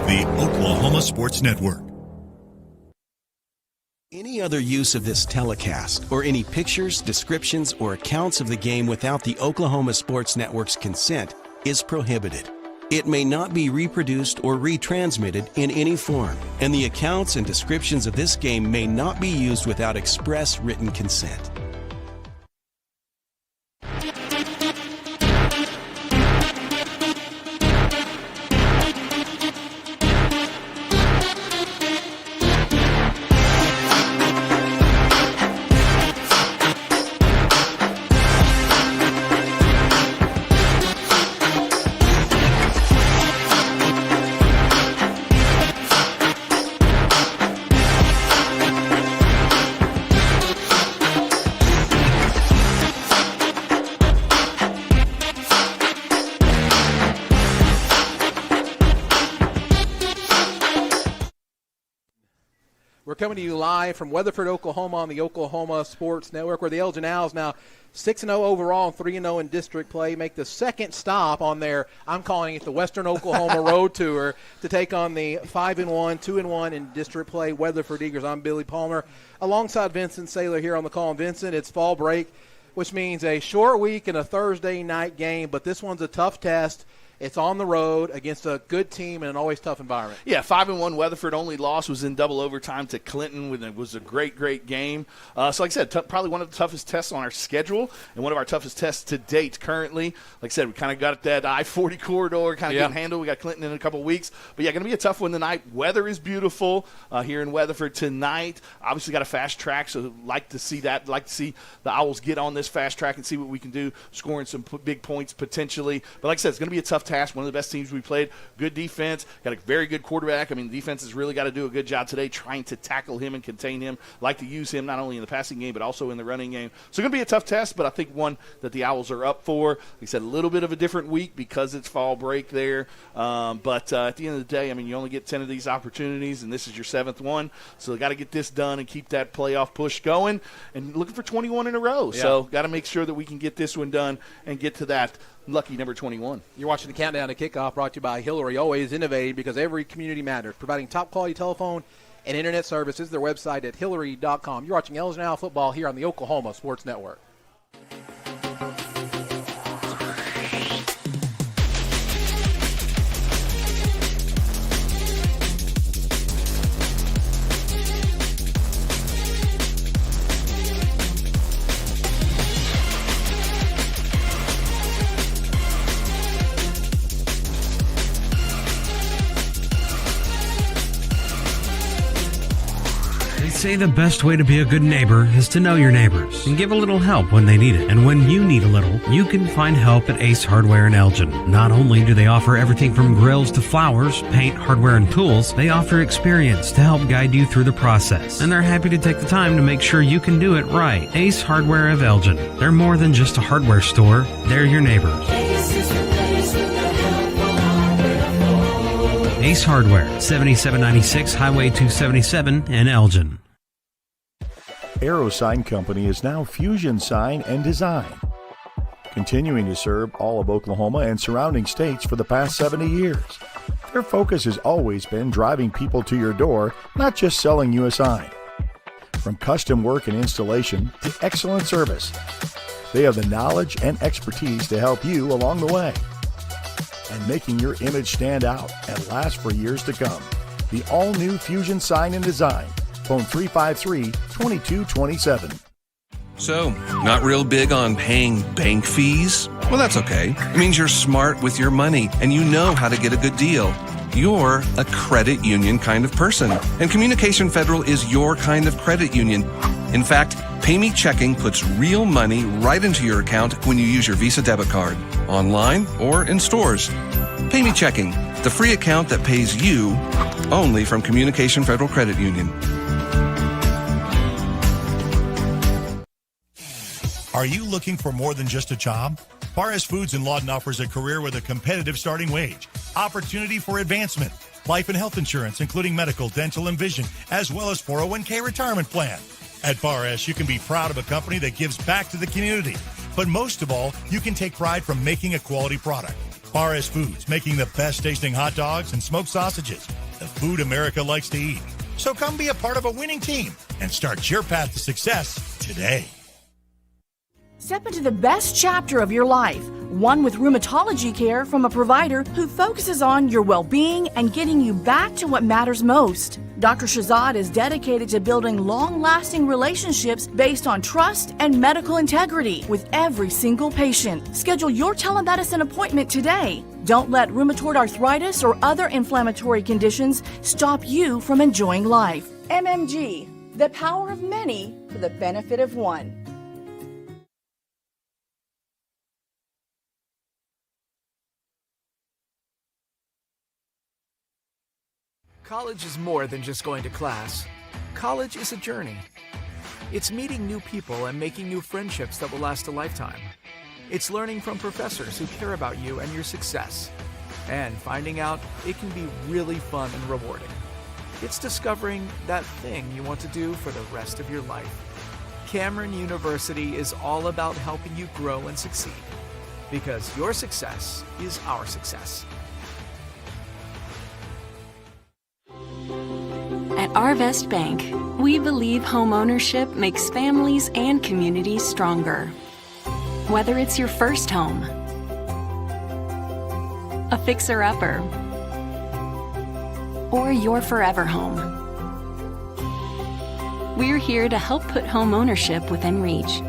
of the Oklahoma Sports Network. Any other use of this telecast or any pictures, descriptions, or accounts of the game without the Oklahoma Sports Network's consent is prohibited. It may not be reproduced or retransmitted in any form, and the accounts and descriptions of this game may not be used without express written consent. We're coming to you live from Weatherford, Oklahoma on the Oklahoma Sports Network, where the Elgin Owls now 6-0 overall and 3-0 in district play make the second stop on their, I'm calling it the Western Oklahoma Road Tour, to take on the 5-1, 2-1 in district play Weatherford Eagles. I'm Billy Palmer alongside Vincent Saylor here on the call. And Vincent, it's fall break, which means a short week and a Thursday night game, but this one's a tough test. It's on the road against a good team in an always tough environment. Yeah, 5-1 Weatherford. Only loss was in double overtime to Clinton. It was a great, great game. So like I said, probably one of the toughest tests on our schedule and one of our toughest tests to date currently. Like I said, we kind of got that I-40 corridor kind of getting handled. We got Clinton in a couple of weeks. But, yeah, going to be a tough one tonight. Weather is beautiful here in Weatherford tonight. Obviously got a fast track, so like to see that. Like to see the Owls get on this fast track and see what we can do, scoring some big points potentially. But like I said, it's going to be a tough task. One of the best teams we played. Good defense. Got a very good quarterback. I mean, the defense has really got to do a good job today trying to tackle him and contain him. Like to use him not only in the passing game but also in the running game. So it's going to be a tough test, but I think one that the Owls are up for. Like I said, a little bit of a different week because it's fall break there. But at the end of the day, I mean, you only get 10 of these opportunities, and this is your 7th one. So they got to get this done and keep that playoff push going. And looking for 21 in a row. Yeah. So got to make sure that we can get this one done and get to that lucky number 21. You're watching the Countdown to Kickoff, brought to you by Hillary, always innovative because every community matters, providing top-quality telephone and internet services. Their website at hillary.com. You're watching Elgin Owl football here on the Oklahoma Sports Network. Say the best way to be a good neighbor is to know your neighbors and give a little help when they need it. And when you need a little, you can find help at Ace Hardware in Elgin. Not only do they offer everything from grills to flowers, paint, hardware, and tools, they offer experience to help guide you through the process. And they're happy to take the time to make sure you can do it right. Ace Hardware of Elgin. They're more than just a hardware store. They're your neighbors. Ace Hardware, 7796 Highway 277 in Elgin. Aero Sign Company is now Fusion Sign and Design, continuing to serve all of Oklahoma and surrounding states for the past 70 years. Their focus has always been driving people to your door, not just selling you a sign. From custom work and installation to excellent service, they have the knowledge and expertise to help you along the way and making your image stand out and last for years to come. The all-new Fusion Sign and Design. Phone 353-2227. So, not real big on paying bank fees? Well, that's okay. It means you're smart with your money and you know how to get a good deal. You're a credit union kind of person, and Communication Federal is your kind of credit union. In fact, PayMe Checking puts real money right into your account when you use your Visa debit card, online or in stores. PayMe Checking, the free account that pays you only from Communication Federal Credit Union. Are you looking for more than just a job? Paris Foods in Lawton offers a career with a competitive starting wage, opportunity for advancement, life and health insurance, including medical, dental, and vision, as well as 401k retirement plan. At Bar S, you can be proud of a company that gives back to the community. But most of all, you can take pride from making a quality product. Bar S Foods, making the best tasting hot dogs and smoked sausages. The food America likes to eat. So come be a part of a winning team and start your path to success today. Step into the best chapter of your life, one with rheumatology care from a provider who focuses on your well-being and getting you back to what matters most. Dr. Shahzad is dedicated to building long-lasting relationships based on trust and medical integrity with every single patient. Schedule your telemedicine appointment today. Don't let rheumatoid arthritis or other inflammatory conditions stop you from enjoying life. MMG, the power of many for the benefit of one. College is more than just going to class. College is a journey. It's meeting new people and making new friendships that will last a lifetime. It's learning from professors who care about you and your success. And finding out it can be really fun and rewarding. It's discovering that thing you want to do for the rest of your life. Cameron University is all about helping you grow and succeed. Because your success is our success. At Arvest Bank, we believe home ownership makes families and communities stronger. Whether it's your first home, a fixer-upper, or your forever home, we're here to help put home ownership within reach.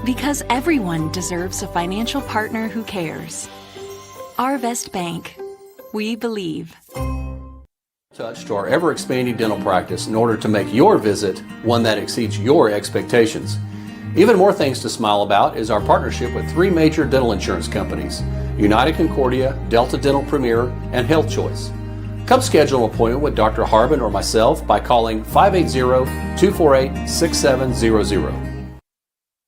Because everyone deserves a financial partner who cares. Arvest Bank, we believe. Touch to our ever-expanding dental practice in order to make your visit one that exceeds your expectations. Even more things to smile about is our partnership with 3 major dental insurance companies, United Concordia, Delta Dental Premier, and Health Choice. Come schedule an appointment with Dr. Harbin or myself by calling 580-248-6700.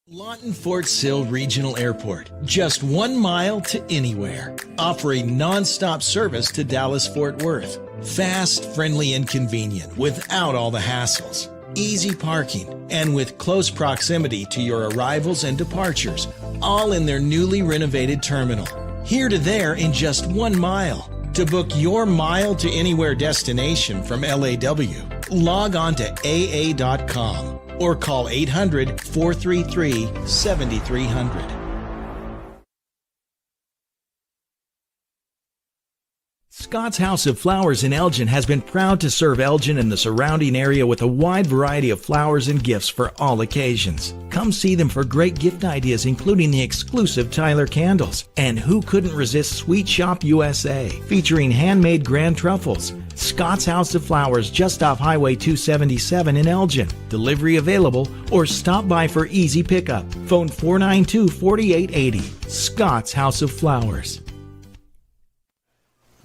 Lawton Fort Sill Regional Airport, just 1 mile to anywhere, offering non-stop service to Dallas-Fort Worth. Fast, friendly, and convenient without all the hassles. Easy parking, and with close proximity to your arrivals and departures, all in their newly renovated terminal. Here to there in just 1 mile. To book your mile to anywhere destination from LAW, log on to AA.com or call 800-433-7300. Scott's House of Flowers in Elgin has been proud to serve Elgin and the surrounding area with a wide variety of flowers and gifts for all occasions. Come see them for great gift ideas, including the exclusive Tyler candles. And who couldn't resist Sweet Shop USA, featuring handmade grand truffles. Scott's House of Flowers, just off Highway 277 in Elgin. Delivery available, or stop by for easy pickup. Phone 492-4880. Scott's House of Flowers.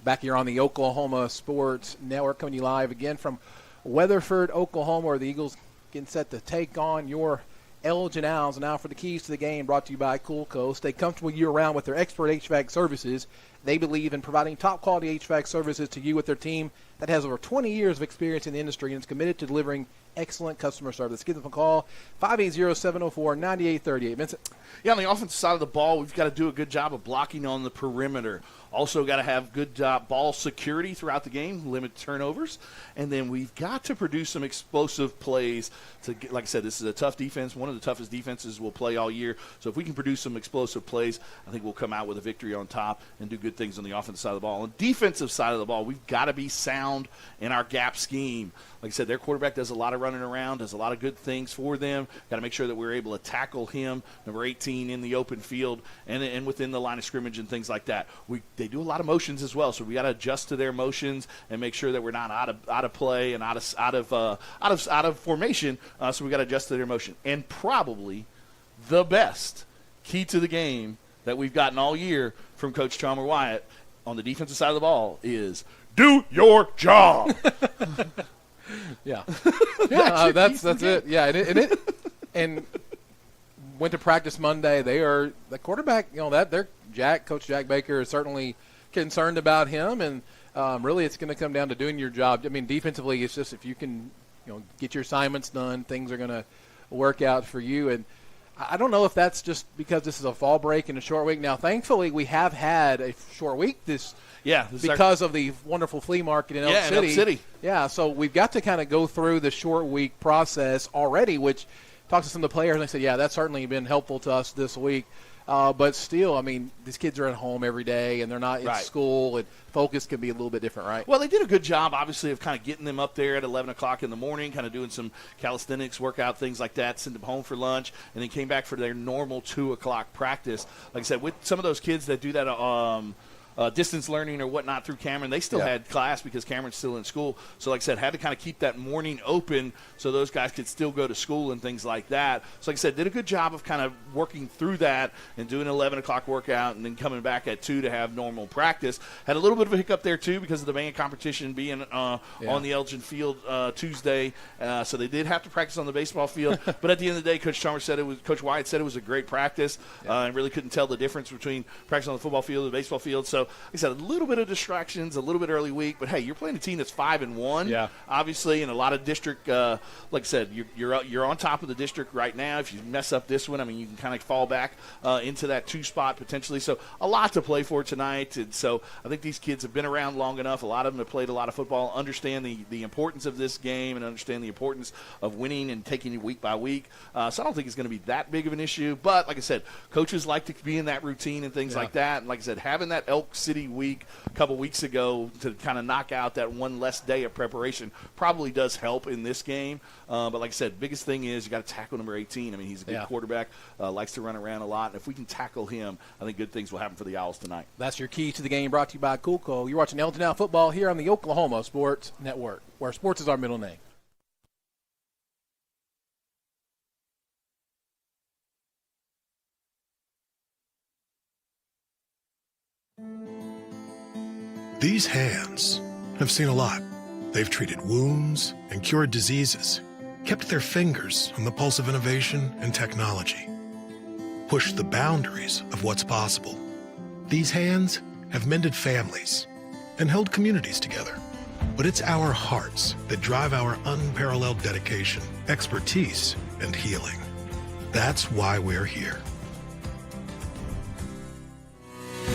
Back here on the Oklahoma Sports Network, coming to you live again from Weatherford, Oklahoma, where the Eagles getting set to take on your Elgin Owls. Now for the keys to the game, brought to you by Coolco. Stay comfortable year-round with their expert HVAC services. They believe in providing top-quality HVAC services to you with their team that has over 20 years of experience in the industry and is committed to delivering excellent customer service. Give them a call, 580-704-9838. Vincent? Yeah, on the offensive side of the ball, we've got to do a good job of blocking on the perimeter. Also got to have good ball security throughout the game, limit turnovers. And then we've got to produce some explosive plays. To get, like I said, this is a tough defense, one of the toughest defenses we'll play all year. So if we can produce some explosive plays, I think we'll come out with a victory on top and do good things on the offensive side of the ball. On the defensive side of the ball, we've got to be sound in our gap scheme. Like I said, their quarterback does a lot of running around, does a lot of good things for them. Got to make sure that we're able to tackle him, number 18, in the open field and within the line of scrimmage and things like that. They do a lot of motions as well, so we got to adjust to their motions and make sure that we're not out of play and out of formation. So we got to adjust to their motion. And probably the best key to the game that we've gotten all year from Coach Chalmer Wyatt on the defensive side of the ball is do your job. Yeah, that's it. Yeah, and went to practice Monday. They are the quarterback. They're Coach Jack Baker is certainly concerned about him, and really it's going to come down to doing your job. I mean, defensively, it's just if you can, get your assignments done, things are going to work out for you. And I don't know if that's just because this is a fall break and a short week. Now, thankfully, we have had a short week this because of the wonderful flea market in Elk City. Yeah, so we've got to kind of go through the short week process already, which talks to some of the players, and they said, yeah, that's certainly been helpful to us this week. But still, I mean, these kids are at home every day, and they're not in school, and focus can be a little bit different, right? Well, they did a good job, obviously, of kind of getting them up there at 11 o'clock in the morning, kind of doing some calisthenics, workout, things like that, send them home for lunch, and then came back for their normal 2 o'clock practice. Like I said, with some of those kids that do that distance learning or whatnot through Cameron, they still had class because Cameron's still in school. So like I said, had to kind of keep that morning open so those guys could still go to school and things like that. So like I said, did a good job of kind of working through that and doing an 11 o'clock workout and then coming back at 2 to have normal practice. Had a little bit of a hiccup there too because of the band competition being on the Elgin field Tuesday. So they did have to practice on the baseball field. But at the end of the day, Coach Wyatt said it was a great practice and really couldn't tell the difference between practice on the football field and the baseball field. So like I said, a little bit of distractions, a little bit early week, but hey, you're playing a team that's 5-1, obviously, and a lot of district. Like I said, you're on top of the district right now. If you mess up this one, I mean, you can kind of fall back into that 2 spot potentially. So a lot to play for tonight, and so I think these kids have been around long enough. A lot of them have played a lot of football, understand the importance of this game, and understand the importance of winning and taking it week by week. So I don't think it's going to be that big of an issue. But like I said, coaches like to be in that routine and things like that. And like I said, having that Elk City week a couple weeks ago to kind of knock out that one less day of preparation probably does help in this game. But like I said, biggest thing is you got to tackle number 18. I mean, he's a good quarterback, likes to run around a lot. And if we can tackle him, I think good things will happen for the Owls tonight. That's your key to the game, brought to you by Coolco. You're watching Elgin Now Football here on the Oklahoma Sports Network, where sports is our middle name. These hands have seen a lot. They've treated wounds and cured diseases, kept their fingers on the pulse of innovation and technology, pushed the boundaries of what's possible. These hands have mended families and held communities together. But it's our hearts that drive our unparalleled dedication, expertise, and healing. That's why we're here.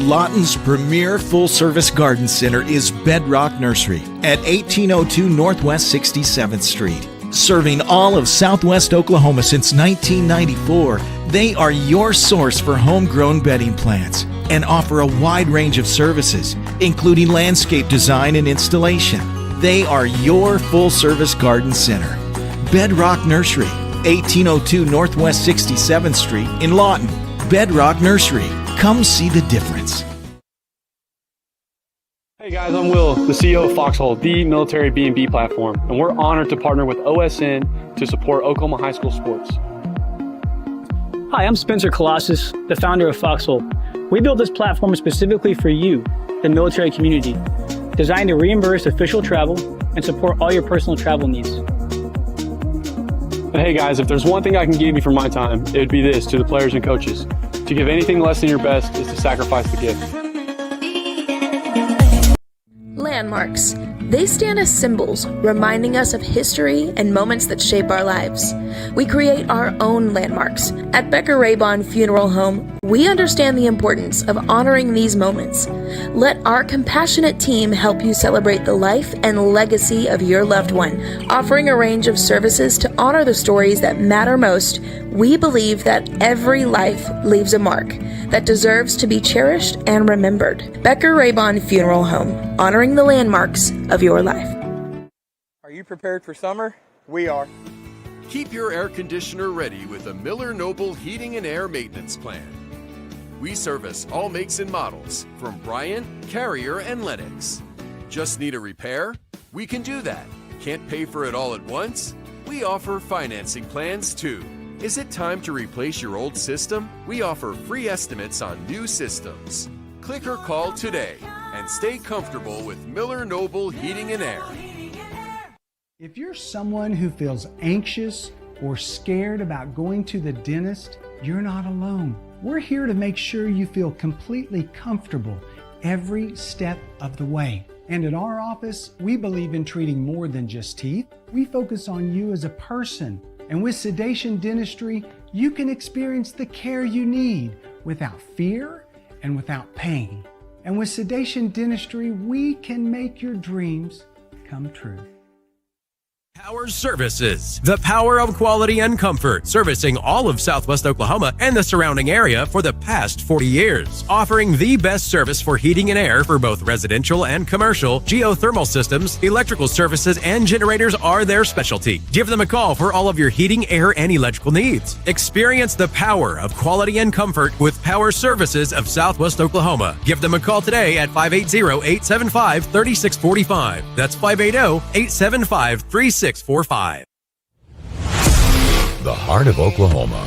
Lawton's premier full-service garden center is Bedrock Nursery at 1802 Northwest 67th Street. Serving all of Southwest Oklahoma since 1994, they are your source for homegrown bedding plants and offer a wide range of services, including landscape design and installation. They are your full-service garden center. Bedrock Nursery, 1802 Northwest 67th Street in Lawton. Bedrock Nursery. Come see the difference. Hey guys, I'm Will, the CEO of Foxhole, the military B&B platform, and we're honored to partner with OSN to support Oklahoma high school sports. Hi, I'm Spencer Colossus, the founder of Foxhole. We built this platform specifically for you, the military community, designed to reimburse official travel and support all your personal travel needs. But hey guys, if there's one thing I can give you for my time, it would be this to the players and coaches. To give anything less than your best is to sacrifice the gift. Landmarks. They stand as symbols, reminding us of history and moments that shape our lives. We create our own landmarks. At Becker Raybon Funeral Home, we understand the importance of honoring these moments. Let our compassionate team help you celebrate the life and legacy of your loved one. Offering a range of services to honor the stories that matter most, we believe that every life leaves a mark that deserves to be cherished and remembered. Becker Raybon Funeral Home, honoring the landmarks of your life. Are you prepared for summer? We are. Keep your air conditioner ready with a Miller Noble Heating and Air Maintenance Plan. We service all makes and models from Bryant, Carrier, and Lennox. Just need a repair? We can do that. Can't pay for it all at once? We offer financing plans too. Is it time to replace your old system? We offer free estimates on new systems. Click or call today and stay comfortable with Miller Noble Heating and Air. If you're someone who feels anxious or scared about going to the dentist, you're not alone. We're here to make sure you feel completely comfortable every step of the way. And at our office, we believe in treating more than just teeth. We focus on you as a person, And with Sedation Dentistry, you can experience the care you need without fear and without pain. And with Sedation Dentistry, we can make your dreams come true. Power Services, the power of quality and comfort, servicing all of Southwest Oklahoma and the surrounding area for the past 40 years. Offering the best service for heating and air for both residential and commercial, geothermal systems, electrical services, and generators are their specialty. Give them a call for all of your heating, air, and electrical needs. Experience the power of quality and comfort with Power Services of Southwest Oklahoma. Give them a call today at 580-875-3645. That's 580-875-3645. The heart of Oklahoma,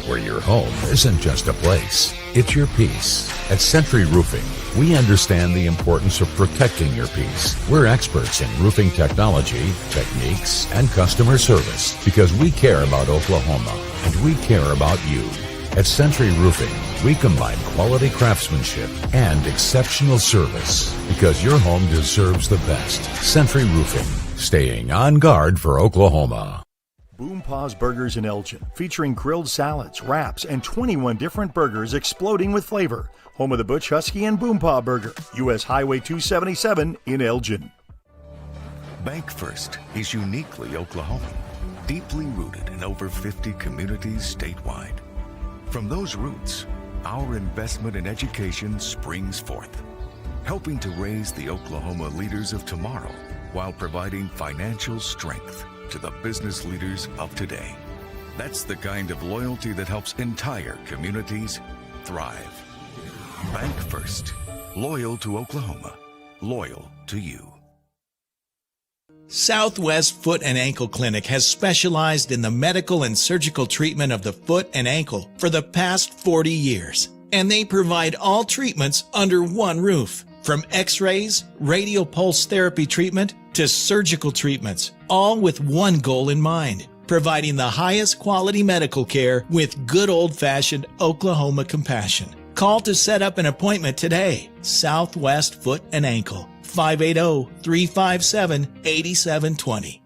where your home isn't just a place, it's your peace. At Century Roofing, we understand the importance of protecting your peace. We're experts in roofing technology, techniques, and customer service because we care about Oklahoma and we care about you. At Century Roofing, we combine quality craftsmanship and exceptional service because your home deserves the best. Century Roofing, staying on guard for Oklahoma. Boom Paws Burgers in Elgin, featuring grilled salads, wraps, and 21 different burgers exploding with flavor. Home of the Butch Husky and Boom Paw Burger, U.S. Highway 277 in Elgin. Bank First is uniquely Oklahoman, deeply rooted in over 50 communities statewide. From those roots, our investment in education springs forth, helping to raise the Oklahoma leaders of tomorrow while providing financial strength to the business leaders of today. That's the kind of loyalty that helps entire communities thrive. Bank First. Loyal to Oklahoma. Loyal to you. Southwest Foot and Ankle Clinic has specialized in the medical and surgical treatment of the foot and ankle for the past 40 years. And they provide all treatments under one roof. From x-rays, radial pulse therapy treatment, to surgical treatments, all with one goal in mind, providing the highest quality medical care with good old-fashioned Oklahoma compassion. Call to set up an appointment today. Southwest Foot and Ankle, 580-357-8720.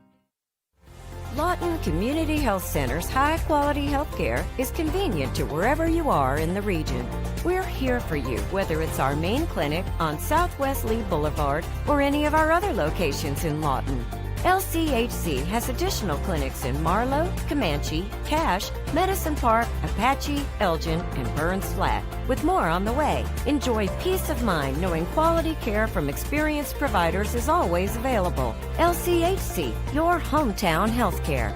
Lawton Community Health Center's high-quality health care is convenient to wherever you are in the region. We're here for you, whether it's our main clinic on Southwest Lee Boulevard or any of our other locations in Lawton. LCHC has additional clinics in Marlow, Comanche, Cache, Medicine Park, Apache, Elgin, and Burns Flat, with more on the way. Enjoy peace of mind knowing quality care from experienced providers is always available. LCHC, your hometown healthcare.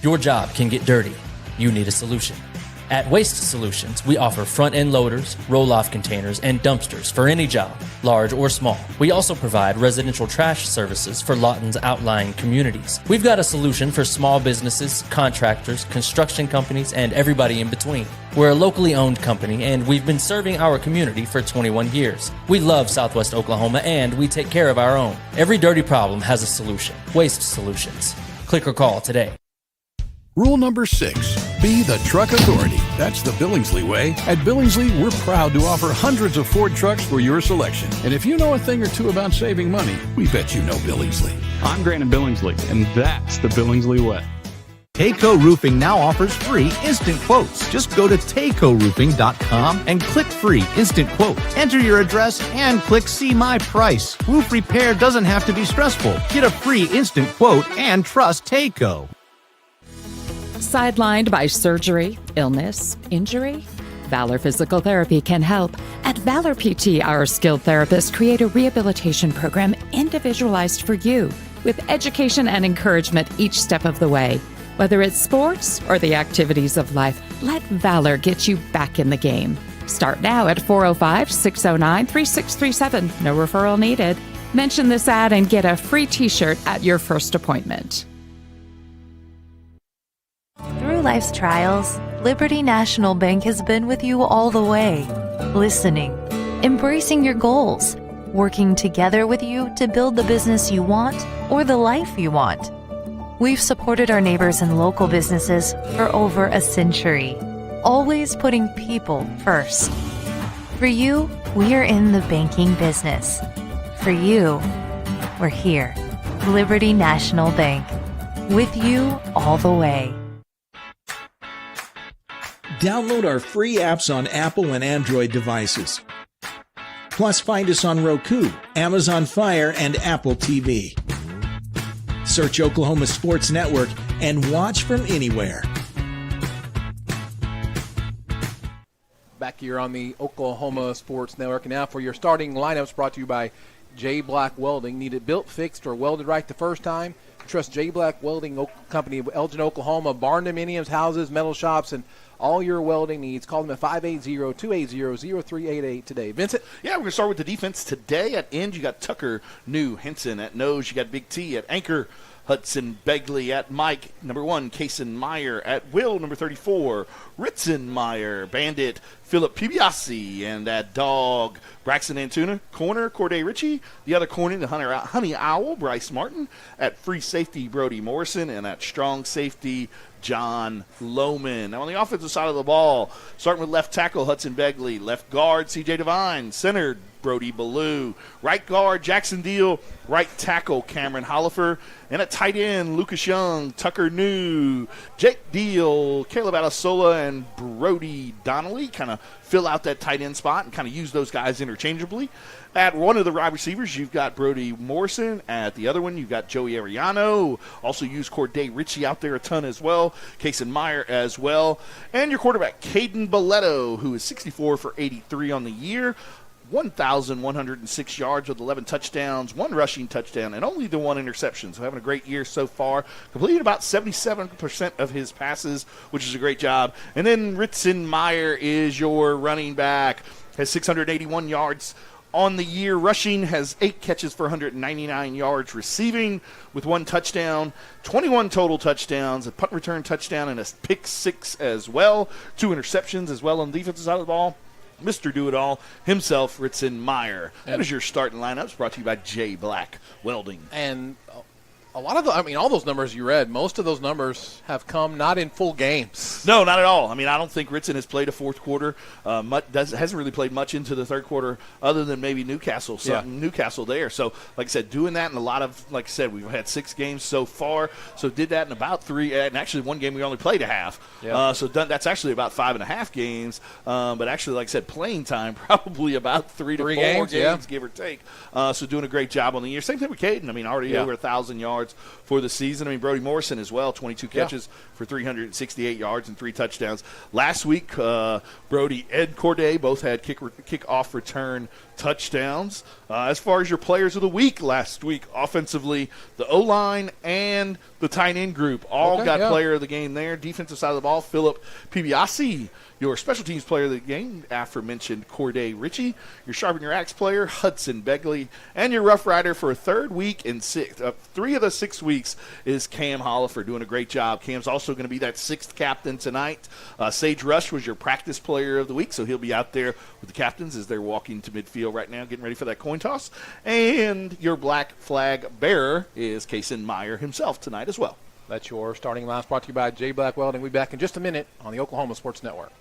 Your job can get dirty. You need a solution. At Waste Solutions, we offer front-end loaders, roll-off containers, and dumpsters for any job, large or small. We also provide residential trash services for Lawton's outlying communities. We've got a solution for small businesses, contractors, construction companies, and everybody in between. We're a locally owned company, and we've been serving our community for 21 years. We love Southwest Oklahoma, and we take care of our own. Every dirty problem has a solution. Waste Solutions. Click or call today. Rule number 6, be the truck authority. That's the Billingsley way. At Billingsley, we're proud to offer hundreds of Ford trucks for your selection. And if you know a thing or two about saving money, we bet you know Billingsley. I'm Grant at Billingsley, and that's the Billingsley way. Tayco Roofing now offers free instant quotes. Just go to taycoroofing.com and click free instant quote. Enter your address and click see my price. Roof repair doesn't have to be stressful. Get a free instant quote and trust Tayco. Sidelined by surgery, illness, injury? Valor Physical Therapy can help. At Valor PT, our skilled therapists create a rehabilitation program individualized for you, with education and encouragement each step of the way. Whether it's sports or the activities of life, let Valor get you back in the game. Start now at 405-609-3637. No referral needed. Mention this ad and get a free t-shirt at your first appointment. Through life's trials, Liberty National Bank has been with you all the way, listening, embracing your goals, working together with you to build the business you want or the life you want. We've supported our neighbors and local businesses for over a century, always putting people first. For you, we're in the banking business. For you, we're here. Liberty National Bank. with you all the way. Download our free apps on Apple and Android devices. Plus, find us on Roku, Amazon Fire, and Apple TV. Search Oklahoma Sports Network and watch from anywhere. Back here on the Oklahoma Sports Network. And now for your starting lineups, brought to you by J. Black Welding. Need it built, fixed, or welded right the first time? Trust J. Black Welding Company of Elgin, Oklahoma. Barn dominiums, houses, metal shops, and all your welding needs. Call them at 580-280-0388 today. Vincent? Yeah, we're going to start with the defense today. At end, you got Tucker, New, Henson. At nose, you got Big T. At anchor, Hudson Begley. At Mike, number 1, Kason Meyer. At Will, number 34, Ritzenmeyer. Bandit, Philip Pibiasi. And at dog, Braxton Antuna. Corner, Corday Ritchie. The other corner, the Honey Owl, Bryce Martin. At free safety, Brody Morrison. And at strong safety, John Lohman. Now on the offensive side of the ball, starting with left tackle Hudson Begley, left guard CJ Devine, center Brody Ballou, right guard Jackson Deal, right tackle Cameron Hollifer, and at tight end Lucas Young, Tucker New, Jake Deal, Caleb Adasola, and Brody Donnelly kind of fill out that tight end spot and kind of use those guys interchangeably. At one of the wide receivers, you've got Brody Morrison. At the other one, you've got Joey Ariano. Also use Corday Ritchie out there a ton as well. Kason Meyer as well. And your quarterback, Caden Balletto, who is 64 for 83 on the year. 1,106 yards with 11 touchdowns, 1 rushing touchdown, and only the 1 interception. So having a great year so far. Completed about 77% of his passes, which is a great job. And then Ritzenmeyer is your running back. Has 681 yards on the year. Rushing, has 8 catches for 199 yards. Receiving with 1 touchdown, 21 total touchdowns, a punt return touchdown, and a pick 6 as well. 2 interceptions as well on the defensive side of the ball. Mr. Do-It-All himself, Ritzenmeyer. That is your starting lineups, brought to you by J. Black Welding. And a lot of all those numbers you read, most of those numbers have come not in full games. No, not at all. I mean, I don't think Ritson has played a fourth quarter. Hasn't really played much into the third quarter other than maybe Newcastle. Newcastle there. So, like I said, doing that in a lot of, like I said, we've had 6 games so far. So did that in about 3, and actually one game we only played a half. Yeah. That's actually about 5.5 games. But actually, like I said, playing time probably about 3 to 4 games, give or take. So doing a great job on the year. Same thing with Caden. I mean, already over 1,000 yards for the season. I mean, Brody Morrison as well, 22 catches for 368 yards and 3 touchdowns. Last week, Brody and Corday both had kick-off return touchdowns. As far as your players of the week last week, offensively, the O-line and the tight end group all got player of the game there. Defensive side of the ball, Philip Pibiasi. Your special teams player of the game, aforementioned Corday Ritchie. Your Sharpen Your Axe player, Hudson Begley. And your Rough Rider for a third week and 3 of the 6 weeks is Cam Hollifer, doing a great job. Cam's also going to be that 6th captain tonight. Sage Rush was your practice player of the week, so he'll be out there with the captains as they're walking to midfield right now, getting ready for that coin toss. And your black flag bearer is Kason Meyer himself tonight as well. That's your starting lineup, brought to you by J. Black Welding. We'll be back in just a minute on the Oklahoma Sports Network.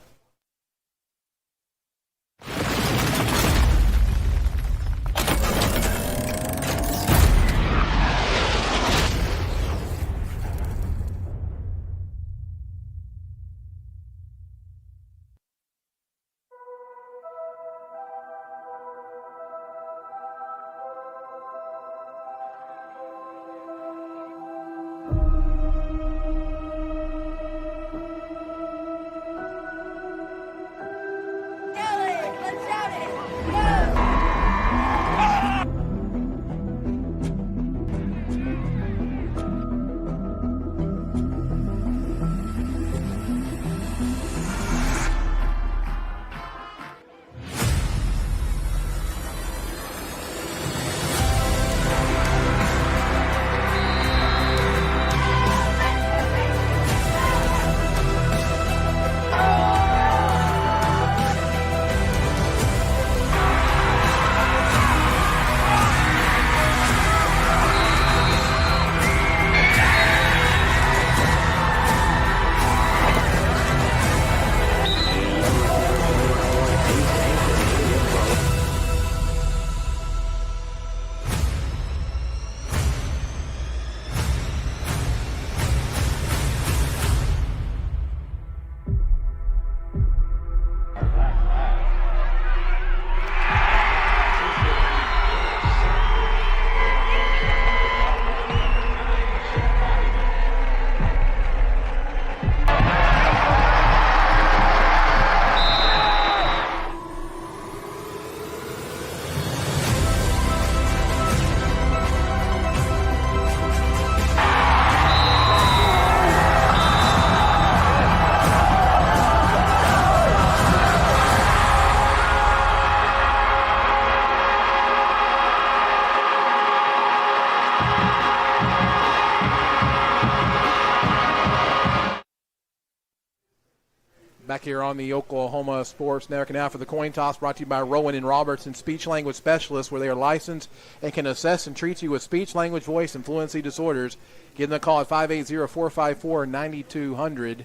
Back here on the Oklahoma Sports Network. Now for the coin toss, brought to you by Rowan and Robertson Speech Language Specialists, where they are licensed and can assess and treat you with speech, language, voice, and fluency disorders. Give them a call at 580-454-9200.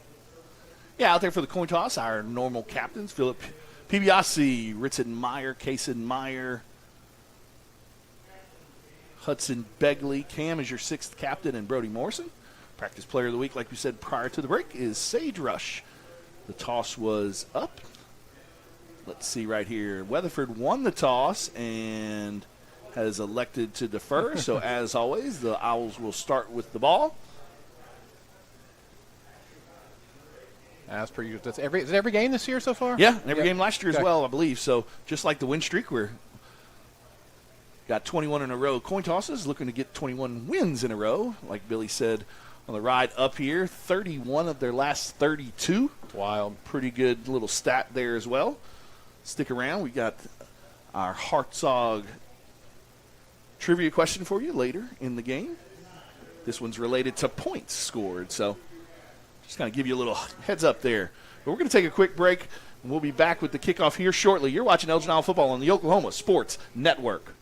Yeah, out there for the coin toss, our normal captains, Philip Pibiasi, Ritson Meyer, Kaysen Meyer, Hudson Begley. Cam is your sixth captain, and Brody Morrison. Practice player of the week, like we said prior to the break, is Sage Rush. The toss was up. Let's see right here. Weatherford won the toss and has elected to defer. So, as always, the Owls will start with the ball. As per usual. Is it every game this year so far? Yeah, every game last year as well, I believe. So, just like the win streak, we're got 21 in a row coin tosses, looking to get 21 wins in a row, like Billy said on the ride up here. 31 of their last 32. Wild. Pretty good little stat there as well. Stick around. We got our Hartzog trivia question for you later in the game. This one's related to points scored, so just kind of give you a little heads up there. But we're going to take a quick break, and we'll be back with the kickoff here shortly. You're watching Elgin Owl Football on the Oklahoma Sports Network.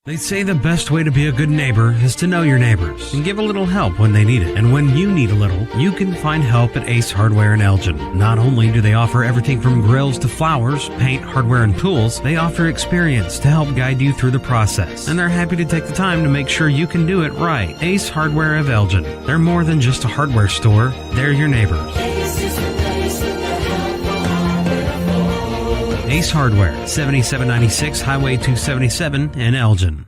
They say the best way to be a good neighbor is to know your neighbors and give a little help when they need it. And when you need a little, you can find help at Ace Hardware in Elgin. Not only do they offer everything from grills to flowers, paint, hardware, and tools, they offer experience to help guide you through the process. And they're happy to take the time to make sure you can do it right. Ace Hardware of Elgin. They're more than just a hardware store. They're your neighbors. Ace Hardware, 7796 Highway 277 in Elgin.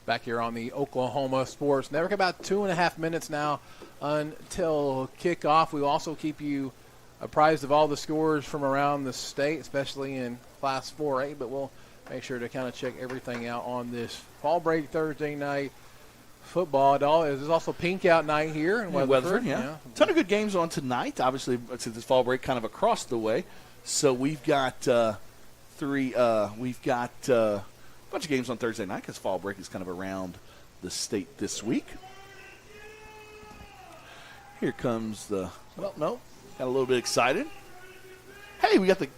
Back here on the Oklahoma Sports Network. About 2.5 minutes now until kickoff. We will also keep you apprised of all the scores from around the state, especially in Class 4A, but we'll make sure to kind of check everything out on this fall break Thursday night football. There's also pink out night here in Weatherford. Yeah. A ton of good games on tonight. Obviously, it's this fall break kind of across the way. So we've got a bunch of games on Thursday night because fall break is kind of around the state this week. Here comes got a little bit excited. Hey, we got the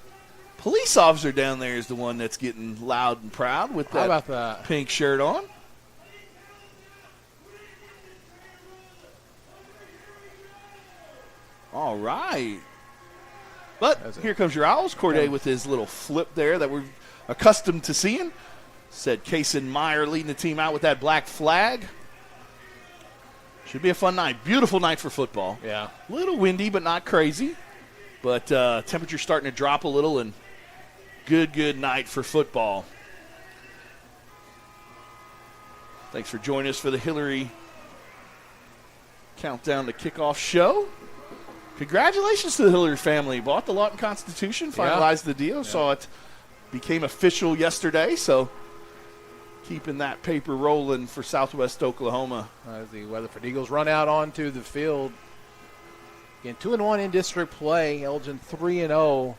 police officer down there is the one that's getting loud and proud with that pink shirt on. All right. But here comes your Owls. Corday with his little flip there that we're accustomed to seeing. Said Kaysen Meyer leading the team out with that black flag. Should be a fun night. Beautiful night for football. Yeah. A little windy, but not crazy. But temperature's starting to drop a little, and good night for football. Thanks for joining us for the Hillary Countdown to Kickoff show. Congratulations to the Hillary family. Bought the Lawton Constitution, finalized the deal, saw it became official yesterday, so keeping that paper rolling for Southwest Oklahoma. As the Weatherford Eagles run out onto the field. Again, 2-1 in district play. Elgin 3-0.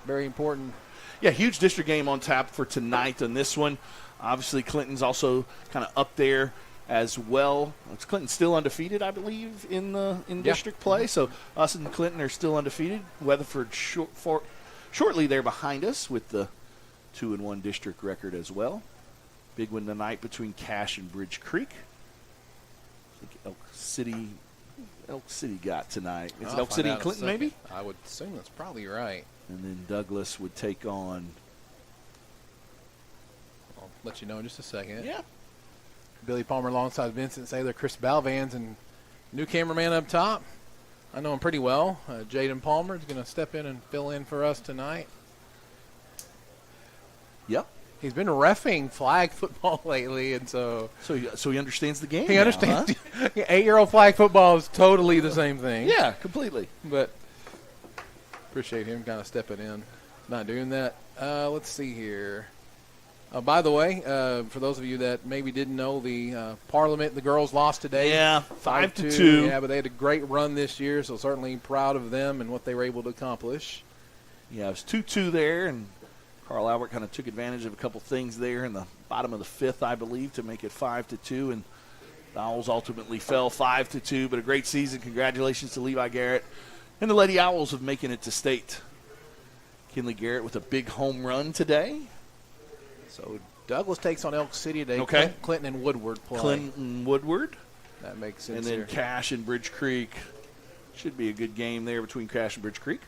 Very important. Yeah, huge district game on tap for tonight on this one. Obviously, Clinton's also kind of up there as well. Clinton's still undefeated, I believe, in district play. So us and Clinton are still undefeated. Weatherford shortly there behind us with the 2-1 district record as well. Big win tonight between Cache and Bridge Creek. I think Elk City got tonight. Is it Elk City and Clinton, maybe? I would assume that's probably right. And then Douglas would take on. I'll let you know in just a second. Yeah. Billy Palmer alongside Vincent Saylor, Chris Balvans, and new cameraman up top. I know him pretty well. Jaden Palmer is going to step in and fill in for us tonight. Yep. He's been reffing flag football lately, and so he understands the game. He understands. Huh? 8-year-old flag football is totally the same thing. Yeah, completely. But appreciate him kind of stepping in, not doing that. Let's see here. By the way, for those of you that maybe didn't know, the Parliament, the girls lost today. Yeah, 5-2. Yeah, but they had a great run this year, so certainly proud of them and what they were able to accomplish. Yeah, it was 2-2 there, and Carl Albert kind of took advantage of a couple things there in the bottom of the fifth, I believe, to make it 5-2, and the Owls ultimately fell 5-2, but a great season. Congratulations to Levi Garrett and the Lady Owls of making it to state. Kinley Garrett with a big home run today. So Douglas takes on Elk City today. Okay. Clinton and Woodward play. Clinton Woodward. That makes sense. And then here. Cache and Bridge Creek. Should be a good game there between Cache and Bridge Creek.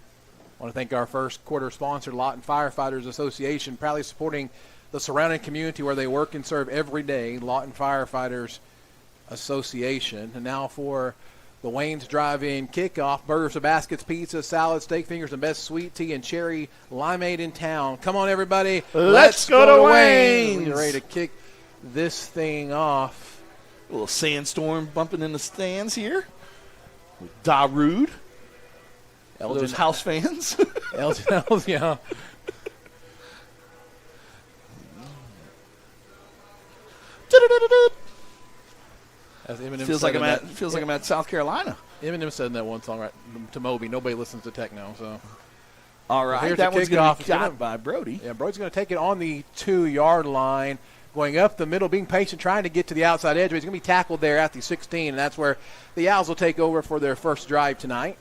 I want to thank our first quarter sponsor, Lawton Firefighters Association, proudly supporting the surrounding community where they work and serve every day. Lawton Firefighters Association. And now for the Wayne's Drive-In Kickoff. Burgers, baskets, pizza, salad, steak fingers, and best sweet tea and cherry limeade in town. Come on, everybody. Let's go to Wayne's. We're ready to kick this thing off. A little sandstorm bumping in the stands here with Darude. Elgin, those house fans. Elgin, yeah. As Eminem feels like I'm at South Carolina. Eminem said in that one song right to Moby. Nobody listens to techno, so. All right, here's that the one's going to be got by Brody. Yeah, Brody's going to take it on the 2-yard line, going up the middle, being patient, trying to get to the outside edge. But he's going to be tackled there at the 16, and that's where the Owls will take over for their first drive tonight.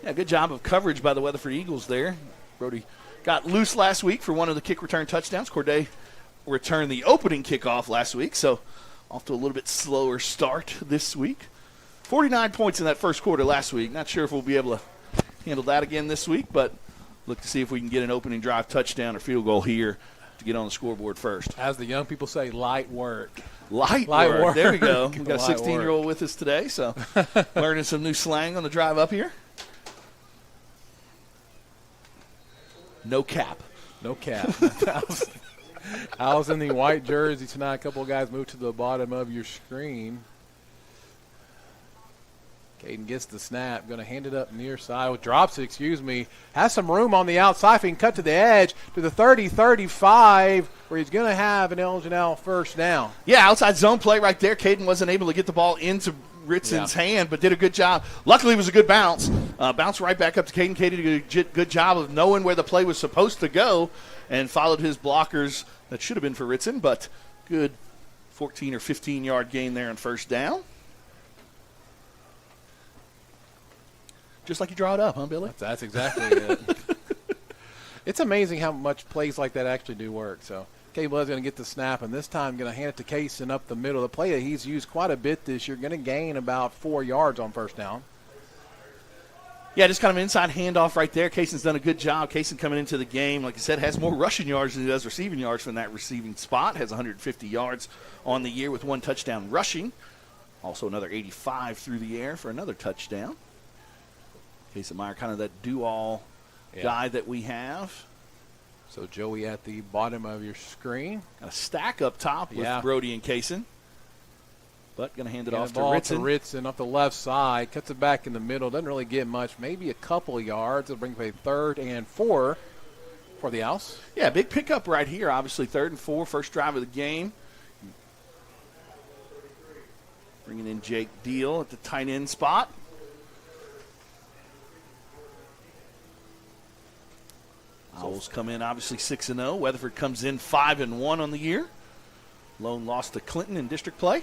Yeah, good job of coverage by the Weatherford Eagles there. Brody got loose last week for one of the kick return touchdowns. Corday returned the opening kickoff last week, so off to a little bit slower start this week. 49 points in that first quarter last week. Not sure if we'll be able to handle that again this week, but look to see if we can get an opening drive touchdown or field goal here to get on the scoreboard first. As the young people say, light work. Light work. There we go. We've got a 16-year-old with us today, so learning some new slang on the drive up here. No cap. No cap. Owls in the white jersey tonight. A couple of guys move to the bottom of your screen. Caden gets the snap. Going to hand it up near side. Drops it, Has some room on the outside. If he can cut to the edge to the 30-35 where he's going to have an Elgin Owl first down. Yeah, outside zone play right there. Caden wasn't able to get the ball into Ritson's hand, but did a good job. Luckily, it was a good bounce. Bounce right back up to Caden. Caden did a good job of knowing where the play was supposed to go and followed his blockers. That should have been for Ritson, but good 14 or 15-yard gain there on first down. Just like you draw it up, huh, Billy? That's exactly it. It's amazing how much plays like that actually do work. So K Bud's going to get the snap, and this time going to hand it to Kaysen up the middle. The play that he's used quite a bit this year, going to gain about 4 yards on first down. Yeah, just kind of an inside handoff right there. Kaysen's done a good job. Kaysen coming into the game, like I said, has more rushing yards than he does receiving yards from that receiving spot. Has 150 yards on the year with 1 touchdown rushing. Also another 85 through the air for another touchdown. Kaysen Meyer, kind of that do-all guy that we have. So Joey at the bottom of your screen. Got a stack up top with Brody and Kaysen. But going to hand it off to Ritson. Ritson off the left side. Cuts it back in the middle. Doesn't really get much. Maybe a couple yards. It'll bring up a 3rd and 4 for the Owls. Yeah, big pickup right here. Obviously 3rd and 4, first drive of the game. Bringing in Jake Deal at the tight end spot. Owls come in obviously 6-0. Weatherford comes in 5-1 on the year. Lone loss to Clinton in district play.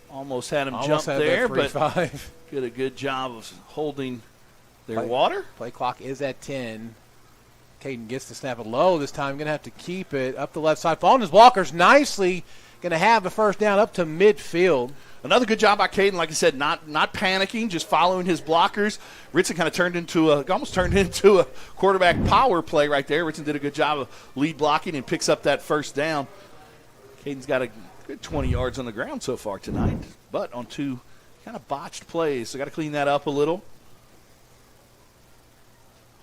Almost had him jump there, but did a good job of holding Water. Play clock is at 10. Caden gets the snap low this time. Going to have to keep it up the left side. Following his blockers nicely. Going to have a first down up to midfield. Another good job by Caden. Like I said, not panicking, just following his blockers. Ritson kind of almost turned into a quarterback power play right there. Ritson did a good job of lead blocking and picks up that first down. Caden's got a good 20 yards on the ground so far tonight, but on 2 kind of botched plays. So got to clean that up a little.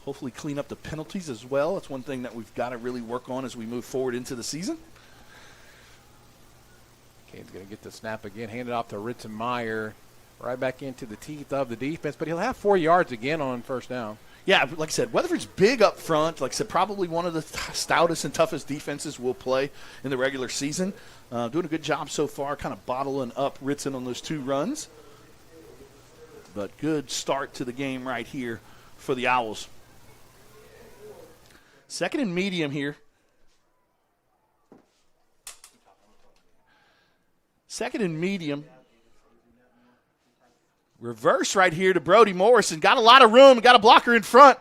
Hopefully clean up the penalties as well. That's one thing that we've got to really work on as we move forward into the season. Caden's going to get the snap again, hand it off to Ritson Meyer, right back into the teeth of the defense, but he'll have 4 yards again on first down. Yeah, like I said, Weatherford's big up front. Like I said, probably one of the stoutest and toughest defenses we'll play in the regular season. Doing a good job so far, kind of bottling up Ritson on those 2 runs. But good start to the game right here for the Owls. Second and medium here. Second and medium. Reverse right here to Brody Morrison. Got a lot of room. Got a blocker in front.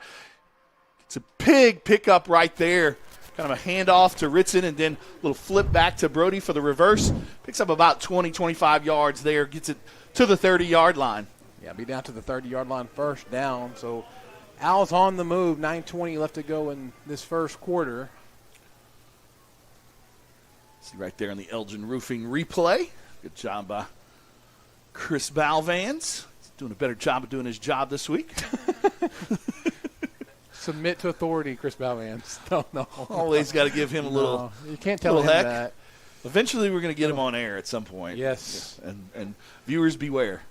It's a big pickup right there. Kind of a handoff to Ritson and then a little flip back to Brody for the reverse. Picks up about 20, 25 yards there. Gets it to the 30-yard line. Yeah, be down to the 30-yard line, first down. So Owls on the move. 9:20 left to go in this first quarter. See right there on the Elgin Roofing replay. Good job by Chris Balvans. He's doing a better job of doing his job this week. Submit to authority, Chris Balvans. No. Always got to give him a little. You can't tell him heck. that. Eventually, we're going to get him on air at some point. Yes. And viewers beware.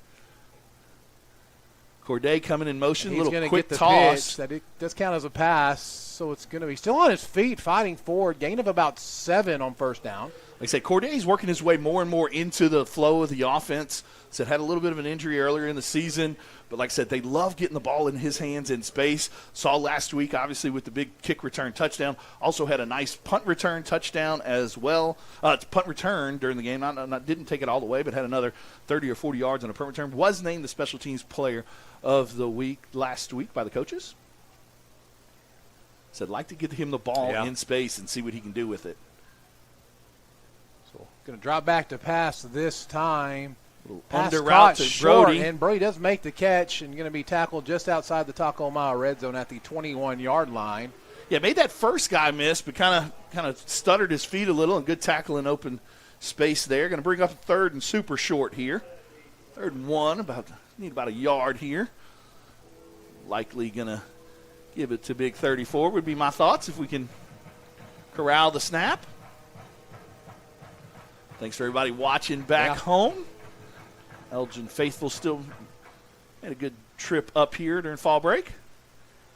Corday coming in motion, He's little get quick the toss. Pitch. That it does count as a pass, so it's going to be still on his feet, fighting forward. Gain of about 7 on first down. Like I say, Corday's working his way more and more into the flow of the offense. Said had a little bit of an injury earlier in the season, but like I said, they love getting the ball in his hands in space. Saw last week, obviously, with the big kick return touchdown. Also had a nice punt return touchdown as well. Punt return during the game. Didn't take it all the way, but had another 30 or 40 yards on a punt return. Was named the special teams player of the week last week by the coaches. Said like to get him the ball in space and see what he can do with it. So going to drop back to pass this time. Pass under caught route to short, Brody. and Brody does make the catch and going to be tackled just outside the Taco Mile red zone at the 21-yard line. Yeah, made that first guy miss, but kind of stuttered his feet a little, and good tackle in open space there. Going to bring up a third and super short here. 3rd and 1, need about a yard here. Likely going to give it to Big 34 would be my thoughts if we can corral the snap. Thanks for everybody watching back home. Elgin faithful still had a good trip up here during fall break.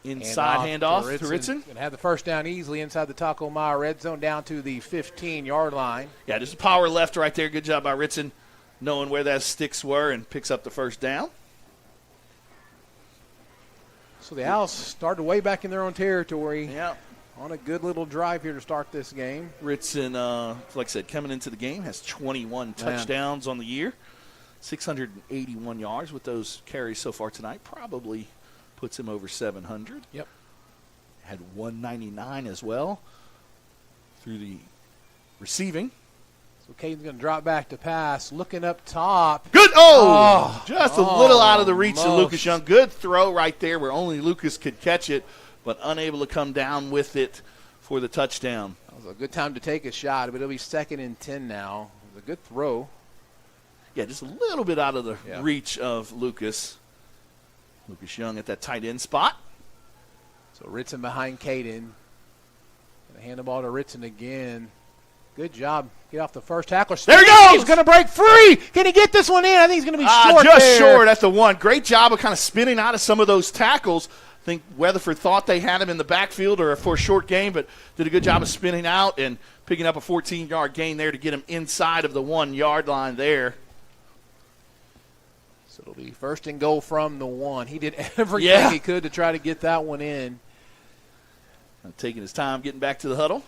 Inside handoff to Ritson. And have the first down easily inside the Taco Mile red zone down to the 15-yard line. Yeah, just a power left right there. Good job by Ritson knowing where those sticks were and picks up the first down. So the Owls started way back in their own territory. Yeah. On a good little drive here to start this game. Ritson, like I said, coming into the game, has 21 touchdowns on the year. 681 yards with those carries so far tonight. Probably puts him over 700. Yep. Had 199 as well through the receiving. So Caden's going to drop back to pass. Looking up top. Good. Just a little out of the reach of Lucas Young. Good throw right there where only Lucas could catch it, but unable to come down with it for the touchdown. That was a good time to take a shot, but it'll be 2nd and 10 now. It was a good throw. Yeah, just a little bit out of the reach of Lucas. Lucas Young at that tight end spot. So Ritson behind Caden. Going to hand the ball to Ritson again. Good job. Get off the first tackle. There he goes. He's going to break free. Can he get this one in? I think he's going to be short just there. short at the 1. Great job of kind of spinning out of some of those tackles. I think Weatherford thought they had him in the backfield or for a short game, but did a good job of spinning out and picking up a 14-yard gain there to get him inside of the 1-yard line there. So it'll be 1st and goal from the 1. He did everything he could to try to get that one in. Taking his time getting back to the huddle.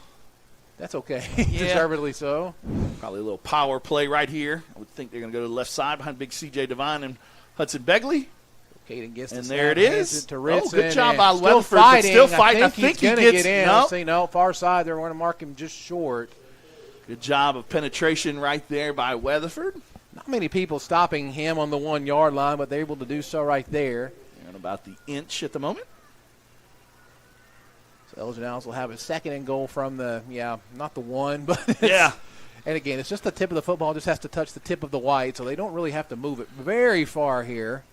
That's okay. Deservedly so. Probably a little power play right here. I would think they're going to go to the left side behind big C.J. Devine and Hudson Begley. Caden gets the And snap, there it hands is. it to Ritson, Oh, good job and by still Weatherford, but fighting. still fighting. I think he's going to get in. Nope. See, no, far side. They're going to mark him just short. Good job of penetration right there by Weatherford. Not many people stopping him on the 1 yard line, but they're able to do so right there. And about the inch at the moment. So Elgin Owls will have a 2nd and goal from the, not the 1, but yeah. And again, it's just the tip of the football, just has to touch the tip of the white, so they don't really have to move it very far here.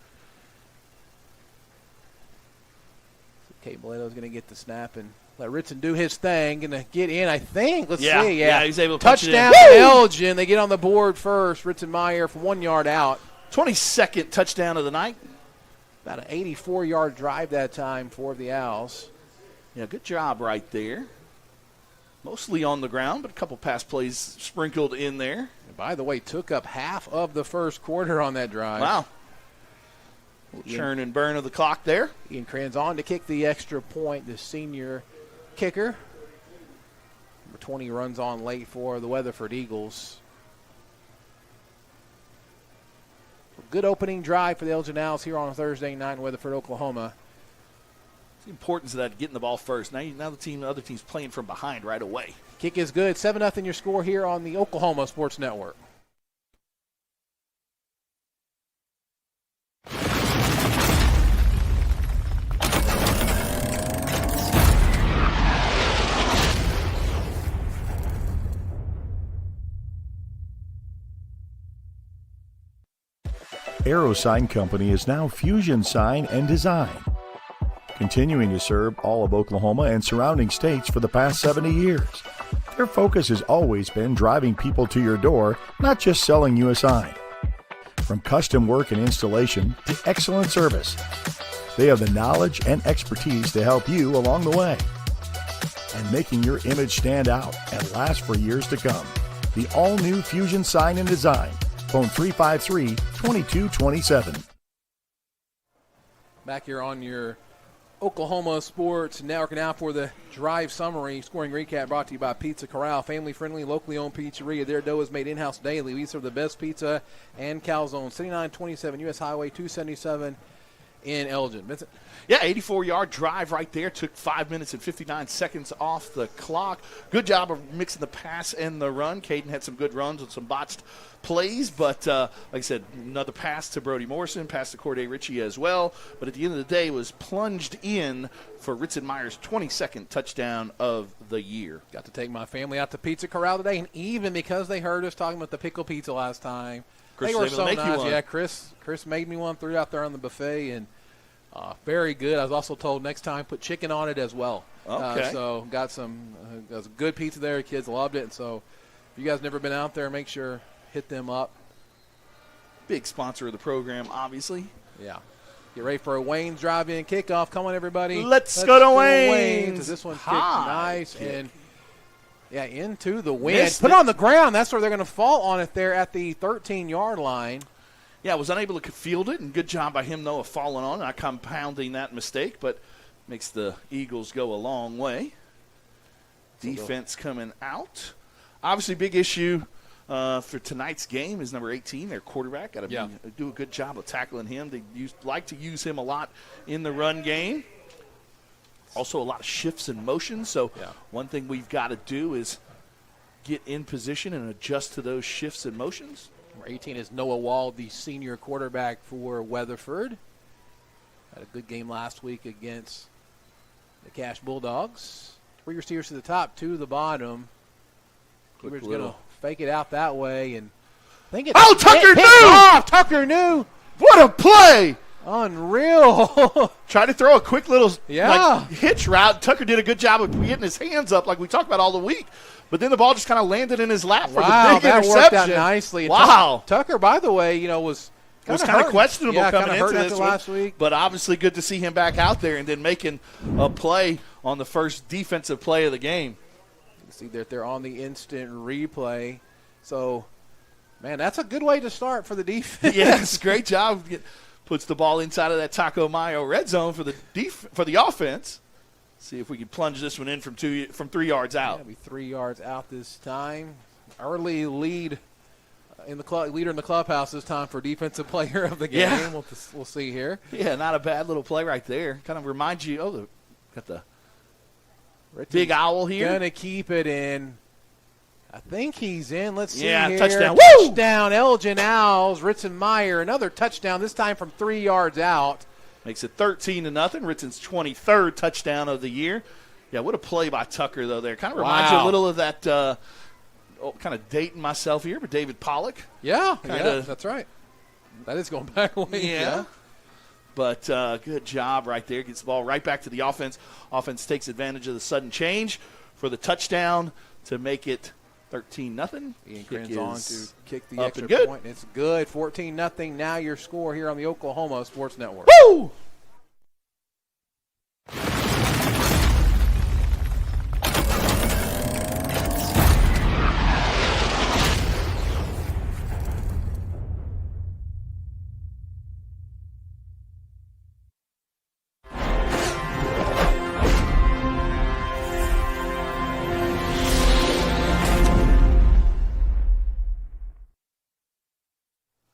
Kate Boleto's going to get the snap and let Ritson do his thing. Going to get in, I think. Let's see. Yeah, he's able to punch touchdown it in. Elgin. They get on the board first. Ritson Meyer from 1 yard out. 22nd touchdown of the night. About an 84-yard drive that time for the Owls. Yeah, good job right there. Mostly on the ground, but a couple pass plays sprinkled in there. And by the way, took up half of the first quarter on that drive. Wow. Churn and burn of the clock there. Ian Cran's on to kick the extra point, the senior kicker. Number 20 runs on late for the Weatherford Eagles. Good opening drive for the Elgin Owls here on a Thursday night in Weatherford, Oklahoma. It's the importance of that, getting the ball first. Now the other team's playing from behind right away. Kick is good. 7-0 your score here on the Oklahoma Sports Network. Arrow Sign Company is now Fusion Sign and Design, continuing to serve all of Oklahoma and surrounding states for the past 70 years. Their focus has always been driving people to your door, not just selling you a sign. From custom work and installation to excellent service, they have the knowledge and expertise to help you along the way and making your image stand out and last for years to come. The all-new Fusion Sign and Design. Phone 353-2227. Back here on your Oklahoma Sports Network now for the drive summary. Scoring recap brought to you by Pizza Corral. Family-friendly, locally owned pizzeria. Their dough is made in-house daily. We serve the best pizza and calzone. 7927 U.S. Highway 277 in Elgin. Vincent? Yeah, 84-yard drive right there. Took 5 minutes and 59 seconds off the clock. Good job of mixing the pass and the run. Caden had some good runs with some botched plays, but like I said, another pass to Brody Morrison, pass to Corday Ritchie as well. But at the end of the day, was plunged in for Ritson Meyer's 22nd touchdown of the year. Got to take my family out to Pizza Corral today, and even because they heard us talking about the pickle pizza last time, Chris they were was able so to make you nice. one. Yeah, Chris made me one, threw it out there on the buffet, and very good. I was also told next time put chicken on it as well. Okay. So got some good pizza there. The kids loved it. So if you guys never been out there, make sure hit them up. Big sponsor of the program, obviously. Yeah. Get ready for a Wayne's drive-in kickoff. Come on, everybody. Let's go to Wayne's. This one's kicked High nice kick. and into the wind. Missed Put it. it on the ground. That's where they're going to fall on it there at the 13-yard line. Yeah, was unable to field it, and good job by him, though, of falling on it, not compounding that mistake, but makes the Eagles go a long way. Defense coming out. Obviously, big issue for tonight's game is number 18, their quarterback. Got to do a good job of tackling him. They like to use him a lot in the run game. Also, a lot of shifts and motions. So one thing we've got to do is get in position and adjust to those shifts and motions. Number 18 is Noah Wald, the senior quarterback for Weatherford. Had a good game last week against the Cash Bulldogs. 3 receivers to the top, 2 to the bottom. Cooper's going to fake it out that way. And I think it's Tucker knew! Off. Tucker knew! What a play! Unreal. Tried to throw a quick little hitch route. Tucker did a good job of getting his hands up like we talked about all the week. But then the ball just kind of landed in his lap for the big that interception. Worked out nicely. Wow. Tucker, by the way, was kind of questionable coming into this last week. But obviously good to see him back out there and then making a play on the first defensive play of the game. You can see that they're on the instant replay. So, man, that's a good way to start for the defense. Yes, great job. Puts the ball inside of that Taco Mayo red zone for the offense. See if we can plunge this one in from 3 yards out. It'll be 3 yards out this time. Early lead leader in the clubhouse this time for defensive player of the game. Yeah. We'll see here. Yeah, not a bad little play right there. Kind of reminds you, got the big owl here. Going to keep it in. I think he's in. Let's see here. Touchdown. Woo! Touchdown, Elgin Owls. Ritzenmeyer, another touchdown, this time from 3 yards out. Makes it 13-0. Ritzen's 23rd touchdown of the year. Yeah, what a play by Tucker, though, there. Kind of reminds you a little of that, kind of dating myself here, but David Pollock. Yeah, that's right. That is going back away. Yeah. But good job right there. Gets the ball right back to the offense. Offense takes advantage of the sudden change for the touchdown to make it 13-0. Ian Krenz on to kick the up extra and good. point. It's good. 14-0. Now your score here on the Oklahoma Sports Network. Woo!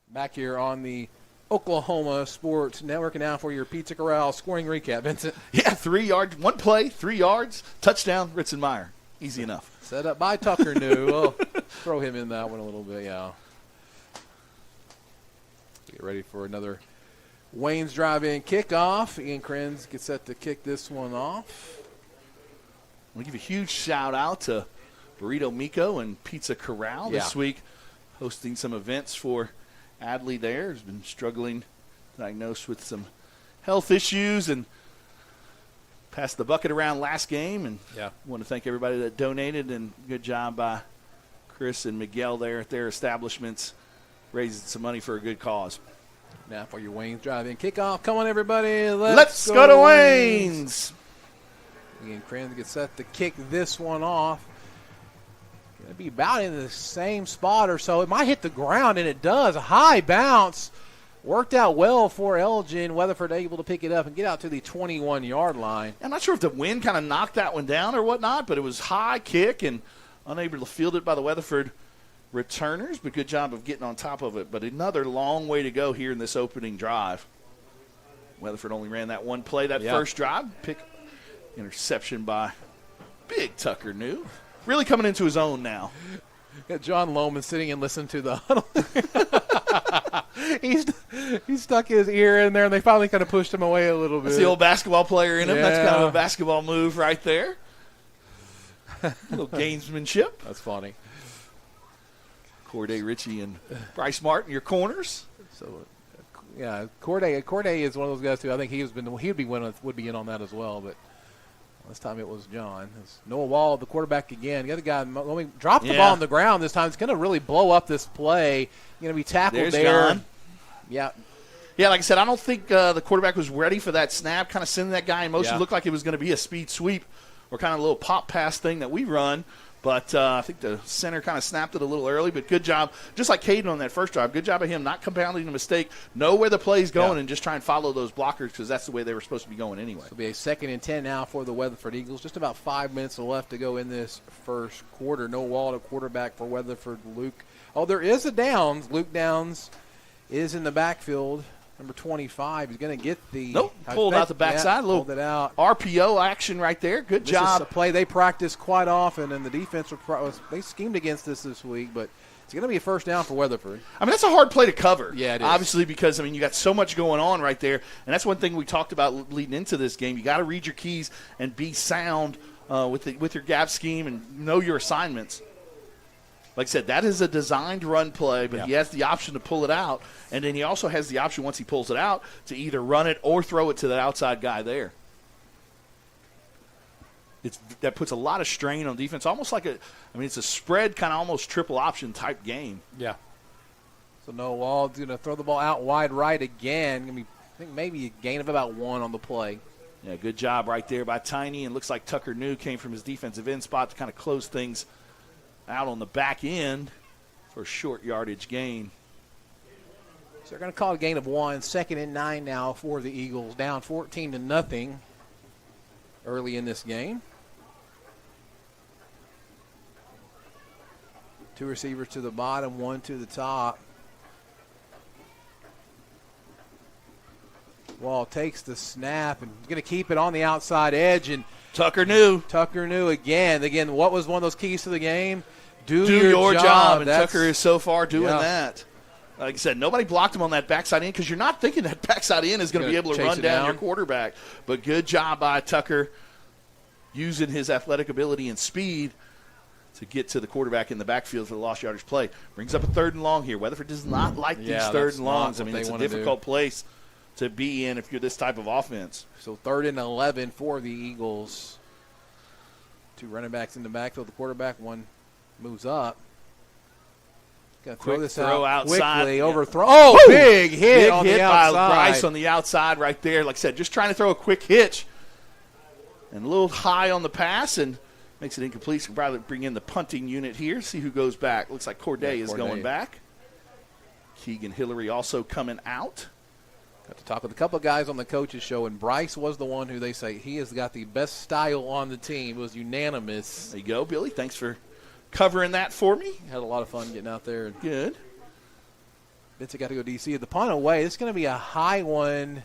Back here on the Oklahoma Sports Network, and now for your Pizza Corral scoring recap, Vincent. Yeah, 3 yards, one play, 3 yards, touchdown, Ritzenmeyer. Easy enough. Set up by Tucker New. We'll throw him in that one a little bit, yeah. Get ready for another Wayne's drive-in kickoff. Ian Krenz gets set to kick this one off. I want to give a huge shout-out to Burrito Miko and Pizza Corral this week, hosting some events for Adley there. Has been struggling, diagnosed with some health issues, and passed the bucket around last game. And want to thank everybody that donated, and good job by Chris and Miguel there at their establishments, raising some money for a good cause. Now for your Wayne's drive-in kickoff. Come on, everybody. Let's go to Wayne's. Ian Krenz gets set to kick this one off. Going to be about in the same spot or so. It might hit the ground, and it does. A high bounce. Worked out well for Elgin. Weatherford able to pick it up and get out to the 21-yard line. I'm not sure if the wind kind of knocked that one down or whatnot, but it was high kick and unable to field it by the Weatherford returners, but good job of getting on top of it. But another long way to go here in this opening drive. Weatherford only ran that one play that first drive. Interception by Big Tucker New. Really coming into his own now. Got John Lohman sitting and listening to the huddle. He's stuck his ear in there, and they finally kind of pushed him away a little bit. That's the old basketball player in him. That's kind of a basketball move right there. A little gamesmanship. That's funny. Corday Ritchie and Bryce Martin, your corners. So, Corday is one of those guys too. I think would be in on that as well, but this time it was John. It's Noah Wall, the quarterback again. The other guy dropped the ball on the ground this time. It's going to really blow up this play. Going to be tackled there. John. Yeah. Yeah, like I said, I don't think the quarterback was ready for that snap, kind of sending that guy in motion. It looked like it was going to be a speed sweep or kind of a little pop pass thing that we run. But I think the center kind of snapped it a little early, but good job. Just like Caden on that first drive, good job of him not compounding the mistake, know where the play's going, and just try and follow those blockers because that's the way they were supposed to be going anyway. It'll be a 2nd and 10 now for the Weatherford Eagles. Just about 5 minutes left to go in this first quarter. No Wall at quarterback for Weatherford. There is a Downs. Luke Downs is in the backfield. Number 25. He's going to get the pulled out the backside. Pulled it out. RPO action right there. Good job. This is a play they practice quite often, and the defense they schemed against this week, but it's going to be a first down for Weatherford. I mean, that's a hard play to cover. Yeah, it is. Obviously, because, you got so much going on right there, and that's one thing we talked about leading into this game. You got to read your keys and be sound with your gap scheme and know your assignments. Like I said, that is a designed run play, but he has the option to pull it out, and then he also has the option once he pulls it out to either run it or throw it to the outside guy there. That puts a lot of strain on defense, almost like it's a spread kind of almost triple option type game. Yeah. So Noah Wall going to throw the ball out wide right again. I think maybe a gain of about 1 on the play. Yeah, good job right there by Tiny, and looks like Tucker New came from his defensive end spot to kind of close things out on the back end for a short yardage gain. So they're going to call a gain of 1. 2nd and 9 now for the Eagles. Down 14-0 early in this game. 2 receivers to the bottom, 1 to the top. Wall takes the snap and going to keep it on the outside edge. And Tucker knew again. Again, what was one of those keys to the game? Do your job. And That's, Tucker is so far doing that. Like I said, nobody blocked him on that backside in because you're not thinking that backside in is going to be able to run down your quarterback. But good job by Tucker using his athletic ability and speed to get to the quarterback in the backfield for the lost yardage play. Brings up a 3rd and long here. Weatherford does not like these 3rd and longs. I mean, it's a difficult place to be in if you're this type of offense. So 3rd and 11 for the Eagles. 2 running backs in the backfield. The quarterback, one moves up. Got to throw this out outside. Quickly. Overthrow. Oh, big hit on the outside. By Bryce on the outside right there. Like I said, just trying to throw a quick hitch. And a little high on the pass and makes it incomplete. So we'll probably bring in the punting unit here. See who goes back. Looks like Corday is going back. Keegan Hillary also coming out. Got to talk with a couple of guys on the coaches show, and Bryce was the one who they say he has got the best style on the team. It was unanimous. There you go, Billy. Thanks for covering that for me. Had a lot of fun getting out there. Good. Vincent got to go DC. The punt away. It's going to be a high one.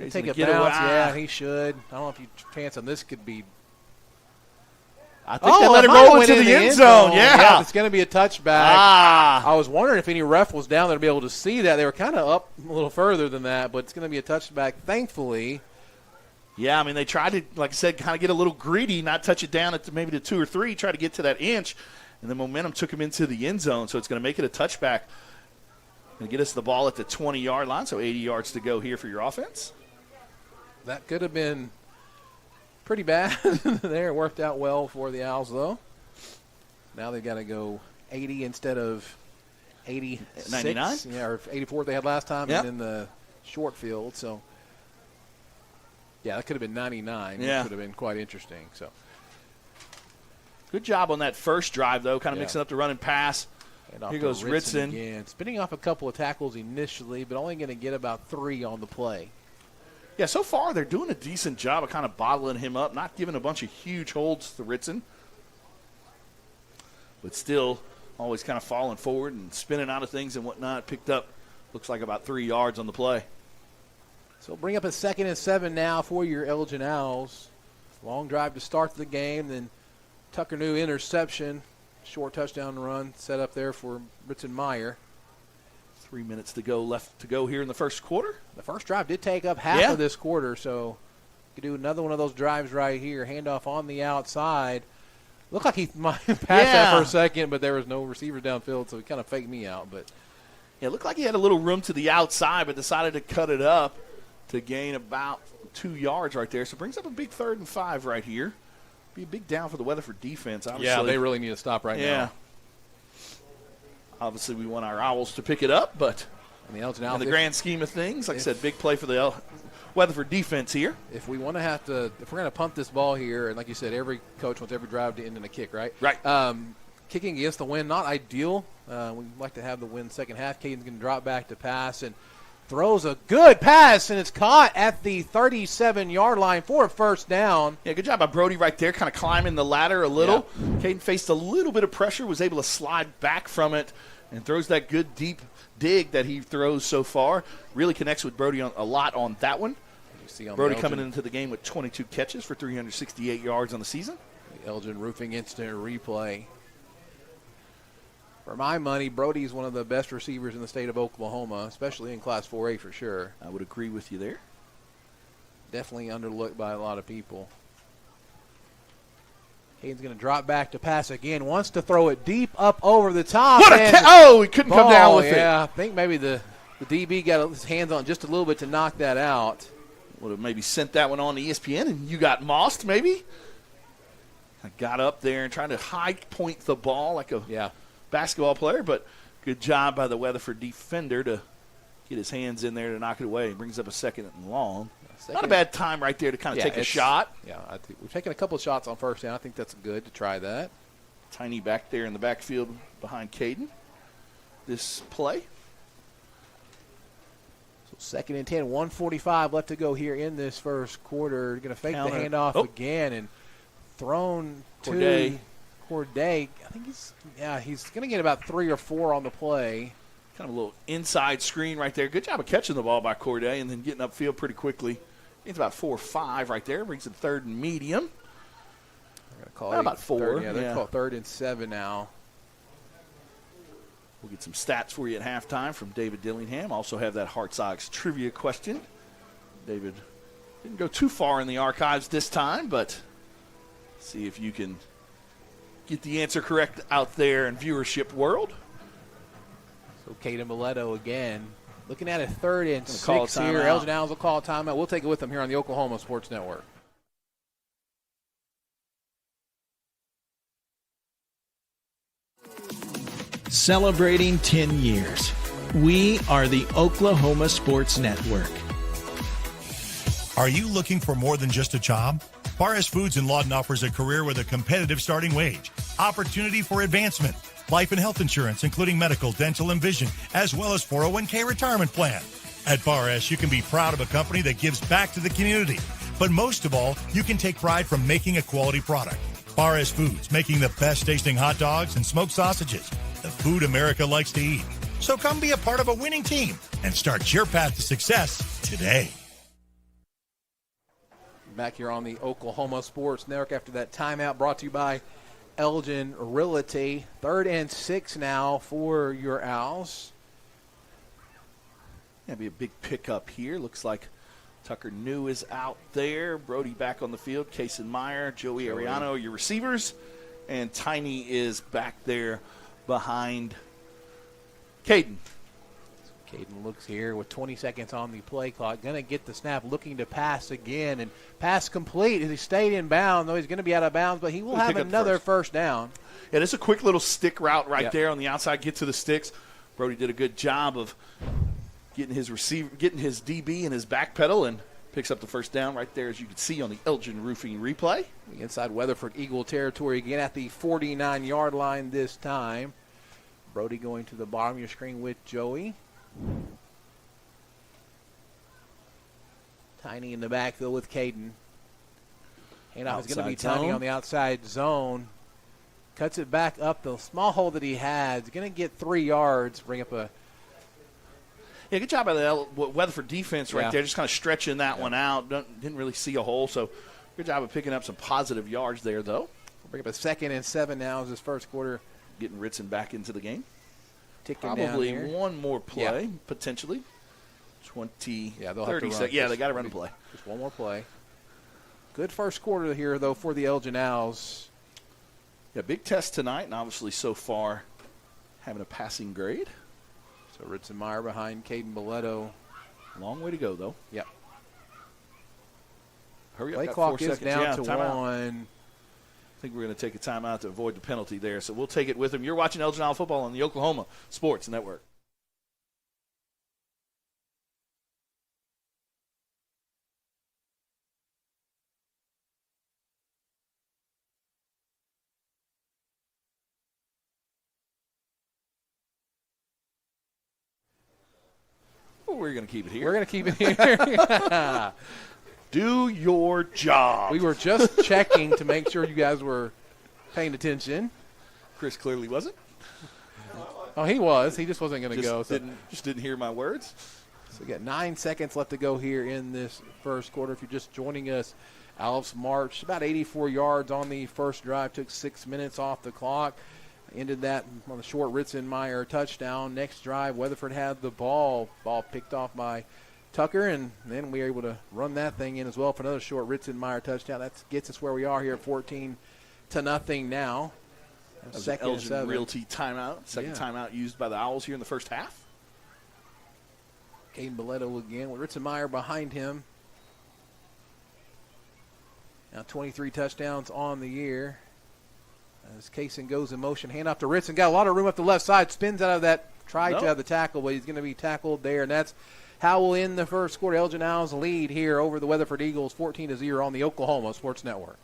Take a bounce. Yeah, he should. I don't know if you chance on this could be. I think they let it roll into the end zone. Yeah. It's going to be a touchback. I was wondering if any ref was down there to be able to see that. They were kind of up a little further than that, but it's going to be a touchback, thankfully. Yeah, I mean, they tried to, like I said, kind of get a little greedy, not touch it down at maybe the 2 or 3, try to get to that inch, and the momentum took him into the end zone, so it's going to make it a touchback. Going to get us the ball at the 20-yard line, so 80 yards to go here for your offense. That could have been pretty bad there. It worked out well for the Owls, though. Now they've got to go 80 instead of 86. 99? Yeah, or 84 they had last time, and in the short field. So, yeah, that could have been 99. Yeah. It could have been quite interesting. So, good job on that first drive, though, kind of mixing up the run and pass. Here goes Ritson. Again. Spinning off a couple of tackles initially, but only going to get about 3 on the play. Yeah, so far they're doing a decent job of kind of bottling him up, not giving a bunch of huge holds to Ritson, but still always kind of falling forward and spinning out of things and whatnot. Picked up, looks like about 3 yards on the play. So bring up a 2nd and 7 now for your Elgin Owls. Long drive to start the game, then Tucker New interception, short touchdown run set up there for Ritson Meyer. 3 minutes to go left to go here in the first quarter. The first drive did take up half of this quarter, so you could do another one of those drives right here. Handoff on the outside. Looked like he might have passed that for a second, but there was no receivers downfield, so he kind of faked me out. But yeah, it looked like he had a little room to the outside, but decided to cut it up to gain about 2 yards right there. So it brings up a big 3rd and 5 right here. Be a big down for the Weatherford defense, obviously. Yeah, they really need to stop right now. Obviously, we want our Owls to pick it up, but in the grand scheme of things, like I said, big play for the Weatherford defense here. If we want to if we're going to punt this ball here, and like you said, every coach wants every drive to end in a kick, right? Right. Kicking against the wind, not ideal. We'd like to have the wind second half. Caden's going to drop back to pass and throws a good pass, and it's caught at the 37-yard line for a first down. Yeah, good job by Brody right there, kind of climbing the ladder a little. Yeah. Caden faced a little bit of pressure, was able to slide back from it, and throws that good deep dig that he throws so far. Really connects with Brody a lot on that one. Brody coming into the game with 22 catches for 368 yards on the season. The Elgin Roofing instant replay. For my money, Brody's one of the best receivers in the state of Oklahoma, especially in Class 4A for sure. I would agree with you there. Definitely underlooked by a lot of people. Hayden's going to drop back to pass again. Wants to throw it deep up over the top. He couldn't come down with it. Yeah, I think maybe the DB got his hands on just a little bit to knock that out. Would have maybe sent that one on to ESPN, and you got mossed maybe. I got up there and tried to high point the ball like a basketball player, but good job by the Weatherford defender to get his hands in there to knock it away. He brings up a 2nd and long. Not a bad time right there to kind of take a shot. Yeah, we've taken a couple of shots on first down. I think that's good to try that. Tiny back there in the backfield behind Caden. This play. So 2nd and 10, 1:45 left to go here in this first quarter. Going to fake the handoff again and thrown to Corday, I think he's going to get about 3 or 4 on the play. Kind of a little inside screen right there. Good job of catching the ball by Corday and then getting upfield pretty quickly. It's about 4 or 5 right there. Brings it 3rd and medium. Call about 4. They're going to call 3rd and 7 now. We'll get some stats for you at halftime from David Dillingham. Also have that Hart Sox trivia question. David didn't go too far in the archives this time, but see if you can get the answer correct out there in viewership world. So Caden Mileto again. Looking at a 3rd and 6 here. Timeout. Elgin Owls will call a timeout. We'll take it with them here on the Oklahoma Sports Network. Celebrating 10 years. We are the Oklahoma Sports Network. Are you looking for more than just a job? Bar S Foods in Lawton offers a career with a competitive starting wage, opportunity for advancement, life and health insurance, including medical, dental, and vision, as well as 401k retirement plan. At Bar S, you can be proud of a company that gives back to the community. But most of all, you can take pride from making a quality product. Bar S Foods, making the best tasting hot dogs and smoked sausages. The food America likes to eat. So come be a part of a winning team and start your path to success today. Back here on the Oklahoma Sports Network after that timeout brought to you by Elgin Realty. 3rd and 6 now for your Owls. That'd be a big pickup here. Looks like Tucker New is out there. Brody back on the field. Kason Meyer, Joey Ariano, your receivers. And Tiny is back there behind Caden. Caden looks here with 20 seconds on the play clock. Going to get the snap, looking to pass again. And pass complete as he stayed in bounds. Though he's going to be out of bounds, but he will have another first down. Yeah, it's a quick little stick route right there on the outside. Get to the sticks. Brody did a good job of getting his receiver, getting his DB in his back pedal, and picks up the first down right there, as you can see on the Elgin Roofing replay. Inside Weatherford Eagle territory again at the 49-yard line this time. Brody going to the bottom of your screen with Joey. Tiny in the backfield with Caden. Handoff is going to be Tiny on the outside zone. Cuts it back up the small hole that he has. Going to get 3 yards. Bring up a... Yeah, good job by the Weatherford defense right there, just kind of stretching that one out. Didn't really see a hole, so good job of picking up some positive yards there, though. Bring up a 2nd and 7 now as this first quarter. Getting Ritson back into the game. Ticking Probably down here. One more play, potentially. 20, they'll 30 seconds. Yeah, they got to run a play. Just one more play. Good first quarter here, though, for the Elgin Owls. Yeah, big test tonight, and obviously so far having a passing grade. So Ritson Meyer behind Caden Mileto. Long way to go, though. Yep. Hurry up. Play got clock 4 is seconds. down to timeout. 1. I think we're going to take a timeout to avoid the penalty there, so we'll take it with him. You're watching Elgin Owl Football on the Oklahoma Sports Network. We're going to keep it here. We're going to keep it here. Do your job. We were just checking to make sure you guys were paying attention. Chris clearly wasn't. Oh, he was. He just wasn't going to go. Just didn't hear my words. So we got 9 seconds left to go here in this first quarter. If you're just joining us, Owls marched about 84 yards on the first drive. Took 6 minutes off the clock. Ended that on the short Ritson Meyer touchdown. Next drive, Weatherford had the ball. Ball picked off by Tucker, and then we were able to run that thing in as well for another short Ritson Meyer touchdown. That gets us where we are here at 14-0 now. Second Elgin Realty timeout. Second timeout used by the Owls here in the first half. Caden Mileto again with Ritson Meyer behind him. Now 23 touchdowns on the year. As Kaysen goes in motion, hand off to Ritson. Got a lot of room up the left side. Spins out of that. Tried to have the tackle, but he's going to be tackled there. And that's how we'll end the first quarter. Elgin Owls lead here over the Weatherford Eagles 14-0 on the Oklahoma Sports Network.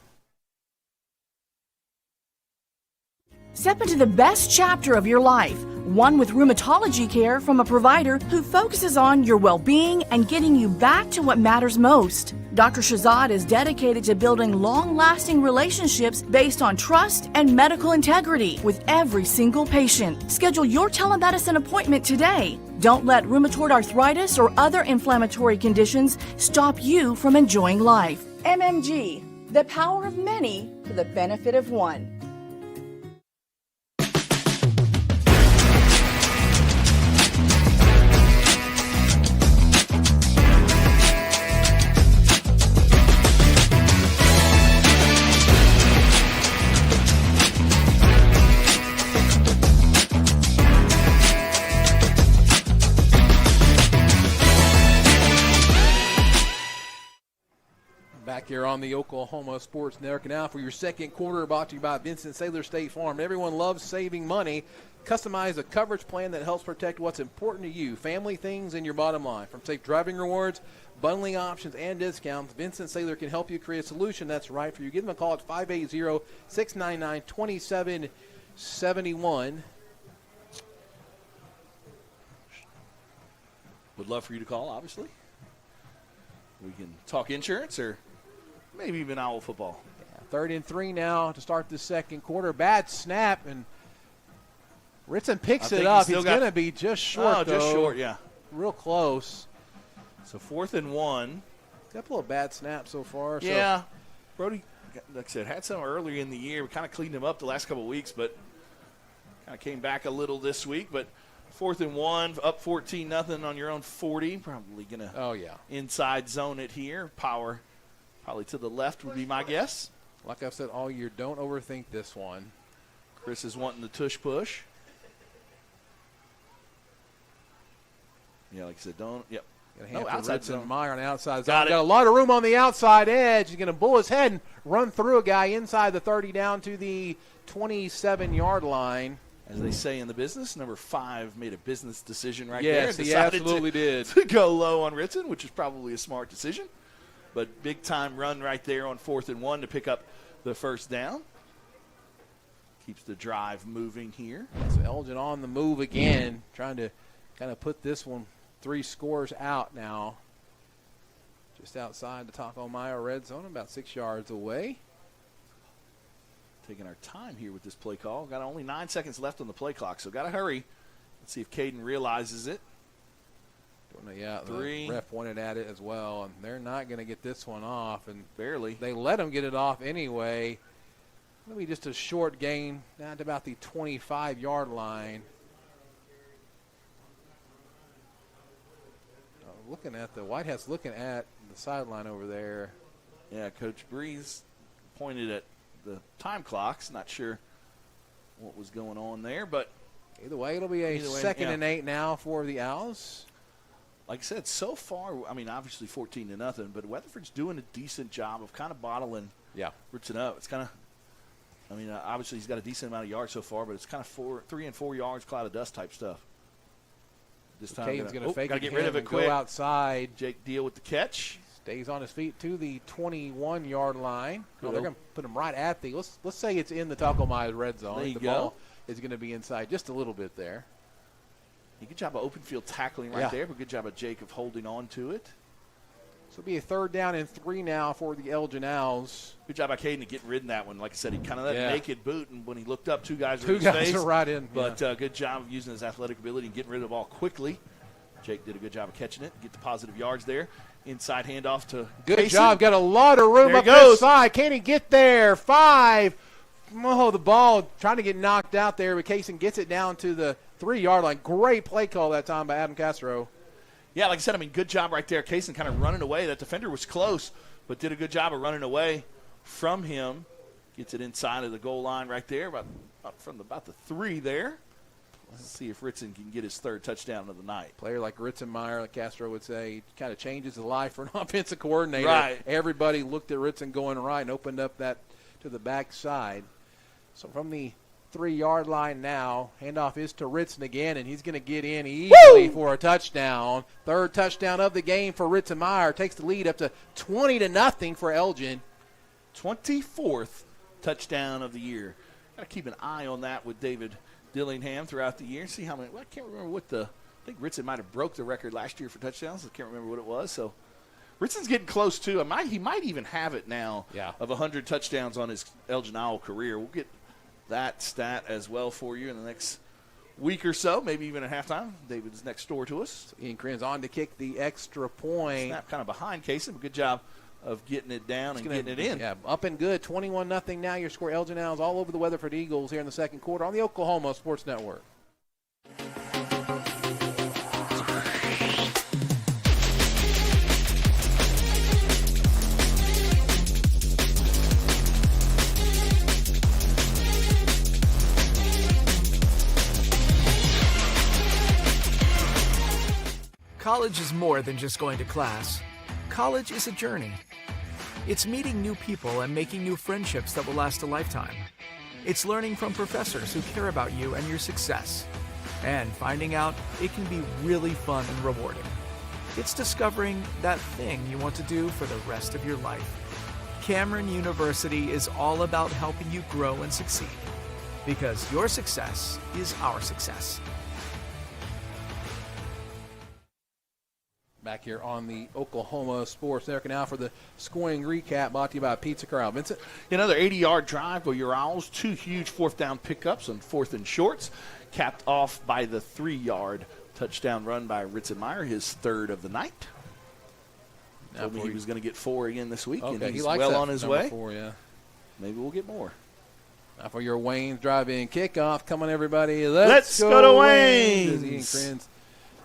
Step into the best chapter of your life, one with rheumatology care from a provider who focuses on your well-being and getting you back to what matters most. Dr. Shahzad is dedicated to building long-lasting relationships based on trust and medical integrity with every single patient. Schedule your telemedicine appointment today. Don't let rheumatoid arthritis or other inflammatory conditions stop you from enjoying life. MMG, the power of many for the benefit of one. Back here on the Oklahoma Sports Network. Now for your second quarter, brought to you by Vincent Saylor State Farm. Everyone loves saving money. Customize a coverage plan that helps protect what's important to you, family things, and your bottom line. From safe driving rewards, bundling options, and discounts, Vincent Saylor can help you create a solution that's right for you. Give them a call at 580-699-2771. Would love for you to call, obviously. We can talk insurance or maybe even Owl football. Yeah, 3rd and 3 now to start the second quarter. Bad snap, and Ritson picks it up. He's going to be just short, though. Just short, yeah. Real close. So 4th and 1. Couple of bad snaps so far. Yeah. Brody, like I said, had some earlier in the year. We kind of cleaned him up the last couple of weeks, but kind of came back a little this week. But 4th and 1, up 14-0 on your own 40. Probably going to inside zone it here. Power probably to the left would be my guess. Like I've said all year, don't overthink this one. Chris is wanting the tush push. Yeah, like I said, don't. Yep. Outside zone. Meyer on the outside zone. Got a lot of room on the outside edge. He's going to bull his head and run through a guy inside the 30 down to the 27-yard line. As they say in the business, number 5 made a business decision right there. Yes, he absolutely did. To go low on Ritson, which is probably a smart decision. But big-time run right there on 4th and 1 to pick up the first down. Keeps the drive moving here. So Elgin on the move again, trying to kind of put this one 3 scores out now. Just outside the Taco Maya red zone, about 6 yards away. Taking our time here with this play call. Got only 9 seconds left on the play clock, so got to hurry. Let's see if Caden realizes it. Yeah, 3. The ref pointed at it as well, and they're not going to get this one off. And barely. They let him get it off anyway. Maybe just a short gain down to about the 25-yard line. Looking at the Whitehead's looking at the sideline over there. Yeah, Coach Breeze pointed at the time clocks. Not sure what was going on there, but either way, it'll be a 2nd and 8 now for the Owls. Like I said, so far, I mean, obviously 14-0, but Weatherford's doing a decent job of kind of bottling Ritson up. It's kind of, I mean, obviously he's got a decent amount of yards so far, but it's kind of 3 and 4 yards, cloud of dust type stuff. This time, Caden's going to fake it, get rid of it quick. Go outside. Jake deal with the catch. Stays on his feet to the 21-yard line. Oh, they're going to put him right at the. Let's say it's in the Taco Maya red zone. There you the go. Ball is going to be inside just a little bit there. Good job of open field tackling right there, but good job of Jake of holding on to it. So it'll be a 3rd down and 3 now for the Elgin Owls. Good job by Caden to get rid of that one. Like I said, he kind of that naked boot, and when he looked up, 2 guys were in his face. Are right in. But good job of using his athletic ability and getting rid of the ball quickly. Jake did a good job of catching it, get the positive yards there. Inside handoff to Good Mason. job. Got a lot of room up this side. Can he get there? 5. Oh, the ball trying to get knocked out there, but Kaysen gets it down to the 3-yard line. Great play call that time by Adam Castro. Yeah, like I said, I mean, good job right there. Kaysen kind of running away. That defender was close, but did a good job of running away from him. Gets it inside of the goal line right there, about the 3 there. Let's see if Ritson can get his 3rd touchdown of the night. Player like Ritson Meyer, like Castro would say, kind of changes the life for an offensive coordinator. Right. Everybody looked at Ritson going right and opened up that to the backside. So from the 3-yard line now, handoff is to Ritson again, and he's going to get in easily for a touchdown. 3rd touchdown of the game for Ritson Meyer. Takes the lead up to 20-0 for Elgin. 24th touchdown of the year. got to keep an eye on that with David Dillingham throughout the year. See how many. Well, I can't remember what I think Ritson might have broke the record last year for touchdowns. I can't remember what it was. So Ritson's getting close too. He might even have it now of 100 touchdowns on his Elgin Owl career. We'll get that stat as well for you in the next week or so, maybe even at halftime. David's next door to us. So Ian Cren's on to kick the extra point. Snap kind of behind Casey, but good job of getting it down and getting it in. Yeah, up and good. 21-0 now. Your score, Elgin Owls all over the Weatherford Eagles here in the second quarter on the Oklahoma Sports Network. College is more than just going to class. College is a journey. It's meeting new people and making new friendships that will last a lifetime. It's learning from professors who care about you and your success. And finding out it can be really fun and rewarding. It's discovering that thing you want to do for the rest of your life. Cameron University is all about helping you grow and succeed. Because your success is our success. Back here on the Oklahoma Sports Network now for the scoring recap brought to you by Pizza Corral. Vincent? Another 80-yard drive for your Owls. 2 huge fourth down pickups on 4th and shorts, capped off by the 3-yard touchdown run by Ritzenmeyer, his 3rd of the night. Told me he was going to get 4 again this week, and he's well on his way. 4, yeah. Maybe we'll get more. Now for your Wayne's drive-in kickoff. Come on, everybody. Let's go to Wayne's. Ian Cren's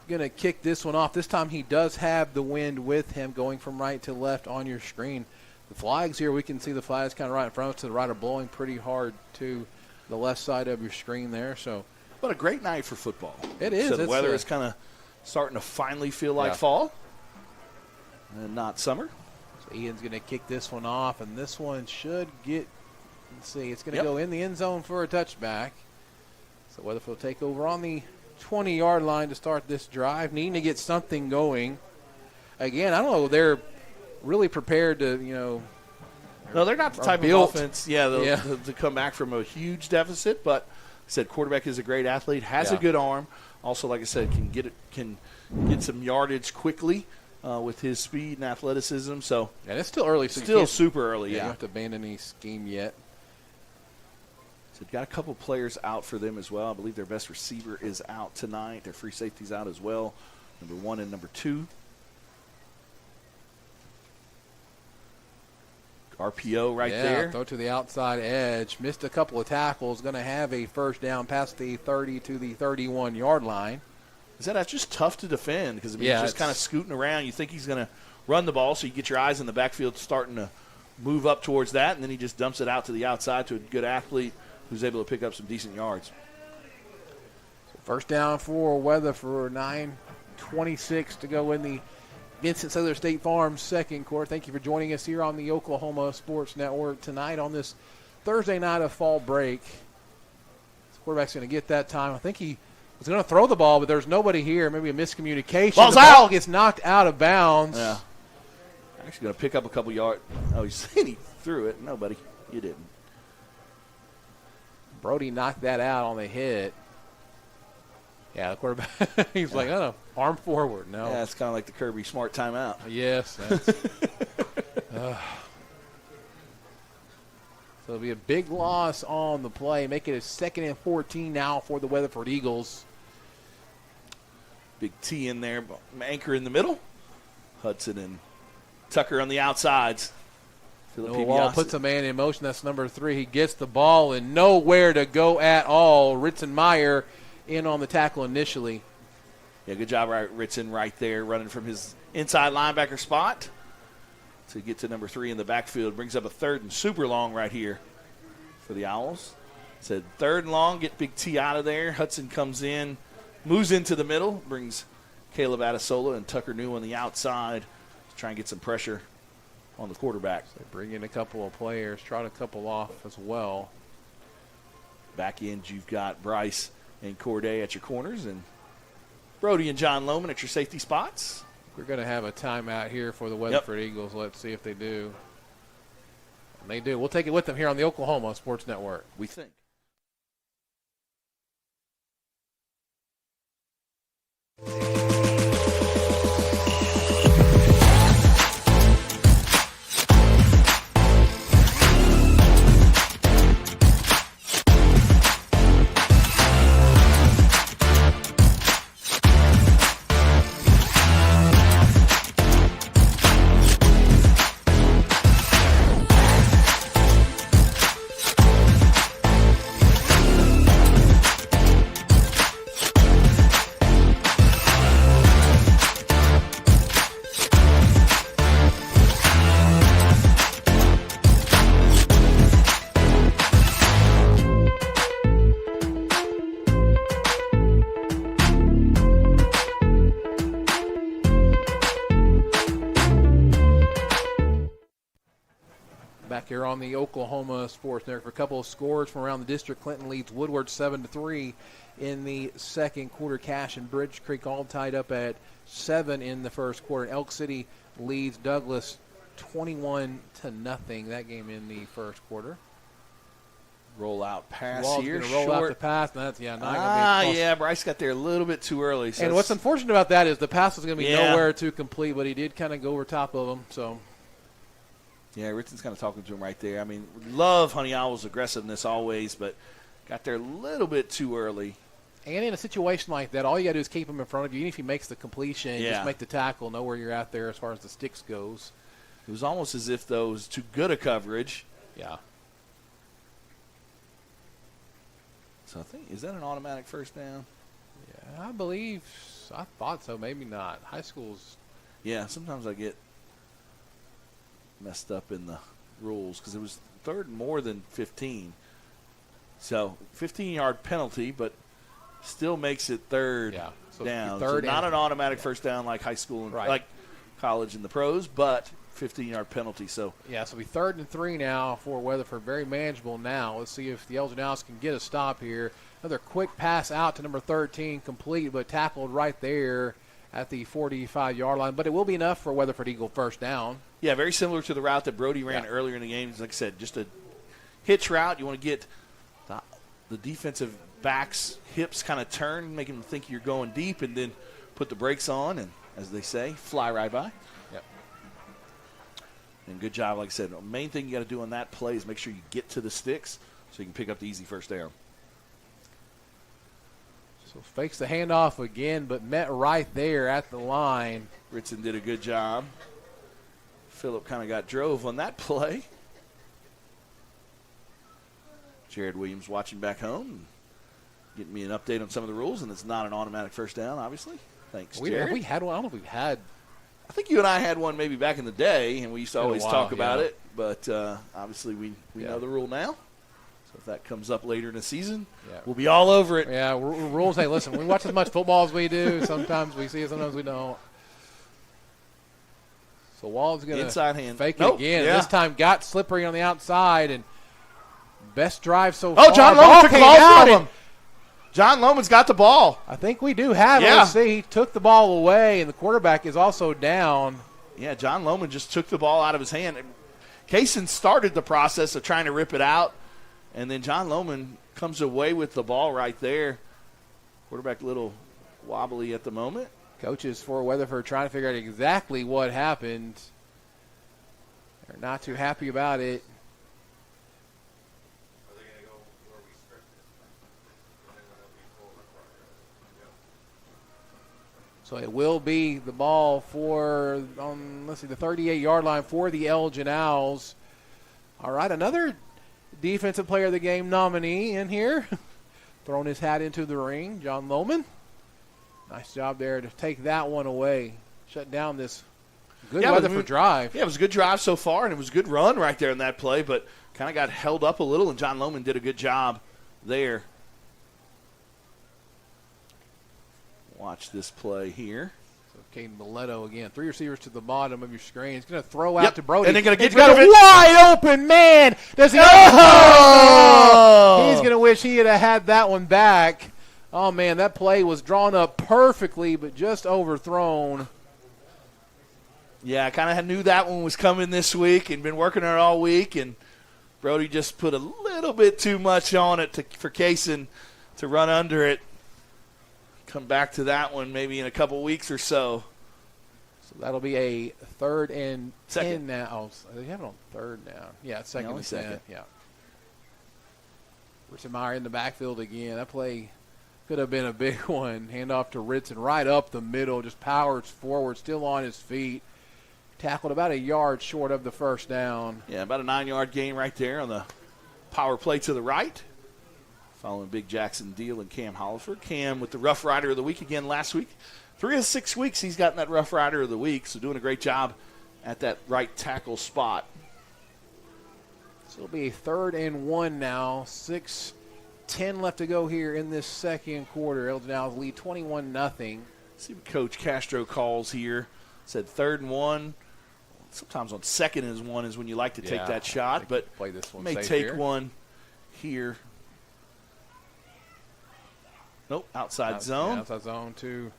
going to kick this one off. This time he does have the wind with him going from right to left on your screen. The flags here, we can see the flags kind of right in front of us to the right are blowing pretty hard to the left side of your screen there. So, what a great night for football. It is. So the weather is kind of starting to finally feel like fall and not summer. So Ian's going to kick this one off, and this one should get, let's see, it's going to go in the end zone for a touchback. So Weatherford will take over on the 20-yard line to start this drive, needing to get something going. Again, I don't know, they're really prepared to, No, they're not the type of offense, to come back from a huge deficit. But like I said, quarterback is a great athlete, has a good arm. Also, like I said, can get some yardage quickly with his speed and athleticism. So, and it's still early. So still super early. You don't have to abandon any scheme yet. So they've got a couple players out for them as well. I believe their best receiver is out tonight. Their free safety's out as well, number 1 and number 2. RPO there. Throw to the outside edge. Missed a couple of tackles. Going to have a first down past the 30 to the 31-yard line. That's just tough to defend because he's just kind of scooting around. You think he's going to run the ball, so you get your eyes in the backfield starting to move up towards that, and then he just dumps it out to the outside to a good athlete who's able to pick up some decent yards. So first down for Weatherford, 9:26 to go in the Vincent Southern State Farm second quarter. Thank you for joining us here on the Oklahoma Sports Network tonight on this Thursday night of fall break. This quarterback's going to get that time. I think he was going to throw the ball, but there's nobody here. Maybe a miscommunication. Ball's the out. Ball gets knocked out of bounds. Yeah. Actually going to pick up a couple yards. Oh, he's saying he threw it. Nobody. You didn't. Brody knocked that out on the hit. Yeah, the quarterback, he's like, oh, arm forward. No. Yeah, it's kind of like the Kirby Smart timeout. Yes. That's, so it'll be a big loss on the play. Make it a 2nd and 14 now for the Weatherford Eagles. Big T in there, anchor in the middle. Hudson and Tucker on the outsides. Noah Wall puts a man in motion. That's number 3. He gets the ball and nowhere to go at all. Ritzenmeyer in on the tackle initially. Yeah, good job, Ritson, right there, running from his inside linebacker spot to get to number 3 in the backfield. Brings up a 3rd and super long right here for the Owls. Said 3rd and long, get Big T out of there. Hudson comes in, moves into the middle, brings Caleb Adesola and Tucker New on the outside to try and get some pressure on the quarterback. So bring in a couple of players, trot a couple off as well. Back end, you've got Bryce and Corday at your corners and Brody and John Lohman at your safety spots. We're going to have a timeout here for the Weatherford Eagles. Let's see if they do. And they do. We'll take it with them here on the Oklahoma Sports Network. We think. Back here on the Oklahoma Sports Network for a couple of scores from around the district. Clinton leads Woodward 7-3 in the second quarter. Cache and Bridge Creek all tied up at 7 in the first quarter. Elk City leads Douglas 21-0. That game in the first quarter. Roll out pass Wall's here. Roll out the pass. That's not going to be yeah. Bryce got there a little bit too early. So and what's unfortunate about that is the pass was going to be nowhere to complete, but he did kind of go over top of him. So. Yeah, Ritson's kind of talking to him right there. I mean, love Honey Owl's aggressiveness always, but got there a little bit too early. And in a situation like that, all you got to do is keep him in front of you. Even if he makes the completion, Yeah. just make the tackle, know where you're at there as far as the sticks goes. It was almost as if, though, it was too good a coverage. Yeah. So I think, is that an automatic first down? Yeah, I thought so. Maybe not. High schools. Yeah, sometimes I get messed up in the rules because it was third and more than 15. So 15-yard penalty, but still makes it third down. So not an automatic first down like high school and like college and the pros, but 15-yard penalty. So yeah, so it'll be 3rd and 3 now for Weatherford. Very manageable now. Let's see if the Elgin Owls can get a stop here. Another quick pass out to number 13, complete, but tackled right there at the 45-yard line. But it will be enough for Weatherford Eagle first down. Yeah, very similar to the route that Brody ran earlier in the game. Like I said, just a hitch route. You want to get the defensive back's hips kind of turn, make him think you're going deep, and then put the brakes on and, as they say, fly right by. Yep. And good job, like I said. The main thing you got to do on that play is make sure you get to the sticks so you can pick up the easy first down. So fakes the handoff again, but met right there at the line. Ritson did a good job. Phillip kind of got drove on that play. Jared Williams watching back home, getting me an update on some of the rules, and it's not an automatic first down, obviously. Thanks, Jared. We had one. I don't know if we've had. I think you and I had one maybe back in the day, and we used to always talk about yeah. it. But obviously we know the rule now. So if that comes up later in the season, we'll be all over it. Yeah, rules. Hey, listen, we watch as much football as we do. Sometimes we see it, sometimes we don't. So Wald's going to fake it again. Yeah. This time got slippery on the outside, and best drive so far. Oh, John Loman took the ball from him. John Loman's got the ball. I think we do have it. Let's see. He took the ball away, and the quarterback is also down. Yeah, John Loman just took the ball out of his hand. Kaysen started the process of trying to rip it out, and then John Loman comes away with the ball right there. Quarterback a little wobbly at the moment. Coaches for Weatherford trying to figure out exactly what happened. They're not too happy about it. So it will be the ball for, the 38-yard line for the Elgin Owls. All right, another defensive player of the game nominee in here. Throwing his hat into the ring, John Lohman. Nice job there to take that one away. Shut down this good Weatherford drive. Yeah, it was a good drive so far, and it was a good run right there in that play, but kind of got held up a little, and John Lohman did a good job there. Watch this play here. So Caden Mileto again. 3 receivers to the bottom of your screen. He's going to throw out to Brody. And they're going to get rid of it. Wide open man. Does he? Oh! He's going to wish he had had that one back. Oh, man, that play was drawn up perfectly, but just overthrown. Yeah, I kind of knew that one was coming this week and been working on it all week, and Brody just put a little bit too much on it for Kaysen to run under it. Come back to that one maybe in a couple weeks or so. So that'll be a 3rd and 10 now. Oh, they have it on 3rd now. Yeah, it's 2nd and 10. Yeah. Ritzenmeyer in the backfield again. That play could have been a big one. Handoff to Ritson right up the middle. Just powers forward, still on his feet. Tackled about a yard short of the first down. Yeah, about a 9-yard gain right there on the power play to the right. Following Big Jackson Deal and Cam Hollisford. Cam with the Rough Rider of the Week again last week. 3 of 6 weeks he's gotten that Rough Rider of the Week, so doing a great job at that right tackle spot. So it'll be a 3rd and 1 now. 6:10 left to go here in this second quarter. Elgin Owls lead 21-0. See what Coach Castro calls here. Said 3rd and 1. sometimes on second is when you like to take that I shot, think but play this one may safe take here. one here. Nope, outside zone. Yeah, outside zone, too.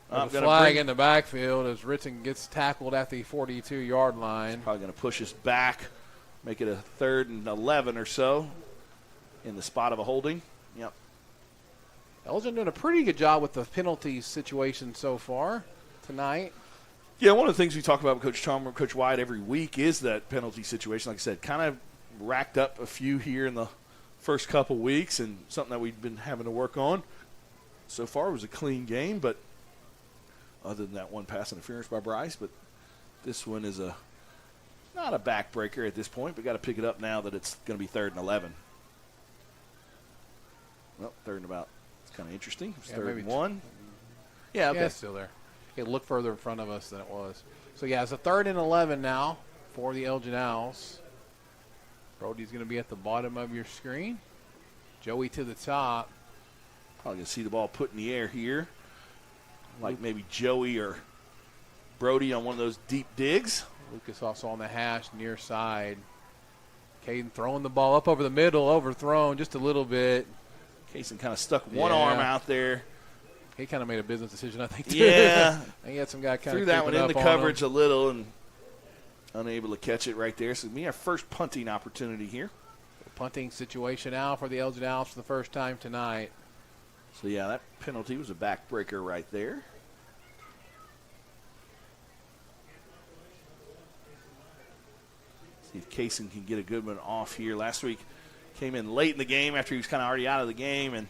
I'm The gonna flag bring- in the backfield as Ritson gets tackled at the 42-yard line. Probably going to push us back, make it a 3rd and 11 or so in the spot of a holding. Yep. Elgin doing a pretty good job with the penalty situation so far tonight. Yeah, one of the things we talk about with Coach Chalmers, Coach White every week is that penalty situation. Like I said, kind of racked up a few here in the first couple weeks, and something that we've been having to work on. So far, it was a clean game, but other than that one pass interference by Bryce, but this one is not a backbreaker at this point, but got to pick it up now that it's going to be 3rd and 11. Well, 3rd and about. It's kind of interesting. It's 3rd and 1. Yeah, okay. Yeah, it's still there. It looked further in front of us than it was. So, yeah, it's a 3rd and 11 now for the Elgin Owls. Brody's going to be at the bottom of your screen. Joey to the top. Probably going to see the ball put in the air here. Like maybe Joey or Brody on one of those deep digs. Lucas also on the hash near side. Caden throwing the ball up over the middle, overthrown just a little bit. Kaysen kind of stuck one arm out there. He kind of made a business decision, I think, too. Yeah. He had some guy kind threw of that one in the on coverage him. a little and unable to catch it right there. So we have first punting opportunity here. Punting situation now for the Elgin Owls for the first time tonight. So, yeah, that penalty was a backbreaker right there. See if Kaysen can get a good one off here. Last week came in late in the game after he was kind of already out of the game.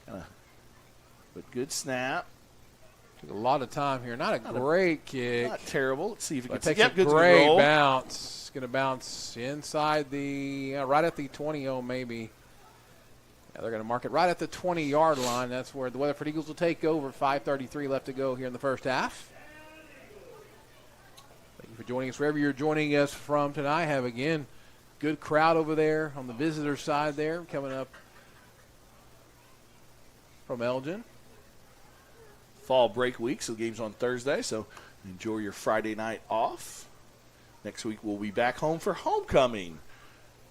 But good snap. Took a lot of time here. Not a great kick. Not terrible. Let's see if it But gets takes a good great roll. bounce. Going to bounce inside the, right at the 20 maybe. Yeah, they're going to mark it right at the 20-yard line. That's where the Weatherford Eagles will take over. 5:33 left to go here in the first half. Thank you for joining us wherever you're joining us from tonight. Have, again, good crowd over there on the visitor side there coming up from Elgin. Fall break week, so the game's on Thursday, so enjoy your Friday night off. Next week we'll be back home for homecoming.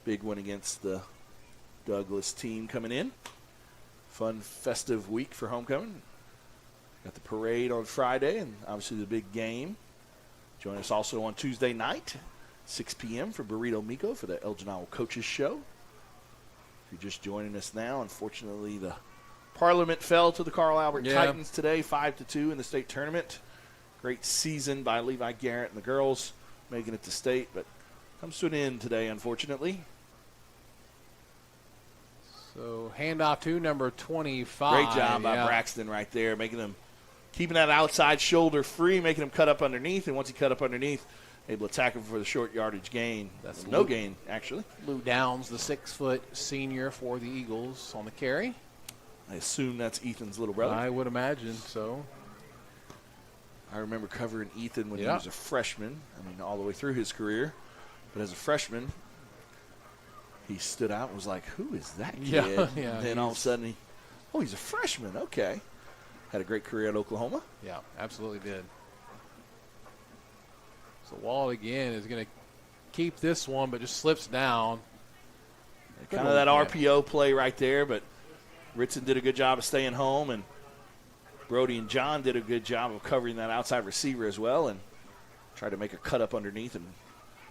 Big one against the Douglas team coming in. Fun, festive week for homecoming. Got the parade on Friday and obviously the big game. Join us also on Tuesday night, 6 p.m. for Burrito Miko for the Elgin Owl Coaches Show. If you're just joining us now, unfortunately the Parliament fell to the Carl Albert Titans today, 5-2 in the state tournament. Great season by Levi Garrett and the girls making it to state, but comes to an end today, unfortunately. So handoff to number 25. Great job by Braxton right there, keeping that outside shoulder free, making him cut up underneath, and once he cut up underneath, able to tackle for the short yardage gain. That's no gain, actually. Lou Downs, the 6-foot senior for the Eagles on the carry. I assume that's Ethan's little brother. I would imagine so. I remember covering Ethan when he was a freshman, all the way through his career. But as a freshman, he stood out and was like, who is that kid? Yeah, and then all of a sudden, he's a freshman. Okay. Had a great career at Oklahoma. Yeah, absolutely did. So Wald again is going to keep this one, but just slips down. Kind of that RPO play right there, but Ritson did a good job of staying home, and Brody and John did a good job of covering that outside receiver as well and tried to make a cut up underneath and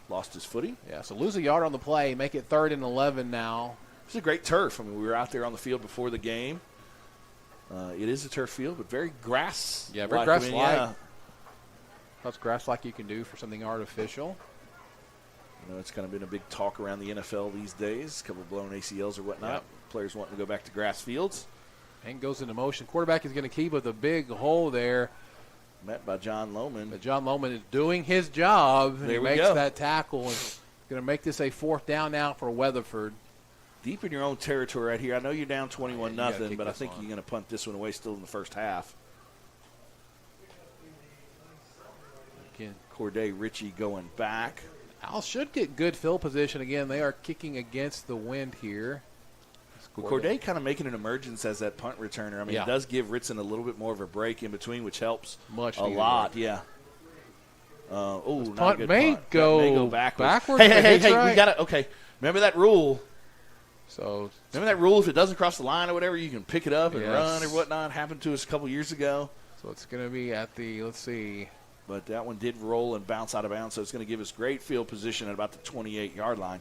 lost his footing. Yeah, so lose a yard on the play, make it 3rd and 11 now. It's a great turf. We were out there on the field before the game. It is a turf field, but very grass. Yeah, very grass-like. Yeah. That's grass-like you can do for something artificial. It's kind of been a big talk around the NFL these days. A couple of blown ACLs or whatnot. Yep. Players wanting to go back to grass fields. And goes into motion. Quarterback is going to keep with a big hole there. Met by John Lohman. But John Lohman is doing his job. There he we makes go. that tackle. And going to make this a 4th down now for Weatherford. Deep in your own territory right here. I know you're down 21-0, but I think on. you're going to punt this one away still in the first half. Again, Corday Ritchie going back. Owls should get good field position. Again, they are kicking against the wind here. Well, Corday kind of making an emergence as that punt returner. It does give Ritson a little bit more of a break in between, which helps Much a needed lot. break. Yeah. Punt may go backwards. Hey, right. we got to, okay, remember that rule. So remember that rule, if it doesn't cross the line or whatever, you can pick it up and Yes. run or whatnot. Happened to us a couple years ago. So it's going to be at the, let's see. But that one did roll and bounce out of bounds, so it's going to give us great field position at about the 28-yard line.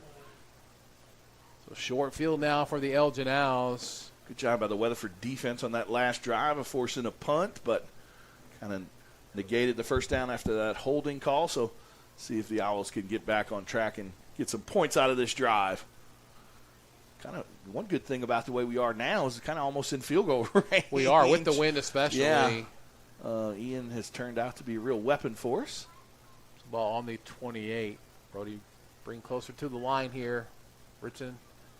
So short field now for the Elgin Owls. Good job by the Weatherford defense on that last drive of forcing a punt, but kind of negated the first down after that holding call. So see if the Owls can get back on track and get some points out of this drive. Kind of one good thing about the way we are now is kind of almost in field goal range. We are, with the wind especially. Yeah. Ian has turned out to be a real weapon for us. Ball on the 28. Brody bring closer to the line here. Richardson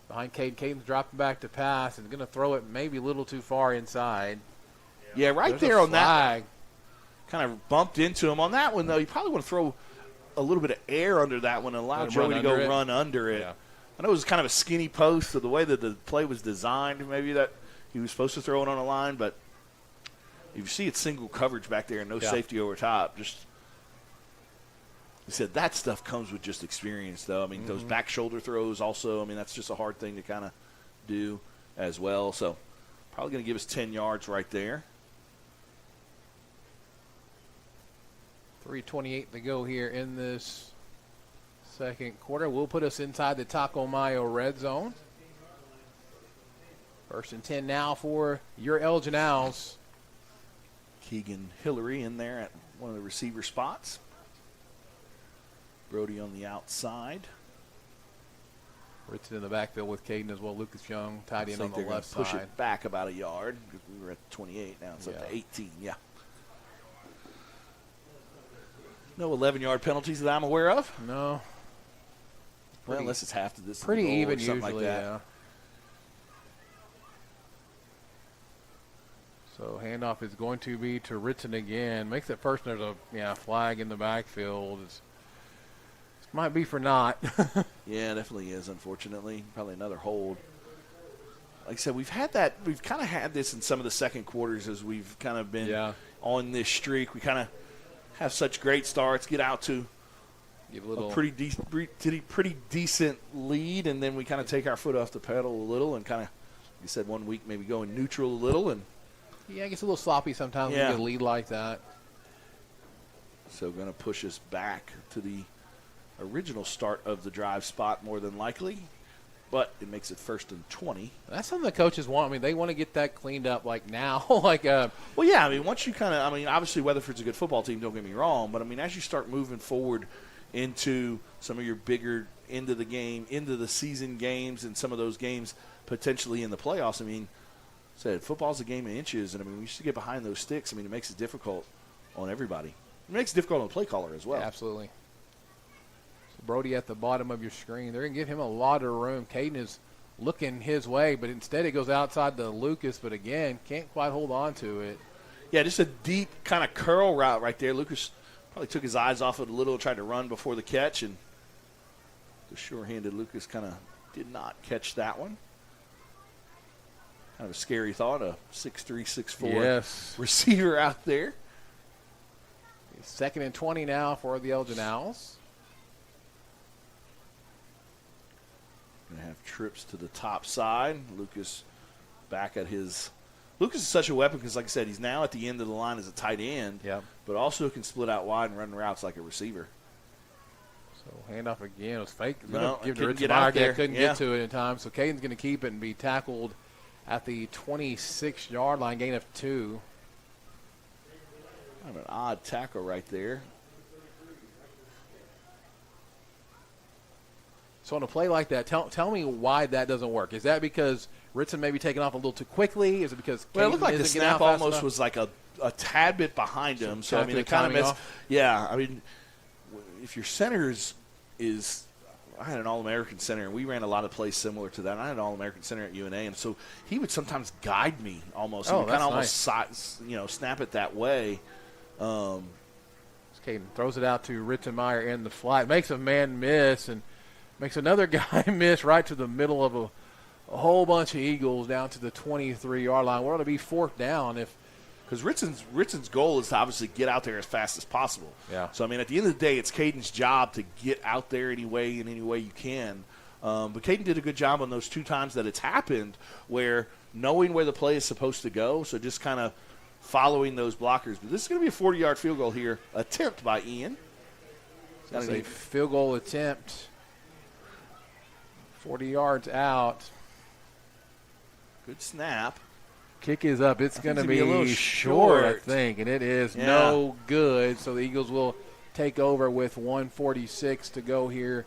behind Caden. Caden's dropping back to pass and going to throw it maybe a little too far inside. Yeah, right There's there a on flag. that. Kind of bumped into him on that one, though. You probably want to throw a little bit of air under that one and allow Joey to go run under it. Yeah. I know it was kind of a skinny post, so the way that the play was designed, maybe that he was supposed to throw it on a line, but you see it's single coverage back there and no safety over top. Just, he said that stuff comes with just experience, though. I mean, those back shoulder throws also, I mean, that's just a hard thing to kind of do as well. So probably going to give us 10 yards right there. 3:28 to go here in this second quarter. Will put us inside the Taco Mayo red zone. 1st and 10 now for your Elgin Owls. Keegan Hillary in there at one of the receiver spots. Brody on the outside. Richardson in the backfield with Caden as well. Lucas Young tied in on the left side. Push it back about a yard. We were at 28 now. It's up to 18. Yeah. No 11-yard penalties that I'm aware of. No. Well, unless it's half to this. Pretty even or something usually, like that. yeah. So handoff is going to be to Richardson again. Makes it first. There's a flag in the backfield. This might be for naught. Yeah, definitely is, unfortunately. Probably another hold. Like I said, we've kind of had this in some of the second quarters as we've kind of been on this streak. We kind of have such great starts, get out to a pretty decent lead, and then we kind of take our foot off the pedal a little and kind of, like you said, one week maybe going neutral a little. And yeah, it gets a little sloppy sometimes when you get a lead like that. So going to push us back to the original start of the drive spot more than likely, but it makes it 1st and 20. That's something the coaches want. I mean, they want to get that cleaned up like now. Well, yeah, I mean, once you kind of, I mean, obviously Weatherford's a good football team, don't get me wrong, but I mean, as you start moving forward into some of your bigger into the season games and some of those games potentially in the playoffs, I mean, football's a game of inches, and I mean, we used to get behind those sticks. I mean, it makes it difficult on everybody. It makes it difficult on the play caller as well. Yeah, absolutely. So Brody at the bottom of your screen. They're going to give him a lot of room. Caden is looking his way, but instead it goes outside to Lucas, but again, can't quite hold on to it. Yeah, just a deep kind of curl route right there. Lucas probably took his eyes off it a little, tried to run before the catch, and the sure-handed Lucas kind of did not catch that one. Kind of a scary thought, a 6'3", 6'4" receiver out there. 2nd and 20 now for the Elgin Owls. Going to have trips to the top side. Lucas back at his – Lucas is such a weapon because, like I said, he's now at the end of the line as a tight end, but also can split out wide and run routes like a receiver. So handoff again. It was fake. Couldn't get out there. Couldn't get to it in time. So Caden's going to keep it and be tackled at the 26-yard line, gain of 2. Kind of an odd tackle right there. So on a play like that, tell me why that doesn't work. Is that because Richardson maybe taking off a little too quickly? Is it because Caden it looked like the snap almost was like a tad bit behind him? So I mean, it kind of missed. Yeah, I mean, if your center is I had an All-American center, and we ran a lot of plays similar to that. I had an All-American center at UNA, and so he would sometimes guide me almost. Oh, kind of almost snap it that way. Caden throws it out to Rittenmeyer in the flat. Makes a man miss and makes another guy miss right to the middle of a whole bunch of Eagles down to the 23-yard line. We're going to be 4th down if Because Ritson's goal is to obviously get out there as fast as possible. Yeah. So, I mean, at the end of the day, it's Caden's job to get out there in any way you can. But Caden did a good job on those 2 times that it's happened where knowing where the play is supposed to go, so just kind of following those blockers. But this is going to be a 40-yard field goal here, attempt by Ian. That's a field goal attempt. 40 yards out. Good snap. Kick is up. It's going to be a little short, I think, and it is no good. So the Eagles will take over with 1:46 to go here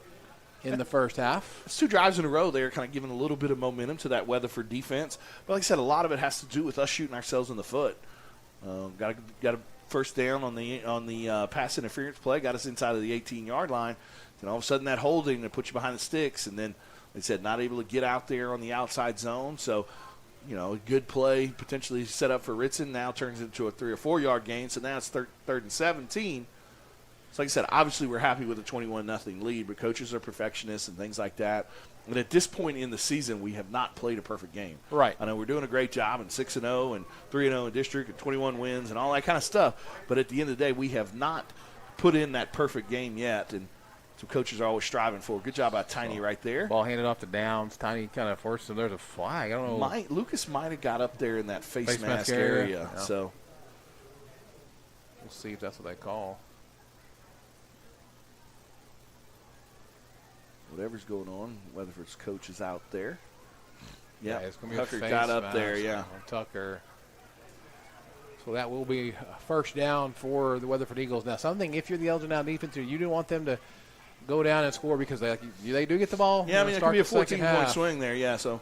in the first half. It's 2 drives in a row there, kind of giving a little bit of momentum to that Weatherford defense. But like I said, a lot of it has to do with us shooting ourselves in the foot. Got a first down on the pass interference play, got us inside of the 18-yard line. Then all of a sudden that holding that puts you behind the sticks, and then, like I said, not able to get out there on the outside zone. So, a good play potentially set up for Ritson now turns into a 3 or 4 yard gain. So now it's third and 17. So like I said, obviously we're happy with a 21-0 lead, but coaches are perfectionists and things like that. And at this point in the season, we have not played a perfect game. Right. I know we're doing a great job in 6-0 and 3-0 in district and 21 wins and all that kind of stuff. But at the end of the day, we have not put in that perfect game yet. And so coaches are always striving for. Good job by Tiny right there. Ball handed off to Downs. Tiny kind of forced him. There's a flag. I don't know. Lucas might have got up there in that face mask area. Yeah. So we'll see if that's what they call. Whatever's going on, Weatherford's coach is out there. Yeah, it's going to be Tucker a face got up mask there, yeah. on Tucker. So that will be a first down for the Weatherford Eagles. Now, something, if you're the Elgin Now defense, you do want them to go down and score because they do get the ball. Yeah, I mean, it could be a 14-point swing there, yeah. So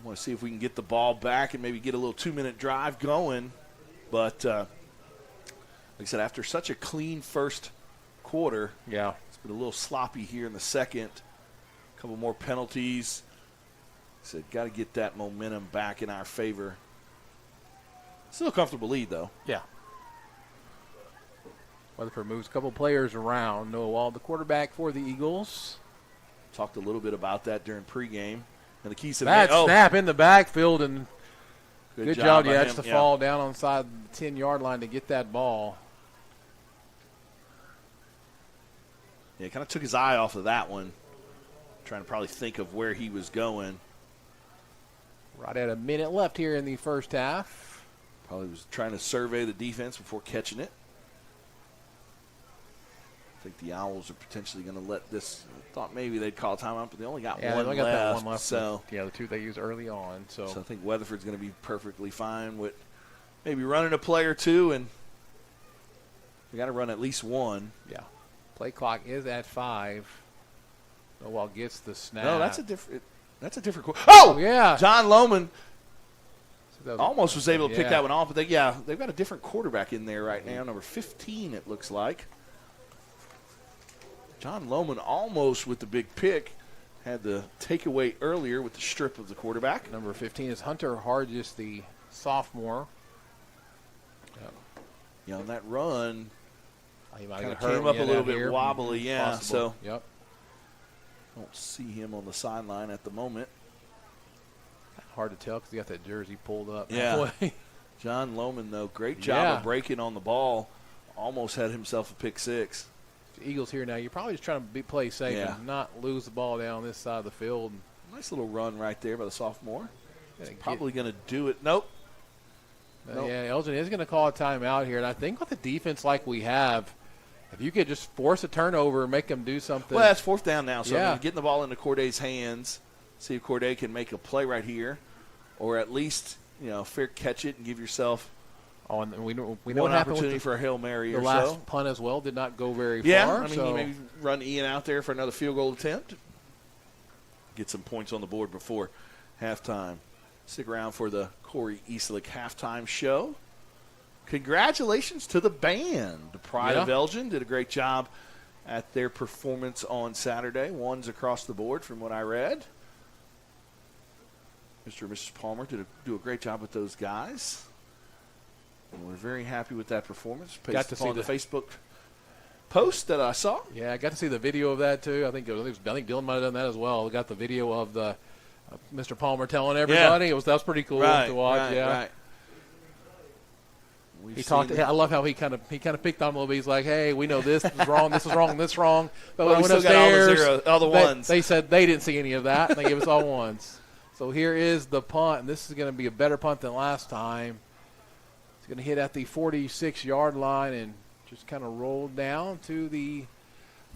I want to see if we can get the ball back and maybe get a little 2-minute drive going. But like I said, after such a clean first quarter, yeah, it's been a little sloppy here in the second. A couple more penalties. Said, got to get that momentum back in our favor. Still a comfortable lead, though. Yeah. Weatherford moves a couple players around. Noah Wald, the quarterback for the Eagles. Talked a little bit about that during pregame. And the keys to that snap in the backfield, and good job. Yeah, just to fall down on the side of the 10-yard line to get that ball. Yeah, kind of took his eye off of that one. Trying to probably think of where he was going. Right at a minute left here in the first half. Probably was trying to survey the defense before catching it. I think the Owls are potentially going to let this. I thought maybe they'd call timeout, but they only got one left. That one left. So the 2 they used early on. So I think Weatherford's going to be perfectly fine with maybe running a play or two, and we got to run at least one. Yeah. Play clock is at 5. Noel gets the snap. No, that's a different. Oh yeah, John Lohman almost was able to pick that one off, but they've got a different quarterback in there right now, number 15. It looks like John Lohman almost with the big pick. Had the takeaway earlier with the strip of the quarterback. Number 15 is Hunter Hargis, the sophomore. Yep. Yeah, on that run, he kind of came up a little bit wobbly. Yeah, possible. So yep. Don't see him on the sideline at the moment. Hard to tell because he got that jersey pulled up. Yeah. John Lohman, though, great job of breaking on the ball. Almost had himself a pick six. The Eagles here now. You're probably just trying to play safe and not lose the ball down this side of the field. Nice little run right there by the sophomore. He's probably going to do it. Nope. Yeah, Elgin is going to call a timeout here. And I think with the defense like we have, if you could just force a turnover and make them do something. Well, that's fourth down now. So I mean, getting the ball into Corday's hands, see if Corday can make a play right here, or at least fair catch it and give yourself and we know one what opportunity for a Hail Mary or so. The last punt as well did not go very far. Yeah, I mean, you maybe run Ian out there for another field goal attempt. Get some points on the board before halftime. Stick around for the Corey Eastlick halftime show. Congratulations to the band. The Pride of Elgin did a great job at their performance on Saturday. Ones across the board from what I read. Mr. and Mrs. Palmer do a great job with those guys. And we're very happy with that performance. Got to see the Facebook post that I saw. Yeah, I got to see the video of that too. I think Dylan might have done that as well. We got the video of the Mr. Palmer telling everybody. That was pretty cool to watch. Right. He talked. I love how he kind of picked on him a little bit. He's like, "Hey, we know this is wrong, this is wrong, this is wrong." But when we went upstairs, all the ones. They said they didn't see any of that, and they gave us all ones. So here is the punt, and this is going to be a better punt than last time. It's going to hit at the 46-yard line and just kind of roll down to the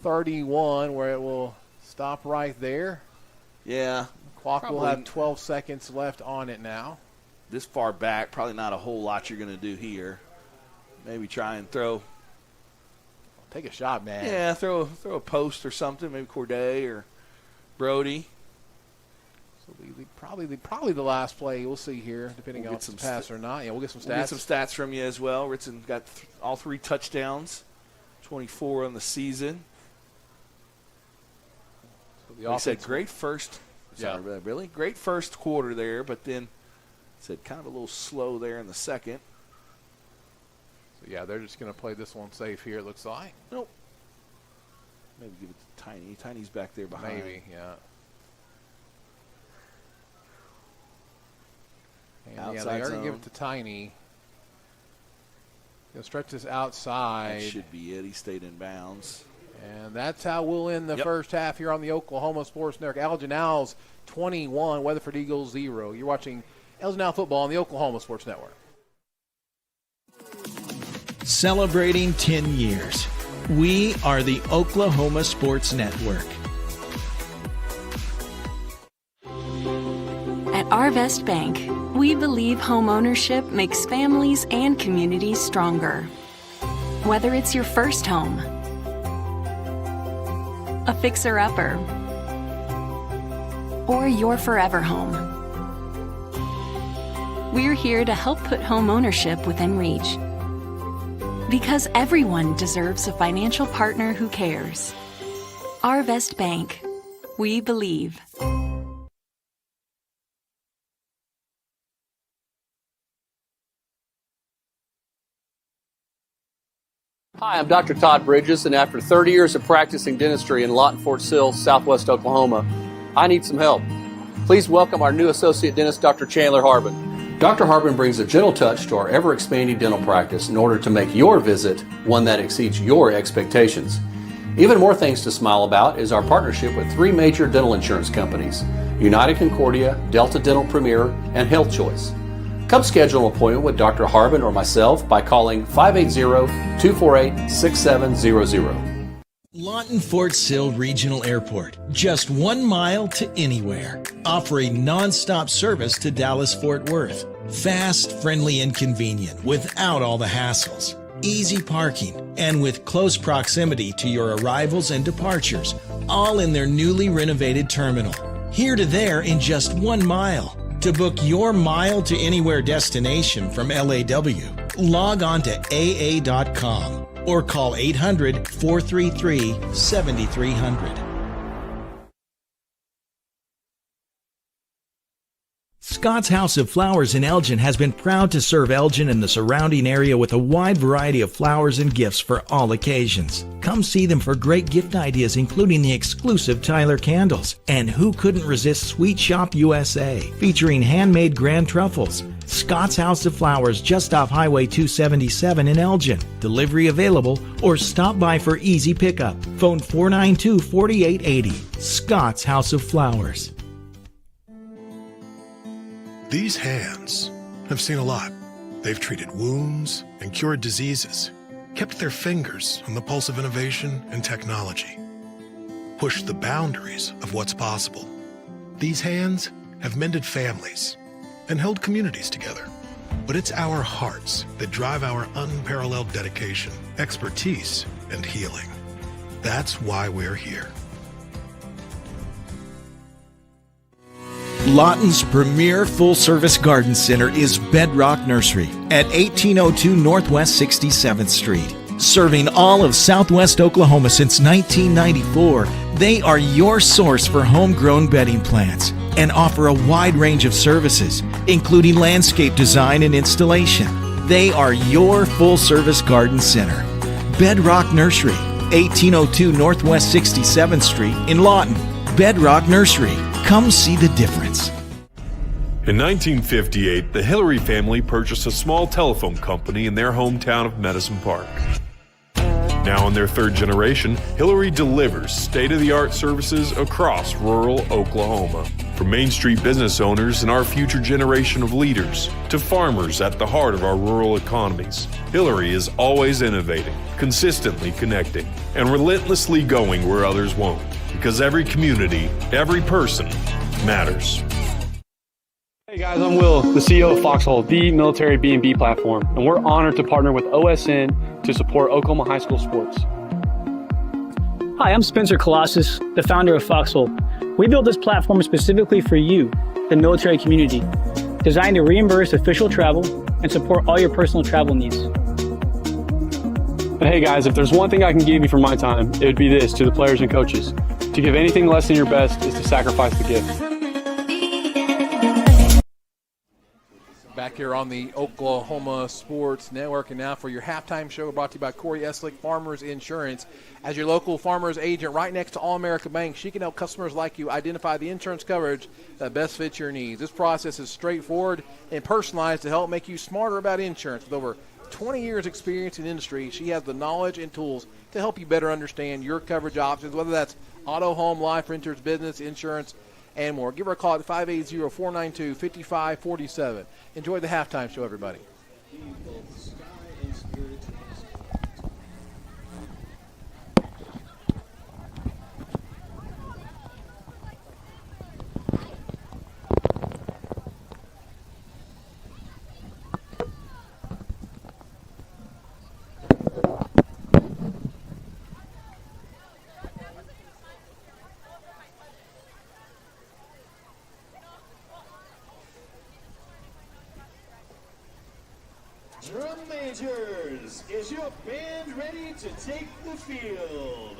31, where it will stop right there. Yeah. Clock will have 12 seconds left on it now. This far back, probably not a whole lot you're going to do here. Maybe try and throw. Take a shot, man. Yeah, throw a post or something. Maybe Corday or Brody. So probably the last play we'll see here, depending on if it's pass or not. Yeah, we'll get some stats. We'll get some stats from you as well. Ritson got all 3 touchdowns, 24 on the season. So like I said, great first. Really great first quarter there, but then said kind of a little slow there in the second. So yeah, they're just going to play this one safe here. It looks like. Nope. Maybe give it to Tiny. Tiny's back there behind. Maybe, yeah. And yeah, they already give it to Tiny. He'll stretch this outside. That should be it. He stayed in bounds. And that's how we'll end the first half here on the Oklahoma Sports Network. Elgin Owls 21, Weatherford Eagles 0. You're watching Elgin Owl football on the Oklahoma Sports Network. Celebrating 10 years. We are the Oklahoma Sports Network. At Arvest Bank, we believe home ownership makes families and communities stronger. Whether it's your first home, a fixer-upper, or your forever home, we're here to help put home ownership within reach. Because everyone deserves a financial partner who cares. Arvest Bank. We believe. Hi, I'm Dr. Todd Bridges, and after 30 years of practicing dentistry in Lawton, Fort Sill, Southwest Oklahoma, I need some help. Please welcome our new associate dentist, Dr. Chandler Harbin. Dr. Harbin brings a gentle touch to our ever-expanding dental practice in order to make your visit one that exceeds your expectations. Even more things to smile about is our partnership with 3 major dental insurance companies, United Concordia, Delta Dental Premier, and Health Choice. Come schedule an appointment with Dr. Harbin or myself by calling 580-248-6700. Lawton Fort Sill Regional Airport, just 1 mile to anywhere, offering non-stop service to Dallas-Fort Worth. Fast, friendly, and convenient without all the hassles. Easy parking, and with close proximity to your arrivals and departures, all in their newly renovated terminal. Here to there in just 1 mile. To book your mile to anywhere destination from LAW, log on to AA.com or call 800-433-7300. Scott's House of Flowers in Elgin has been proud to serve Elgin and the surrounding area with a wide variety of flowers and gifts for all occasions. Come see them for great gift ideas, including the exclusive Tyler candles. And who couldn't resist Sweet Shop USA, featuring handmade grand truffles. Scott's House of Flowers, just off Highway 277 in Elgin. Delivery available, or stop by for easy pickup. Phone 492-4880. Scott's House of Flowers. These hands have seen a lot. They've treated wounds and cured diseases, kept their fingers on the pulse of innovation and technology, pushed the boundaries of what's possible. These hands have mended families and held communities together. But it's our hearts that drive our unparalleled dedication, expertise, and healing. That's why we're here. Lawton's premier full-service garden center is Bedrock Nursery at 1802 Northwest 67th Street. Serving all of Southwest Oklahoma since 1994, they are your source for homegrown bedding plants and offer a wide range of services, including landscape design and installation. They are your full-service garden center. Bedrock Nursery, 1802 Northwest 67th Street in Lawton. Bedrock Nursery. Come see the difference. In 1958, the Hillary family purchased a small telephone company in their hometown of Medicine Park. Now in their third generation, Hillary delivers state-of-the-art services across rural Oklahoma. From Main Street business owners and our future generation of leaders to farmers at the heart of our rural economies, Hillary is always innovating, consistently connecting, and relentlessly going where others won't. Because every community, every person matters. Hey guys, I'm Will, the CEO of Foxhole, the military B&B platform, and we're honored to partner with OSN to support Oklahoma high school sports. Hi, I'm Spencer Colossus, the founder of Foxhole. We built this platform specifically for you, the military community, designed to reimburse official travel and support all your personal travel needs. But hey guys, if there's one thing I can give you for my time, it would be this to the players and coaches. To give anything less than your best is to sacrifice the gift. Back here on the Oklahoma Sports Network, and now for your halftime show brought to you by Corey Eslick, Farmers Insurance. As your local Farmers agent right next to All-America Bank, she can help customers like you identify the insurance coverage that best fits your needs. This process is straightforward and personalized to help make you smarter about insurance. With over 20 years experience in the industry, she has the knowledge and tools to help you better understand your coverage options, whether that's auto, home, life, renters, business, insurance, and more. Give her a call at 580-492-5547. Enjoy the halftime show, everybody. Drum Majors, is your band ready to take the field?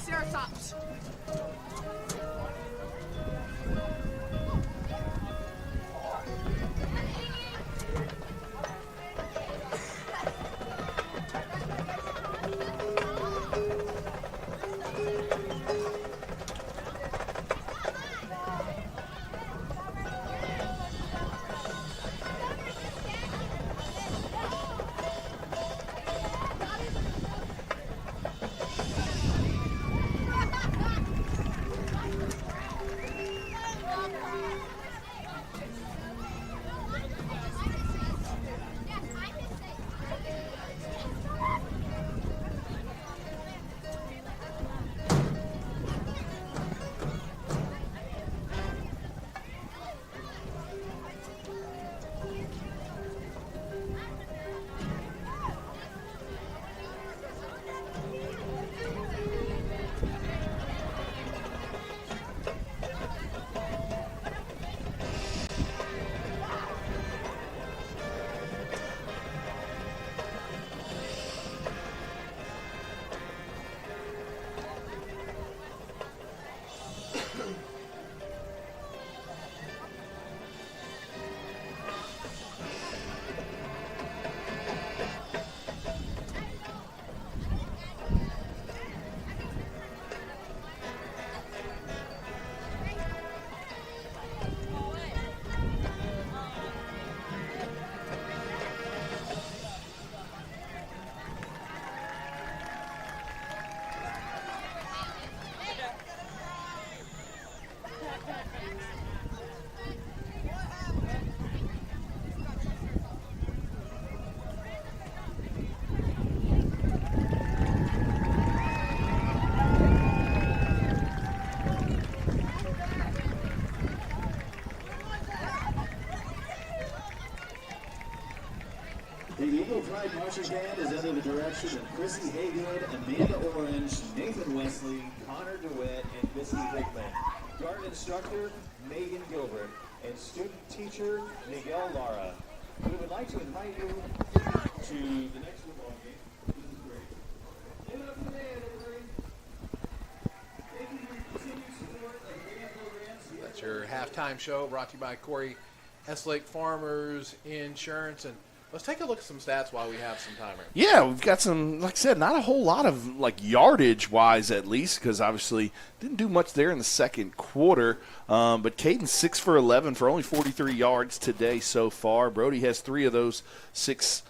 Triceratops. The Eagle Pride Marching Band is under the direction of Chrissy Haygood, Amanda Orange, Nathan Wesley, Connor DeWitt, and Missy Hickman. Guard instructor, Megan Gilbert, and student teacher, Miguel Lara. We would like to invite you to the next football game. This is great. Give it up for the band, everybody. Thank you for your continued support of band programs. That's your halftime show brought to you by Corey Eslick Farmers Insurance. And let's take a look at some stats while we have some time here. Yeah, we've got some, like I said, not a whole lot of yardage-wise at least, because obviously didn't do much there in the second quarter. But Caden's 6 for 11 for only 43 yards today so far. Brody has 3 of those 6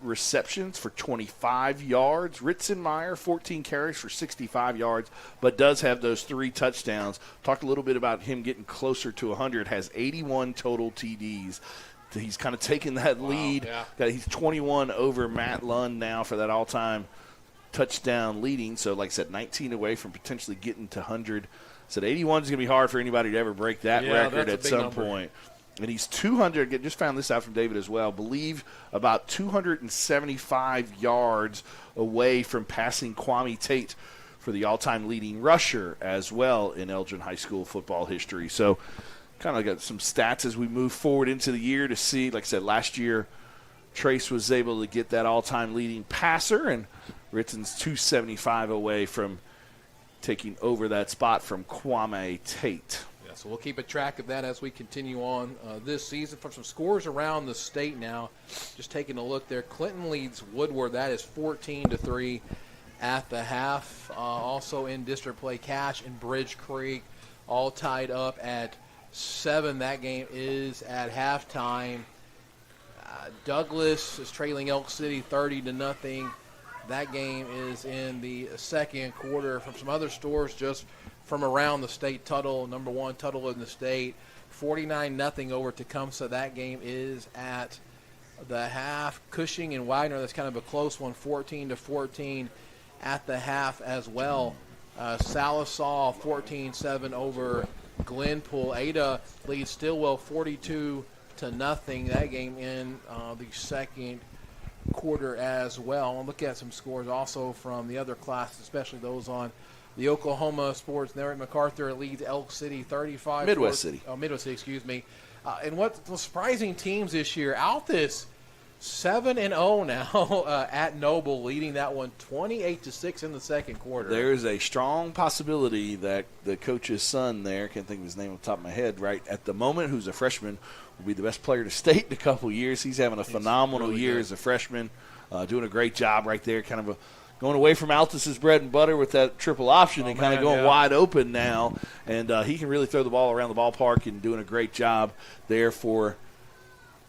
receptions for 25 yards. Ritzenmeyer, 14 carries for 65 yards, but does have those 3 touchdowns. Talked a little bit about him getting closer to 100, has 81 total TDs. He's kind of taken that lead. Yeah. He's 21 over Matt Lund now for that all-time touchdown leading. So, like I said, 19 away from potentially getting to 100. Said 81 is going to be hard for anybody to ever break that record at some point. And he's 200. Just found this out from David as well. Believe about 275 yards away from passing Kwame Tate for the all-time leading rusher as well in Elgin High School football history. So, kind of got some stats as we move forward into the year to see. Like I said, last year Trace was able to get that all-time leading passer, and Ritten's 275 away from taking over that spot from Kwame Tate. Yeah, so we'll keep a track of that as we continue on this season. For some scores around the state now, just taking a look there, Clinton leads Woodward. That is 14-3 at the half. Also in district play, Cache and Bridge Creek all tied up at 7. That game is at halftime. Douglas is trailing Elk City 30-0. That game is in the second quarter. From some other stores just from around the state, Tuttle, number 1 Tuttle in the state, 49-0 over Tecumseh. That game is at the half. Cushing and Widener, that's kind of a close one, 14-14 at the half as well. Salisaw 14-7 over Glenpool. Ada leads Stillwell 42-0. That game in the second quarter as well. I'll look at some scores also from the other classes, especially those on the Oklahoma Sports Network. MacArthur leads Elk City 35. Midwest City. Midwest City, excuse me. And what's surprising teams this year, Altus 7-0 now at Noble, leading that one 28-6 in the second quarter. There's a strong possibility that the coach's son there, can't think of his name off the top of my head right at the moment, who's a freshman, will be the best player to state in a couple years. He's having a phenomenal really year good as a freshman, doing a great job right there, kind of going away from Altus's bread and butter with that triple option and kind of going wide open now. And he can really throw the ball around the ballpark and doing a great job there for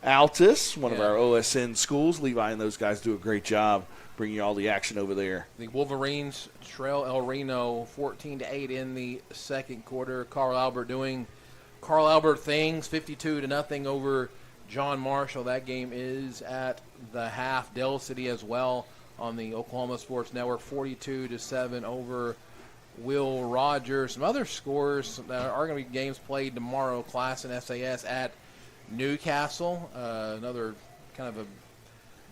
Altus, one of our OSN schools. Levi and those guys do a great job bringing all the action over there. The Wolverines trail El Reno 14-8 in the second quarter. Carl Albert doing Carl Albert things, 52-0 over John Marshall. That game is at the half. Dell City as well on the Oklahoma Sports Network, 42-7 over Will Rogers. Some other scores that are going to be games played tomorrow. Class and SAS at Newcastle, another kind of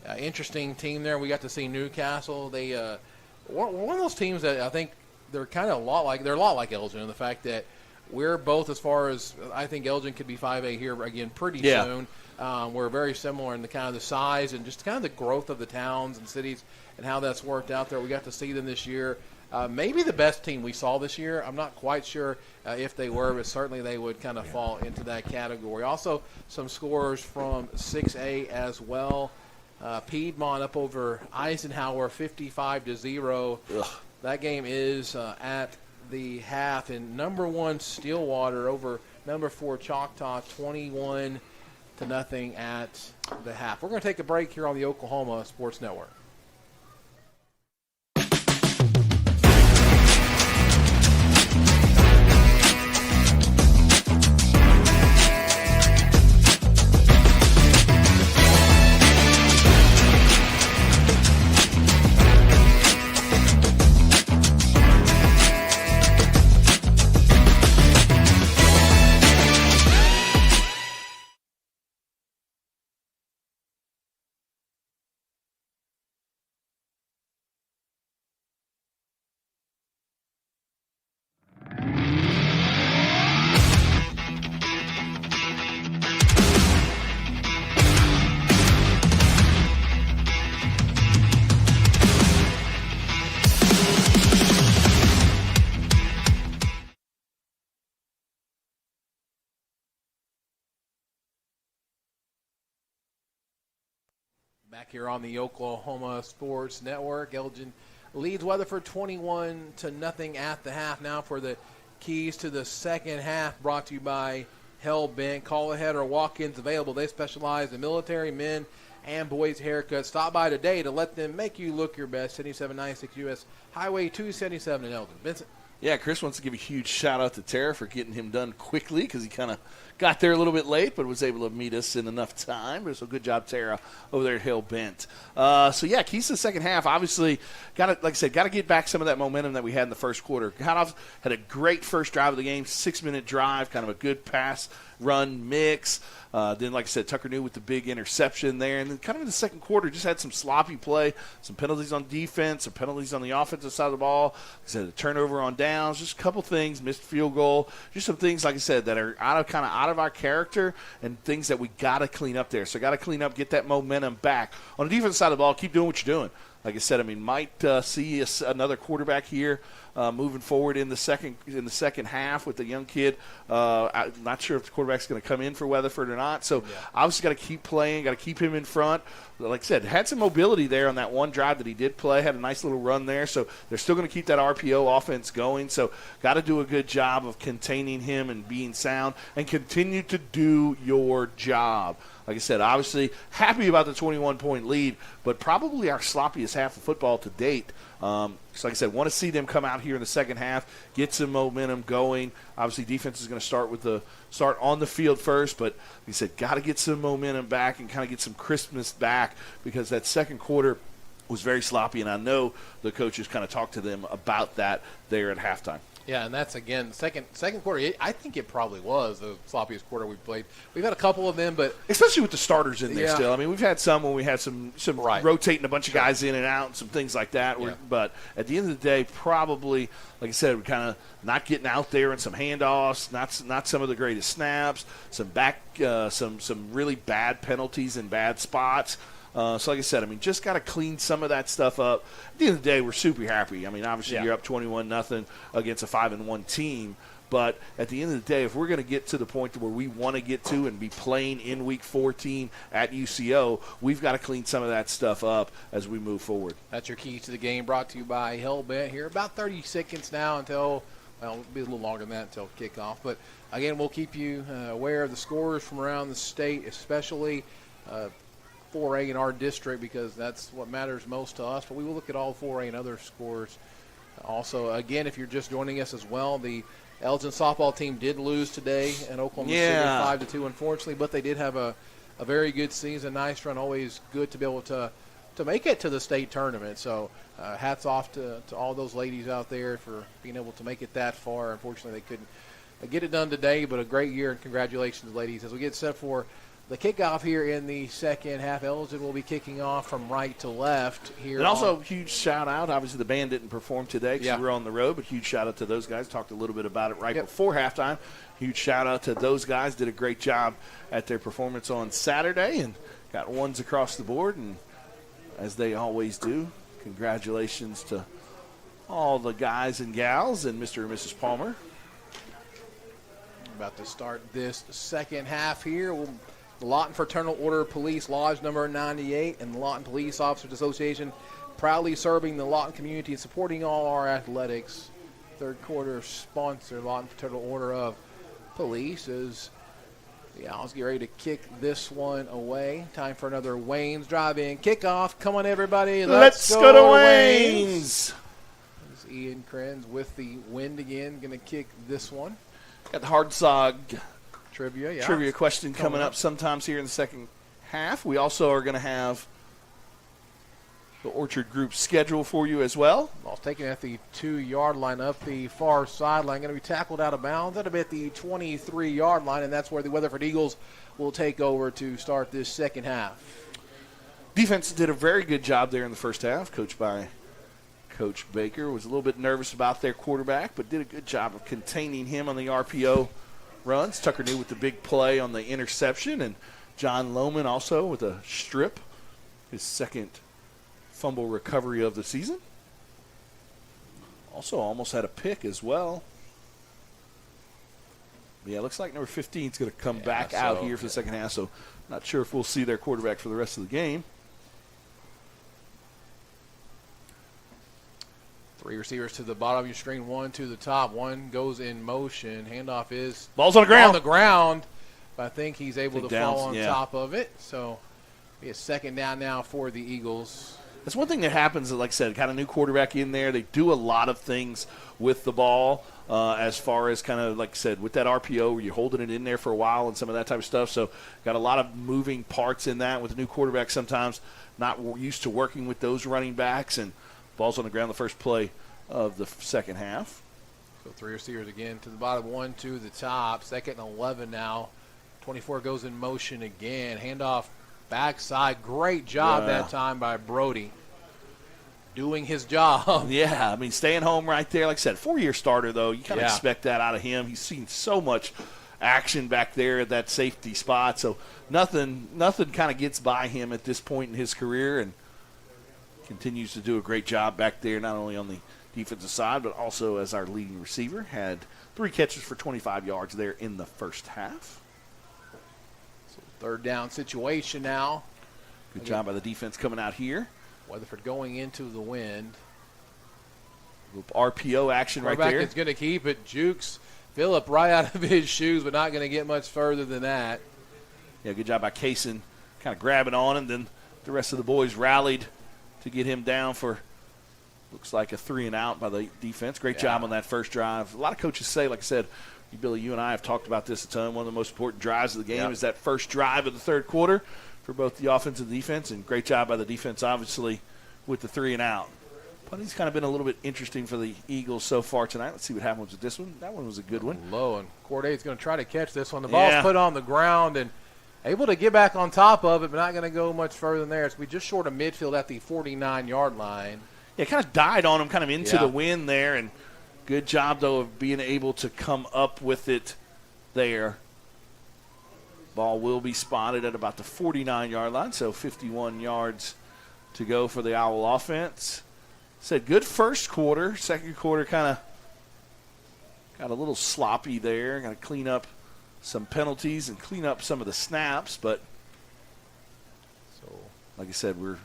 a interesting team there. We got to see Newcastle. They one of those teams that I think they're a lot like Elgin in the fact that we're both, as far as I think Elgin could be 5A here again pretty soon. We're very similar in the kind of the size and just kind of the growth of the towns and cities and how that's worked out there. We got to see them this year. Maybe the best team we saw this year. I'm not quite sure if they were, but certainly they would kind of fall into that category. Also, some scores from 6A as well. Piedmont up over Eisenhower 55-0. That game is at the half. And number 1 Stillwater over number 4 Choctaw 21-0 at the half. We're going to take a break here on the Oklahoma Sports Network. Back here on the Oklahoma Sports Network, Elgin leads Weatherford 21-0 at the half. Now for the keys to the second half, brought to you by Hellbent. Call ahead or walk-ins available. They specialize in military, men, and boys haircuts. Stop by today to let them make you look your best. 7796 U.S. Highway 277 in Elgin. Vincent? Yeah, Chris wants to give a huge shout-out to Tara for getting him done quickly because he kind of got there a little bit late but was able to meet us in enough time. So good job, Tara, over there at Hellbent. Keys to the second half. Obviously, got to get back some of that momentum that we had in the first quarter. Had a great first drive of the game, 6-minute drive, kind of a good pass run mix. Then, like I said, Tucker New with the big interception there. And then kind of in the second quarter, just had some sloppy play, some penalties on defense, some penalties on the offensive side of the ball. Like I said, a turnover on downs, just a couple things, missed field goal. Just some things, like I said, that are out of our character and things that we got to clean up there. So got to clean up, get that momentum back. On the defensive side of the ball, keep doing what you're doing. Like I said, might see another quarterback here moving forward in the second half with the young kid. I'm not sure if the quarterback's going to come in for Weatherford or not. So obviously got to keep playing, got to keep him in front. Like I said, had some mobility there on that one drive that he did play. Had a nice little run there. So they're still going to keep that RPO offense going. So got to do a good job of containing him and being sound and continue to do your job. Like I said, obviously happy about the 21-point lead, but probably our sloppiest half of football to date. So like I said, want to see them come out here in the second half, get some momentum going. Obviously, defense is going to start on the field first, but like I said, got to get some momentum back and kind of get some crispness back because that second quarter was very sloppy, and I know the coaches kind of talked to them about that there at halftime. Yeah, and that's, again, second quarter. I think it probably was the sloppiest quarter we've played. We've had a couple of them, but especially with the starters in there still. We've had some when we had some rotating a bunch of guys in and out and some things like that. Yeah. But at the end of the day, probably, like I said, we're kind of not getting out there and some handoffs, not some of the greatest snaps, some really bad penalties in bad spots. So like I said, I mean, just got to clean some of that stuff up. At the end of the day, we're super happy. I mean, obviously you're up 21-0 against a 5-1 team. But at the end of the day, if we're going to get to the point where we want to get to and be playing in Week 14 at UCO, we've got to clean some of that stuff up as we move forward. That's your keys to the game, brought to you by Hellbent here. About 30 seconds now until, well, it'll be a little longer than that until kickoff. But, again, we'll keep you aware of the scores from around the state, especially 4A in our district, because that's what matters most to us. But we will look at all 4A and other scores. Also, again, if you're just joining us as well, the Elgin softball team did lose today in Oklahoma City 5-2, unfortunately, but they did have a very good season, nice run, always good to be able to make it to the state tournament. So hats off to all those ladies out there for being able to make it that far. Unfortunately, they couldn't get it done today, but a great year, and congratulations, ladies. As we get set for the kickoff here in the second half, Elgin will be kicking off from right to left here. And also, huge shout-out. Obviously, the band didn't perform today because we were on the road, but huge shout-out to those guys. Talked a little bit about it right before halftime. Huge shout-out to those guys. Did a great job at their performance on Saturday and got ones across the board, and as they always do, congratulations to all the guys and gals and Mr. and Mrs. Palmer. About to start this second half here. The Lawton Fraternal Order of Police Lodge number 98 and the Lawton Police Officers Association proudly serving the Lawton community and supporting all our athletics. Third quarter sponsor, Lawton Fraternal Order of Police, as the Owls get ready to kick this one away. Time for another Wayne's drive-in kickoff. Come on, everybody. Let's go to Wayne's. There's Ian Krenz with the wind again, going to kick this one. Got the hard sog trivia question coming up sometimes here in the second half. We also are going to have the Orchard Group schedule for you as well. Ball's taken at the 2-yard line up the far sideline. Going to be tackled out of bounds at about the 23-yard line, and that's where the Weatherford Eagles will take over to start this second half. Defense did a very good job there in the first half, coached by Coach Baker. Was a little bit nervous about their quarterback, but did a good job of containing him on the RPO runs. Tucker New with the big play on the interception, and John Lohman also with a strip, his second fumble recovery of the season. Also almost had a pick as well. Yeah, it looks like number 15 is going to come back out here for the second half, so not sure if we'll see their quarterback for the rest of the game. 3 receivers to the bottom of your screen, 1 to the top, 1 goes in motion. Handoff is ball's on the ground. On the ground, but I think he's able to downs, fall on top of it. So be a second down now for the Eagles. That's one thing that happens, like I said, kind of new quarterback in there. They do a lot of things with the ball as far as kind of, like I said, with that RPO where you're holding it in there for a while and some of that type of stuff. So got a lot of moving parts in that with a new quarterback sometimes not used to working with those running backs, and ball's on the ground the first play of the second half. So 3 receivers again to the bottom, 1 to the top. Second and 11 now. 24 goes in motion again. Handoff backside. Great job that time by Brody. Doing his job. Yeah, I mean, staying home right there. Like I said, 4-year starter, though. You kind of expect that out of him. He's seen so much action back there at that safety spot. So nothing kind of gets by him at this point in his career, and continues to do a great job back there, not only on the defensive side, but also as our leading receiver. Had 3 catches for 25 yards there in the first half. So third down situation now. Good job by the defense coming out here. Weatherford going into the wind. RPO action right there. Quarterback is going to keep it. Jukes Phillip right out of his shoes, but not going to get much further than that. Yeah, good job by Kaysen kind of grabbing on him. Then the rest of the boys rallied to get him down for, looks like, a 3-and-out by the defense. Great job on that first drive. A lot of coaches say, like I said, Billy, you and I have talked about this a ton. One of the most important drives of the game is that first drive of the third quarter for both the offense and the defense, and great job by the defense, obviously, with the 3-and-out. Punting's kind of been a little bit interesting for the Eagles so far tonight. Let's see what happens with this one. That one was a good one. Low, and Cordate's going to try to catch this one. The ball's put on the ground and able to get back on top of it, but not going to go much further than there. It's we just short of midfield at the 49-yard line. Yeah, kind of died on him kind of into the wind there, and good job, though, of being able to come up with it there. Ball will be spotted at about the 49-yard line, so 51 yards to go for the Owl offense. Said good first quarter. Second quarter kind of got a little sloppy there. Got to clean up some penalties and clean up some of the snaps. But, so like I said, we're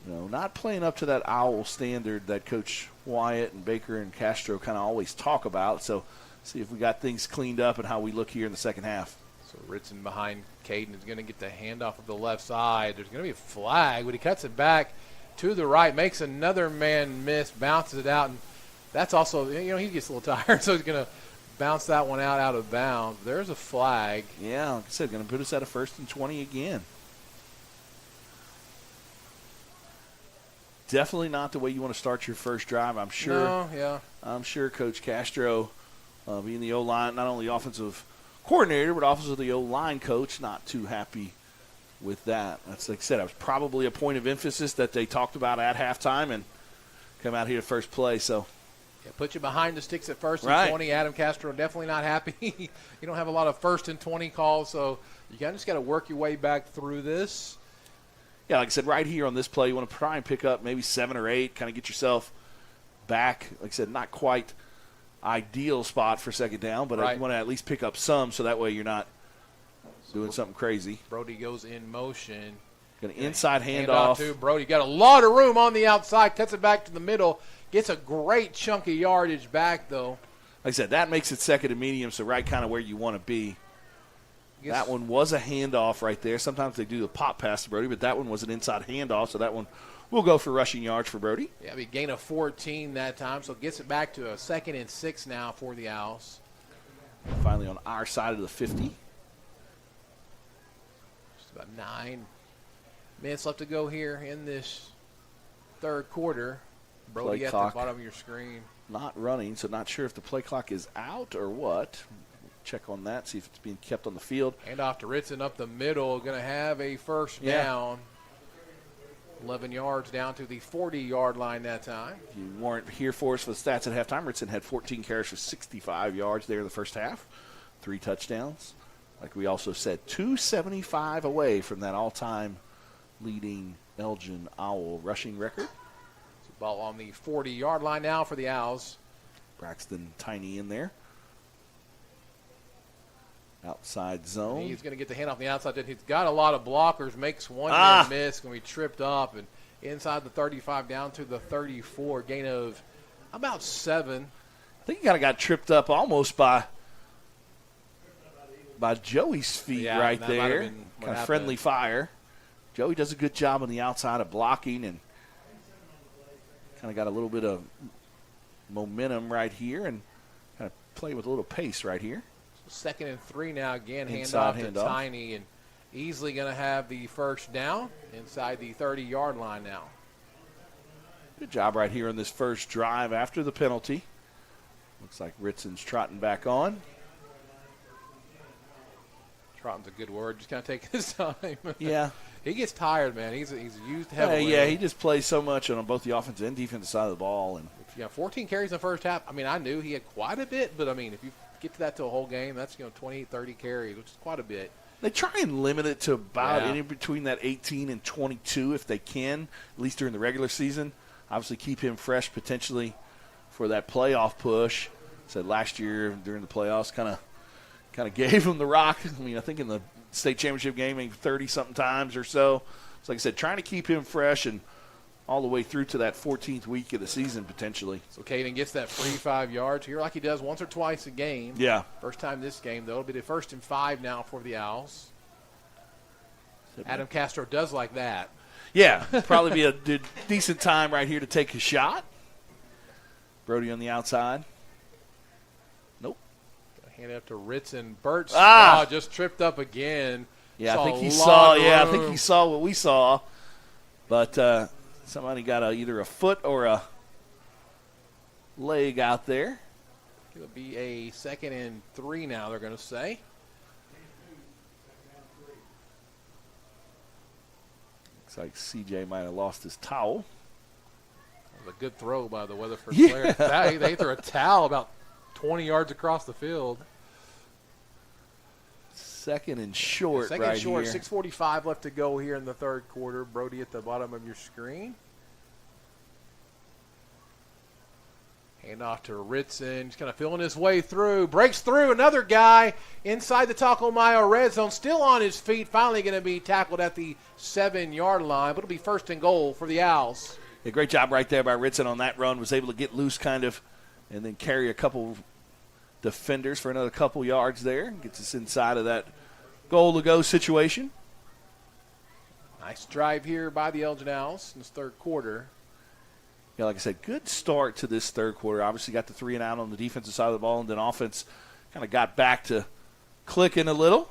not playing up to that Owl standard that Coach Wyatt and Baker and Castro kind of always talk about. So see if we got things cleaned up and how we look here in the second half. So Ritson behind Caden is going to get the handoff of the left side. There's going to be a flag, but he cuts it back to the right, makes another man miss, bounces it out, and that's also, he gets a little tired, so he's going to bounce that one out of bounds. There's a flag. Yeah, like I said, going to put us at a 1st and 20 again. Definitely not the way you want to start your first drive, I'm sure. No, yeah. I'm sure Coach Castro, being the O-line, not only offensive coordinator, but also the O-line coach, not too happy with that. That's, like I said, it was probably a point of emphasis that they talked about at halftime and come out here first play. So, yeah, put you behind the sticks at 1st and 20. Adam Castro definitely not happy. You don't have a lot of 1st and 20 calls, so you just got to work your way back through this. Yeah, like I said, right here on this play, you want to try and pick up maybe 7 or 8, kind of get yourself back. Like I said, not quite ideal spot for second down, but you want to at least pick up some so that way you're not doing something crazy. Brody goes in motion. Got an inside handoff. To Brody. Got a lot of room on the outside. Cuts it back to the middle. Gets a great chunk of yardage back, though. Like I said, that makes it 2nd and medium, so right kind of where you want to be. That one was a handoff right there. Sometimes they do the pop pass to Brody, but that one was an inside handoff, so that one will go for rushing yards for Brody. Yeah, we gain a 14 that time, so gets it back to a 2nd and 6 now for the Owls. Finally on our side of the 50. Just about 9 minutes left to go here in this third quarter. Brody Play at clock the bottom of your screen. Not running, so not sure if the play clock is out or what. Check on that, see if it's being kept on the field. And off to Ritson up the middle, going to have a first down. 11 yards down to the 40-yard line that time. If you weren't here for us for the stats at halftime, Ritson had 14 carries for 65 yards there in the first half. 3 touchdowns. Like we also said, 275 away from that all-time leading Elgin Owl rushing record. So ball on the 40-yard line now for the Owls. Braxton Tiny in there. Outside zone. He's going to get the hand off the outside. He's got a lot of blockers, makes one man miss, going to be tripped up, and inside the 35 down to the 34, gain of about 7. I think he kind of got tripped up almost by Joey's feet right there. Kind of friendly fire. Joey does a good job on the outside of blocking and kind of got a little bit of momentum right here and kind of play with a little pace right here. 2nd and 3 now. Again, Inside handoff to Tiny, and easily going to have the first down inside the 30-yard line now. Good job right here on this first drive after the penalty. Looks like Ritson's trotting back on. Trotting's a good word. Just kind of taking his time. Yeah. He gets tired, man. He's used heavily. Yeah, he just plays so much on both the offensive and defensive side of the ball. And 14 carries in the first half. I mean, I knew he had quite a bit, but, I mean, if you get to that to a whole game, that's 28, 30 carries, which is quite a bit. They try and limit it to about any between that 18 and 22 if they can, at least during the regular season. Obviously keep him fresh potentially for that playoff push. Said last year during the playoffs kind of gave him the rock. I mean, I think in the state championship game, 30-something times or so. So like I said, trying to keep him fresh and all the way through to that 14th week of the season potentially. So Caden gets that free 5 yards here like he does once or twice a game. Yeah. First time this game, though. It'll be the 1st and 5 now for the Owls. Adam Castro does like that. Yeah, probably be a decent time right here to take a shot. Brody on the outside. Nope. Hand it up to Ritson. Burt just tripped up again. Yeah, I think he saw what we saw. But somebody got either a foot or a leg out there. It'll be a 2nd and 3 now, they're going to say. Looks like CJ might have lost his towel. That was a good throw by the Weatherford player. They threw a towel about 20 yards across the field. Second and short Second right short, here. 6:45 left to go here in the third quarter. Brody at the bottom of your screen. Hand off to Ritson. He's kind of feeling his way through. Breaks through another guy inside the Taco Mayo red zone. Still on his feet. Finally going to be tackled at the 7-yard line. But it'll be first and goal for the Owls. Yeah, great job right there by Ritson on that run. Was able to get loose kind of and then carry a couple defenders for another couple yards there. Gets us inside of that goal-to-go situation. Nice drive here by the Elgin Owls in this third quarter. Yeah, like I said, good start to this third quarter. Obviously got the 3 and out on the defensive side of the ball, and then offense kind of got back to clicking a little.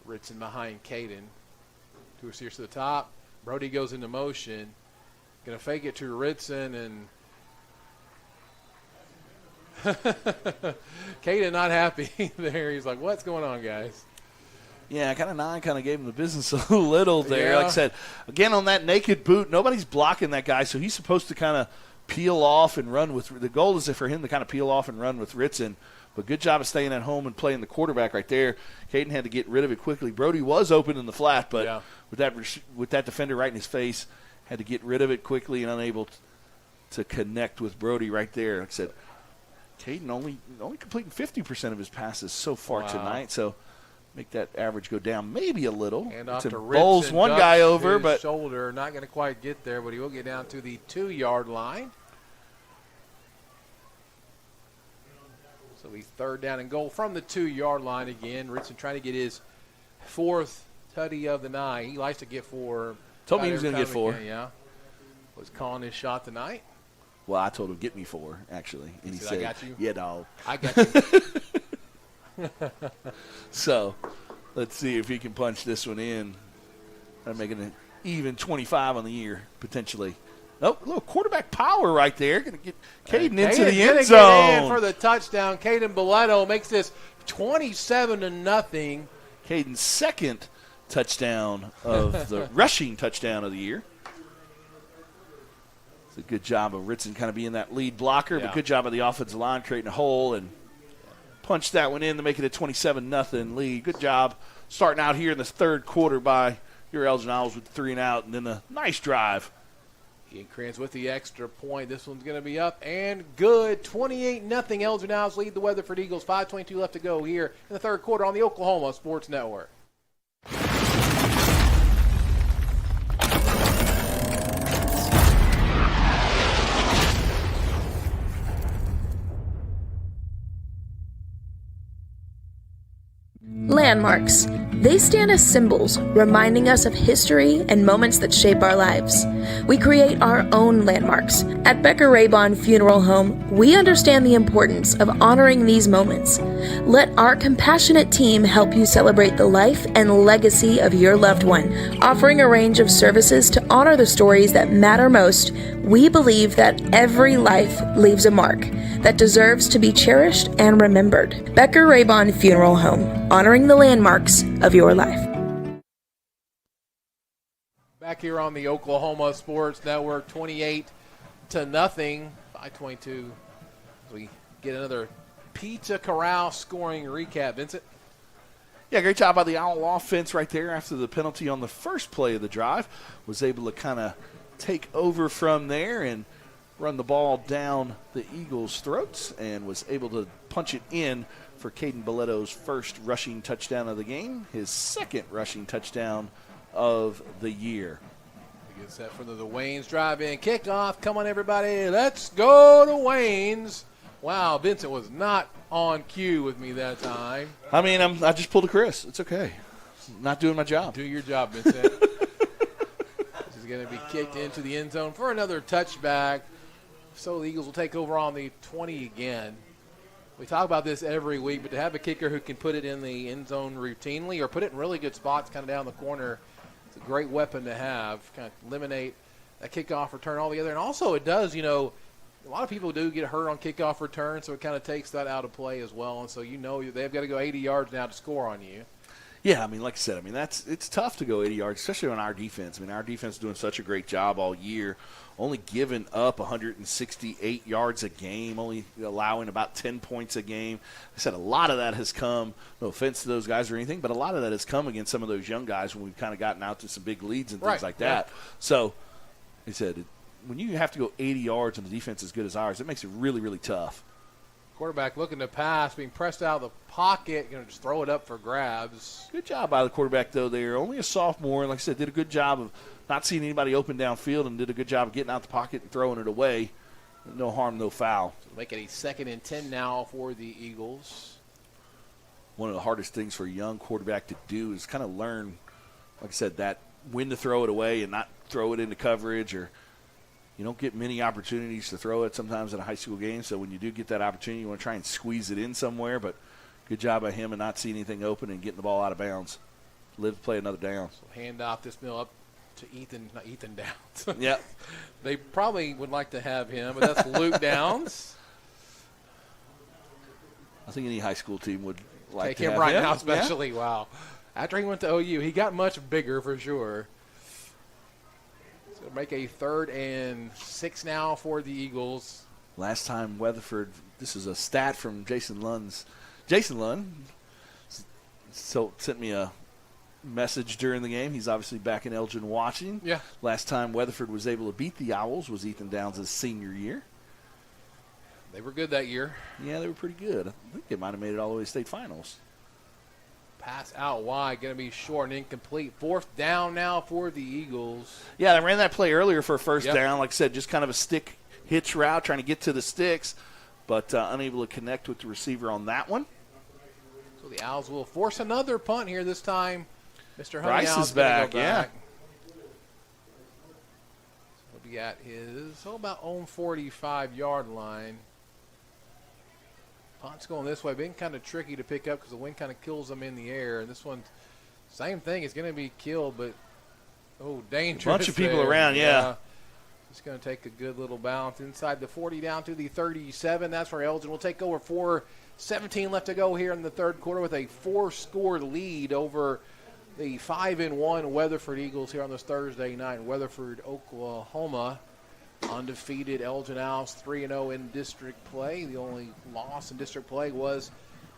Ritson behind Caden. 2 receivers to the top. Brody goes into motion. Going to fake it to Ritson, and Caden not happy there. He's like, what's going on, guys? Yeah, kind of gave him the business a little there. Yeah. Like I said, again, on that naked boot, nobody's blocking that guy, so he's supposed to kind of peel off and run with – the goal is for him to kind of peel off and run with Ritson. But good job of staying at home and playing the quarterback right there. Caden had to get rid of it quickly. Brody was open in the flat, but with that defender right in his face, had to get rid of it quickly and unable to connect with Brody right there. Like I said, Caden only completing 50% of his passes so far tonight, so – make that average go down maybe a little. And off to to bowls Ritson, one guy over, his but shoulder, not going to quite get there, but he will get down to the 2-yard line. So he's third down and goal from the 2-yard line again. Ritson trying to get his 4th tutty of the night. He likes to get 4. Told me he was going to get 4. Yeah. Was calling his shot tonight. Well, I told him, get me 4, actually. And he said, I got you? Yeah, dog. I got you. So, let's see if he can punch this one in. I'm making it even 25 on the year, potentially. Nope, a little quarterback power right there. Going to get Caden into the end zone. Get in for the touchdown. Caden Boletto makes this 27-0. Caden's second touchdown of the rushing touchdown of the year. It's a good job of Ritson kind of being that lead blocker, but good job of the offensive line creating a hole and punch that one in to make it a 27-0 lead. Good job starting out here in the third quarter by your Elgin Owls with the 3 and out, and then a nice drive. Ian Kranz with the extra point. This one's going to be up and good. 28-0 Elgin Owls lead the Weatherford Eagles. 5:22 left to go here in the third quarter on the Oklahoma Sports Network. Landmarks. They stand as symbols, reminding us of history and moments that shape our lives. We create our own landmarks. At Becker Raybon Funeral Home, we understand the importance of honoring these moments. Let our compassionate team help you celebrate the life and legacy of your loved one. Offering a range of services to honor the stories that matter most, we believe that every life leaves a mark that deserves to be cherished and remembered. Becker Raybon Funeral Home, honoring the landmarks of your life. Back here on the Oklahoma Sports Network, 28-0, 5:22. We get another Pizza Corral scoring recap. Vincent? Yeah, great job by the Owl offense right there after the penalty on the first play of the drive. Was able to kind of take over from there and run the ball down the Eagles' throats and was able to punch it in for Caden Boletto's first rushing touchdown of the game, his second rushing touchdown of the year. We get set for the Wayne's drive-in kickoff. Come on, everybody. Let's go to Wayne's. Wow, Vincent was not on cue with me that time. I mean, I just pulled a Chris. It's okay. I'm not doing my job. Do your job, Vincent. This is going to be kicked into the end zone for another touchback. So the Eagles will take over on the 20 again. We talk about this every week, but to have a kicker who can put it in the end zone routinely or put it in really good spots kind of down the corner, it's a great weapon to have, kind of eliminate a kickoff return altogether. And also it does, a lot of people do get hurt on kickoff return, so it kind of takes that out of play as well. And so they've got to go 80 yards now to score on you. Yeah, I mean, like I said, I mean, it's tough to go 80 yards, especially on our defense. I mean, our defense is doing such a great job all year, only giving up 168 yards a game, only allowing about 10 points a game. I said a lot of that has come, no offense to those guys or anything, but a lot of that has come against some of those young guys when we've kind of gotten out to some big leads and things like that. So, he said, when you have to go 80 yards and the defense is good as ours, it makes it really, really tough. Quarterback looking to pass, being pressed out of the pocket, just throw it up for grabs. Good job by the quarterback, though, there. Only a sophomore, and like I said, did a good job of not seeing anybody open downfield and did a good job of getting out the pocket and throwing it away. No harm, no foul. So make it a 2nd and 10 now for the Eagles. One of the hardest things for a young quarterback to do is kind of learn, like I said, that when to throw it away and not throw it into coverage, or you don't get many opportunities to throw it sometimes in a high school game. So when you do get that opportunity, you want to try and squeeze it in somewhere. But good job by him and not seeing anything open and getting the ball out of bounds. Live to play another down. So hand off this mill up to Ethan Downs. Yep. They probably would like to have him, but that's Luke Downs. I think any high school team would like take to him have right him. now, especially. Yeah. Wow. After he went to OU, he got much bigger for sure. So make a 3rd and 6 now for the Eagles. Last time Weatherford, this is a stat from Jason Lund. So sent me a message during the game. He's obviously back in Elgin watching. Yeah. Last time Weatherford was able to beat the Owls was Ethan Downs' senior year. They were good that year. Yeah, they were pretty good. I think they might have made it all the way to state finals. Pass out wide, going to be short and incomplete. 4th down now for the Eagles. Yeah, they ran that play earlier for a first down. Like I said, just kind of a stick hitch route, trying to get to the sticks, but unable to connect with the receiver on that one. So the Owls will force another punt here this time. Mr. Honey Bryce Owls is back, go yeah. back. So he'll be at his about own 45-yard line. Punt's going this way, being kind of tricky to pick up because the wind kind of kills them in the air. And this one, same thing, is going to be killed, but, dangerous. A bunch of people there. around, yeah. It's going to take a good little bounce inside the 40 down to the 37. That's where Elgin will take over. 4:17 left to go here in the third quarter with a 4-score lead over the 5-1 Weatherford Eagles here on this Thursday night in Weatherford, Oklahoma. Undefeated Elgin Owls, 3-0 in district play. The only loss in district play was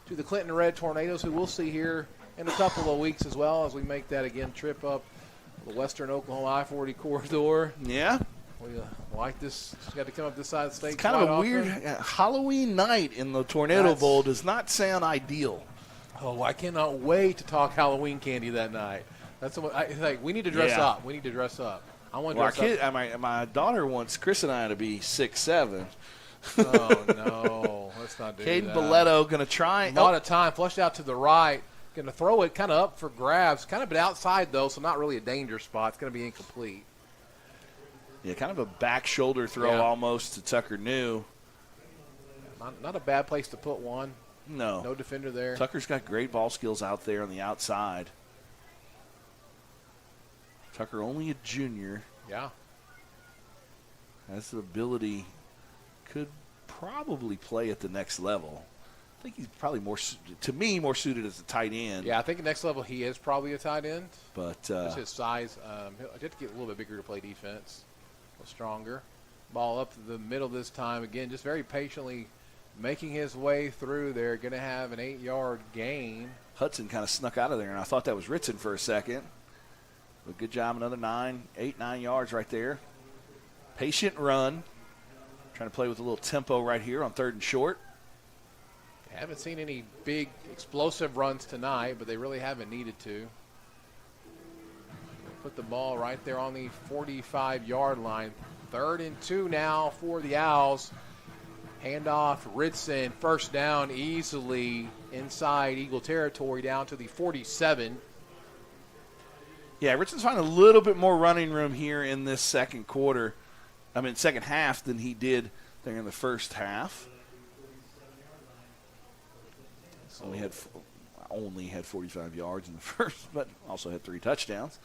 to the Clinton Red Tornadoes, who we'll see here in a couple of weeks as well as we make that again trip up the western Oklahoma I-40 corridor. Yeah. We like this. Got to come up this side of the state. It's kind of a weird Halloween night in the Tornado Bowl. Does not sound ideal. Oh, I cannot wait to talk Halloween candy that night. That's what we need to dress up. We need to dress up. I want to dress up. My daughter wants Chris and I to be 6'7". Oh, no. Let's not do that. Caden Belletto going to try. A lot of time. Flushed out to the right. Going to throw it kind of up for grabs. Kind of been outside, though, so not really a danger spot. It's going to be incomplete. Yeah, kind of a back shoulder throw almost to Tucker New. Not a bad place to put one. No. No defender there. Tucker's got great ball skills out there on the outside. Tucker only a junior. Yeah. Has the ability, could probably play at the next level. I think he's probably more suited as a tight end. Yeah, I think at next level he is probably a tight end. But just his size. He'll have to get a little bit bigger to play defense. A little stronger. Ball up to the middle this time. Again, just very patiently making his way through there. Going to have an 8-yard gain. Hudson kind of snuck out of there, and I thought that was Ritson for a second. But good job, another 9 yards right there. Patient run. Trying to play with a little tempo right here on 3rd and short. Haven't seen any big explosive runs tonight, but they really haven't needed to. Put the ball right there on the 45-yard line. 3rd and 2 now for the Owls. Handoff, Ritson, first down easily inside Eagle territory down to the 47. Yeah, Ritson's finding a little bit more running room here in this second half than he did there in the first half. Only had 45 yards in the first, but also had 3 touchdowns.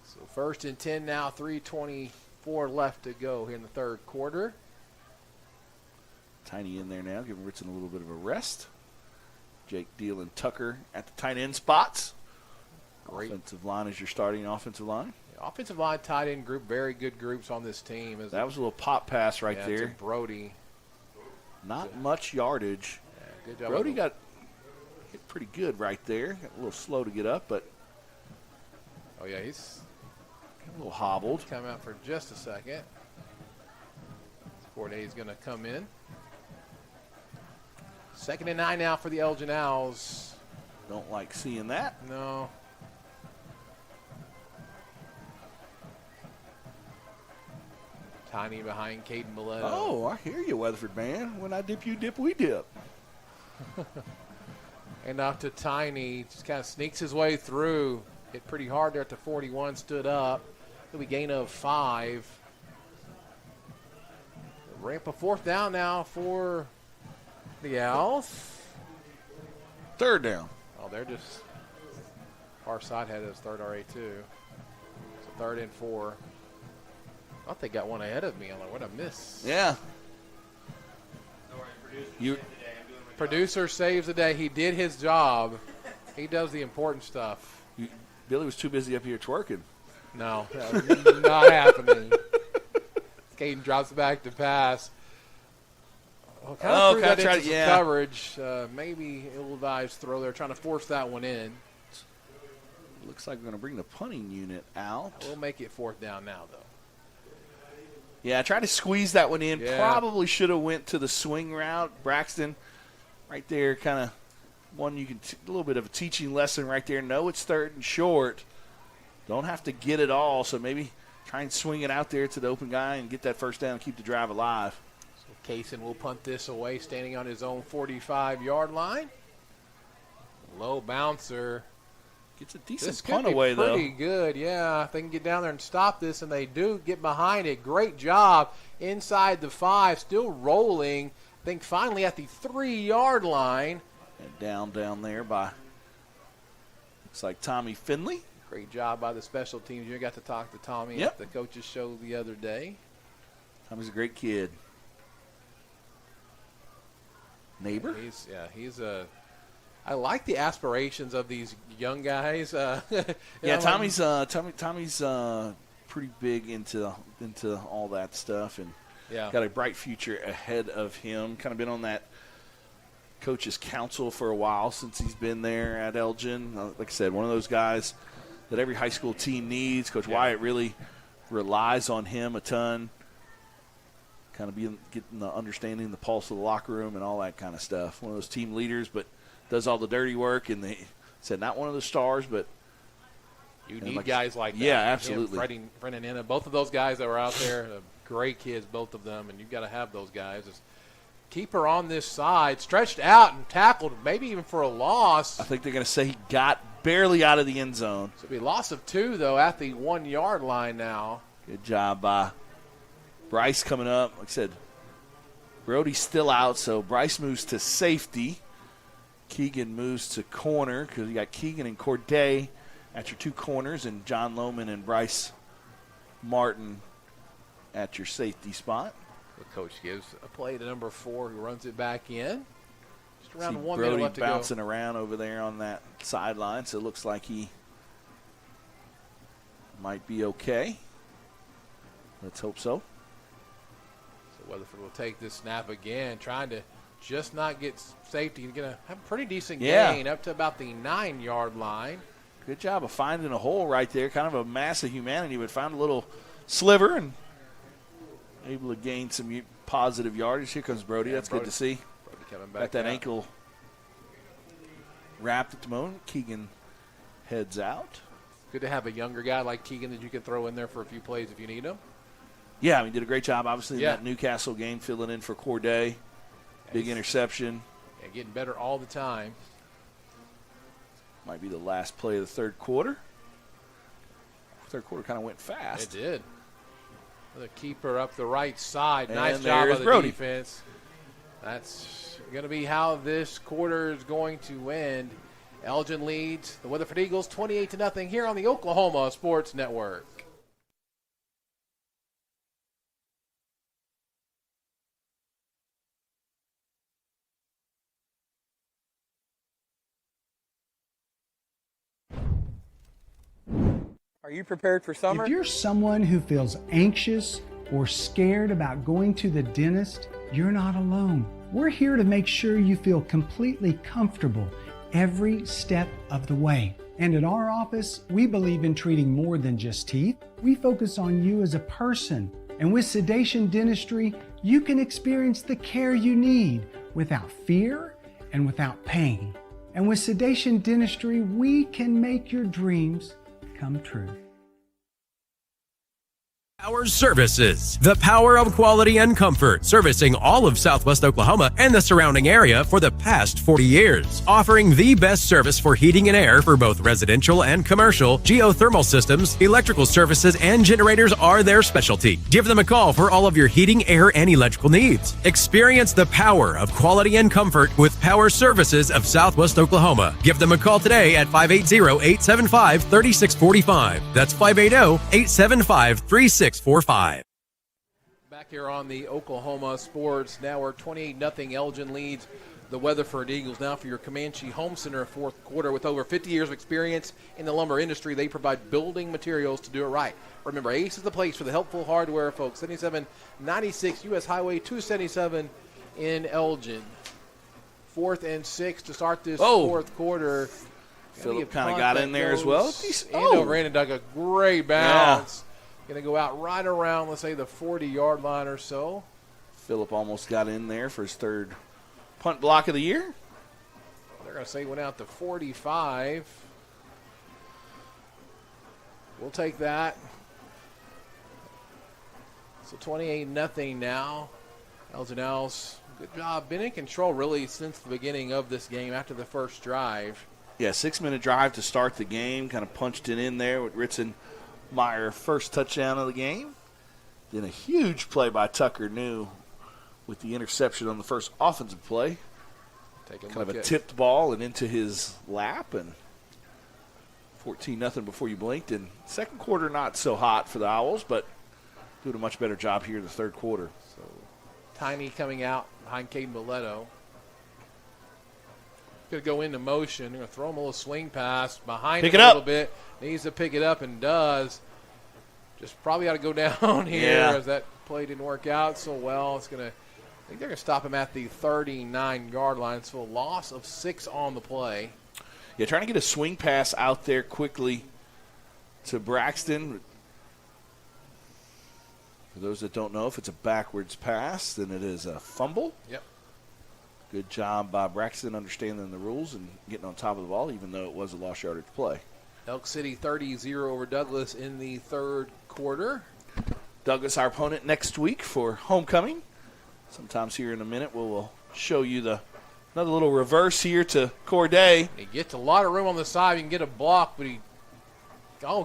So 1st and 10 now, 3:24 left to go here in the third quarter. Tiny in there now, giving Ritson a little bit of a rest. Jake Deal and Tucker at the tight end spots. Great. Offensive line is your starting offensive line. Offensive line, tight end group, very good groups on this team. That was a little pop pass right to there. Brody. Not much yardage. Yeah, good job. Brody got hit pretty good right there. Got a little slow to get up, but oh yeah, he's a little hobbled. Come out for just a second. Corday is going to come in. 2nd and 9 now for the Elgin Owls. Don't like seeing that. No. Tiny behind Caden Millet. Oh, I hear you, Weatherford man. When I dip, you dip, we dip. And out to Tiny. Just kind of sneaks his way through. Hit pretty hard there at the 41. Stood up. It'll be gain of 5. Ramp a 4th down now for the Owls. 3rd down. Oh, they're just far side had his 3rd RA too. So 3rd and 4. I thought they got one ahead of me. I'm like, what a miss. Yeah. Producer saves the day. He did his job. He does the important stuff. Billy was too busy up here twerking. No, that's not happening. Caden drops back to pass. Well, kind of threw that into some coverage. Maybe ill-advised throw there, trying to force that one in. Looks like we're going to bring the punting unit out. We'll make it 4th down now, though. Yeah, trying to squeeze that one in. Yeah. Probably should have went to the swing route. Braxton, right there, kind of one you can a little bit of a teaching lesson right there. No, it's 3rd and short. Don't have to get it all, so maybe try and swing it out there to the open guy and get that 1st down and keep the drive alive. So Kaysen will punt this away, standing on his own 45-yard line. Low bouncer. Gets a decent This punt could be away, though. pretty good, yeah. If they can get down there and stop this, and they do get behind it. Great job inside the 5, still rolling. I think finally at the 3-yard line. And down there by, looks like Tommy Finley. Great job by the special teams. You got to talk to Tommy at the coaches show the other day. Tommy's a great kid. Neighbor? He's a. I like the aspirations of these young guys. Tommy's pretty big into all that stuff, and got a bright future ahead of him. Kind of been on that coach's council for a while since he's been there at Elgin. Like I said, one of those guys that every high school team needs. Coach Wyatt really relies on him a ton. Kind of getting the understanding, the pulse of the locker room, and all that kind of stuff. One of those team leaders, but does all the dirty work, and they said not one of the stars, but you need guys like that. Yeah, absolutely. Fred and Anna, both of those guys that were out there, great kids, both of them, and you've got to have those guys. Just keep her on this side, stretched out and tackled, maybe even for a loss. I think they're going to say he got barely out of the end zone. So it'll be a loss of 2, though, at the 1-yard line now. Good job by Bryce coming up. Like I said, Brody's still out, so Bryce moves to safety. Keegan moves to corner because you got Keegan and Corday at your 2 corners, and John Lohman and Bryce Martin at your safety spot. The coach gives a play to number 4 who runs it back in. Just around 1 Brody minute left to go. bouncing around over there on that sideline, so it looks like he might be okay. Let's hope so. So Weatherford will take this snap again, trying to just not get safety. He's going to have a pretty decent gain up to about the 9-yard line. Good job of finding a hole right there, kind of a mass of humanity, but found a little sliver and able to gain some positive yardage. Here comes Brody. That's good to see. Brody coming back Got that out. ankle wrapped at the moment. Keegan heads out. Good to have a younger guy like Keegan that you can throw in there for a few plays if you need him. Yeah, he did a great job, obviously, in that Newcastle game, filling in for Corday. Big interception. And getting better all the time. Might be the last play of the third quarter. Third quarter kind of went fast. It did. The keeper up the right side. And nice job by the Brody. defense. That's going to be how this quarter is going to end. Elgin leads the Weatherford Eagles 28-0 here on the Oklahoma Sports Network. Are you prepared for summer? If you're someone who feels anxious or scared about going to the dentist, you're not alone. We're here to make sure you feel completely comfortable every step of the way. And at our office, we believe in treating more than just teeth. We focus on you as a person. And with Sedation Dentistry, you can experience the care you need without fear and without pain. And with Sedation Dentistry, we can make your dreams come true. Power Services, the power of quality and comfort, servicing all of Southwest Oklahoma and the surrounding area for the past 40 years. Offering the best service for heating and air for both residential and commercial, geothermal systems, electrical services, and generators are their specialty. Give them a call for all of your heating, air, and electrical needs. Experience the power of quality and comfort with Power Services of Southwest Oklahoma. Give them a call today at 580-875-3645. That's 580-875-3645. Back here on the Oklahoma Sports Network, 28-0 Elgin leads the Weatherford Eagles. Now for your Comanche Home Center fourth quarter. With over 50 years of experience in the lumber industry, they provide building materials to do it right. Remember, Ace is the place for the helpful hardware, folks. 7796 U.S. Highway 277 in Elgin. 4th and 6 to start this fourth quarter. Phillip kind of got in there as well. Over in and dug a great bounce. Going to go out right around, let's say, the 40-yard line or so. Phillip almost got in there for his third punt block of the year. They're going to say he went out to 45. We'll take that. So 28-0 now. Elgin Owls, good job. Been in control really since the beginning of this game after the first drive. Yeah, 6-minute drive to start the game. Kind of punched it in there with Ritzenmeyer, first touchdown of the game. Then a huge play by Tucker New with the interception on the first offensive play. Kind of a tipped ball and into his lap, and 14-0 before you blinked. And second quarter not so hot for the Owls, but doing a much better job here in the third quarter. So Tiny coming out behind Caden Mileto. Going to go into motion. Going to throw him a little swing pass behind him a little bit. Needs to pick it up and does. Just probably ought to go down here as that play didn't work out so well. It's going to, I think they're going to stop him at the 39-yard line. So a loss of 6 on the play. Yeah, trying to get a swing pass out there quickly to Braxton. For those that don't know, if it's a backwards pass, then it is a fumble. Yep. Good job by Braxton understanding the rules and getting on top of the ball, even though it was a lost yardage play. Elk City 30-0 over Douglas in the third quarter. Douglas, our opponent next week for homecoming. Sometimes here in a minute we'll show you another little reverse here to Corday. He gets a lot of room on the side. You can get a block, but he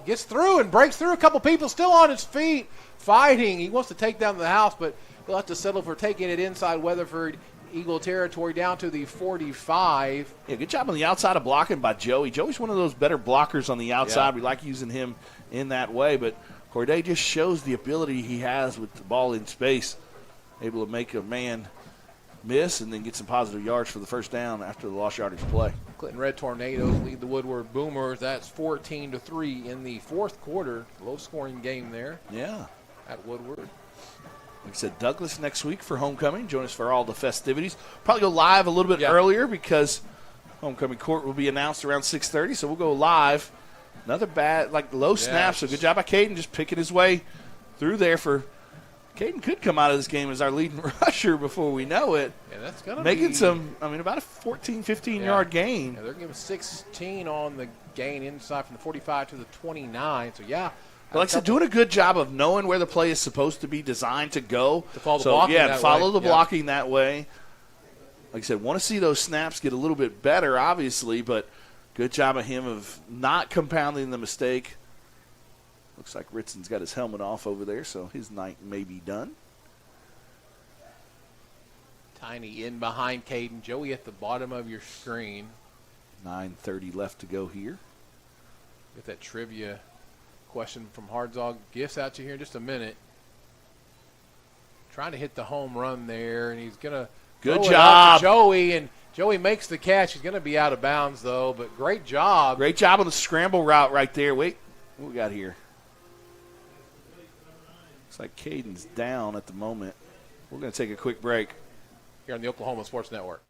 gets through and breaks through. A couple people still on his feet fighting. He wants to take down the house, but he'll have to settle for taking it inside Weatherford Eagle territory down to the 45. Yeah, good job on the outside of blocking by Joey. Joey's one of those better blockers on the outside. Yeah. We like using him in that way, but Corday just shows the ability he has with the ball in space, able to make a man miss and then get some positive yards for the first down after the lost yardage play. Clinton Red Tornadoes lead the Woodward Boomers. That's 14-3 in the fourth quarter. Low-scoring game there. Yeah. At Woodward. Like I said, Douglas next week for homecoming. Join us for all the festivities. Probably go live a little bit earlier because homecoming court will be announced around 6:30, so we'll go live. Another low snap, so good job by Caden just picking his way through there for Caden could come out of this game as our leading rusher before we know it. Yeah, that's going to be about a 14, 15-yard gain. Yeah, they're giving 16 on the gain inside from the 45 to the 29, so But like I said, doing a good job of knowing where the play is supposed to be designed to go. To follow the blocking that way. Follow the blocking that way. Like I said, want to see those snaps get a little bit better, obviously, but good job of him of not compounding the mistake. Looks like Ritson's got his helmet off over there, so his night may be done. Tiny in behind Caden. Joey at the bottom of your screen. 9:30 left to go here. Get that trivia question from Hardzog Gifts out to you here in just a minute. Trying to hit the home run there, and he's going to good job, Joey, and Joey makes the catch. He's going to be out of bounds, though, but great job. Great job on the scramble route right there. Wait, What we got here? Looks like Caden's down at the moment. We're going to take a quick break. Here on the Oklahoma Sports Network.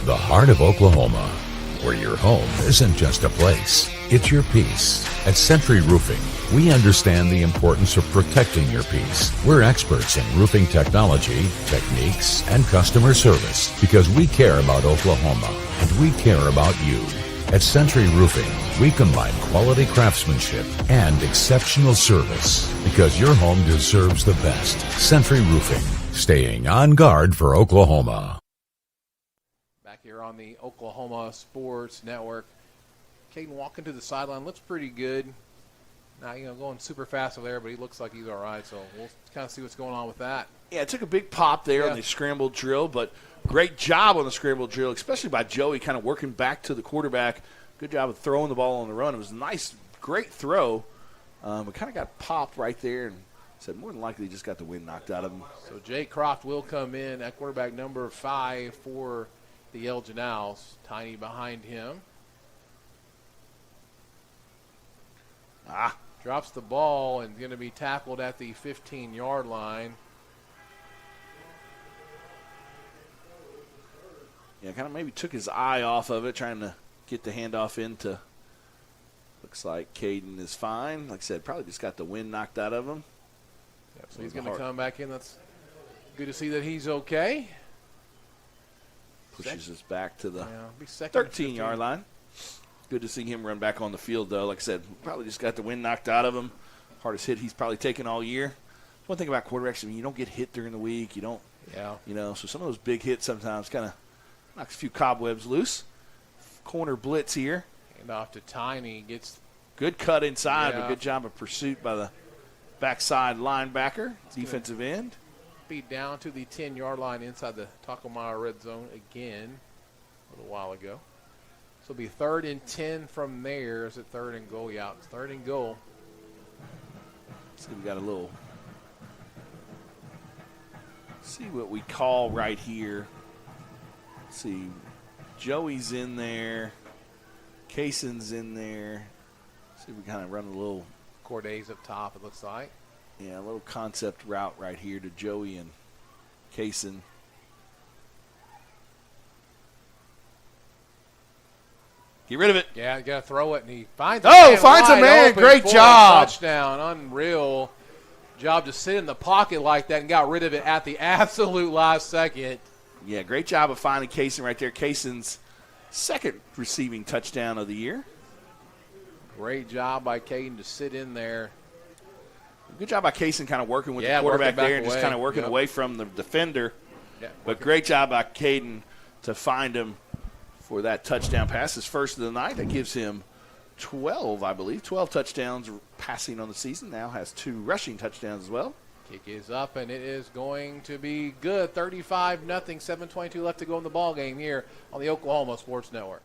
The heart of Oklahoma, where your home isn't just a place, it's your peace. At Century Roofing, we understand the importance of protecting your peace. We're experts in roofing technology, techniques, and customer service because we care about Oklahoma and we care about you. At Century Roofing, we combine quality craftsmanship and exceptional service because your home deserves the best. Century Roofing, staying on guard for Oklahoma. Back here on the Oklahoma Sports Network. Caden walking to the sideline, looks pretty good. Not, going super fast over there, but he looks like he's all right, so we'll kind of see what's going on with that. Yeah, it took a big pop there on the scrambled drill, but great job on the scrambled drill, especially by Joey kind of working back to the quarterback. Good job of throwing the ball on the run. It was a nice, great throw. It kind of got popped right there, and said more than likely just got the wind knocked out of him. So Jay Croft will come in at quarterback number 5 for the Elgin Owls. Tiny behind him. Drops the ball and going to be tackled at the 15-yard line. Yeah, kind of maybe took his eye off of it, trying to get the handoff into. Looks like Caden is fine. Like I said, probably just got the wind knocked out of him. Yep, so he's going to come back in. That's good to see that he's okay. Pushes us back to the 13-yard line. Good to see him run back on the field, though. Like I said, probably just got the wind knocked out of him. Hardest hit he's probably taken all year. One thing about quarterbacks, I mean, you don't get hit during the week. You don't, so some of those big hits sometimes kind of knocks a few cobwebs loose. Corner blitz here. Hand off to Tiny. Gets good cut inside, but good job of pursuit by the backside linebacker, defensive end. Be down to the 10-yard line inside the Taco Mile red zone again a little while ago. So it'll be 3rd and 10 from there. Is it 3rd and goal? Yeah, it's 3rd and goal. So we got a little. See what we call right here. Let's see, Joey's in there. Kaysen's in there. See if we kind of run a little. Corday's up top, it looks like. Yeah, a little concept route right here to Joey and Kaysen. Get rid of it. Yeah, you got to throw it, and he finds finds a man. Great job. Touchdown. Unreal job to sit in the pocket like that and got rid of it at the absolute last second. Yeah, great job of finding Kaysen right there. Kaysen's 2nd receiving touchdown of the year. Great job by Caden to sit in there. Good job by Kaysen kind of working with the quarterback there and just kind of working away from the defender. Yeah, but great job by Caden to find him for that touchdown pass. His first of the night. That gives him 12, I believe. 12 touchdowns passing on the season. Now has 2 rushing touchdowns as well. Kick is up, and it is going to be good. 35-0, 7:22 left to go in the ball game here on the Oklahoma Sports Network.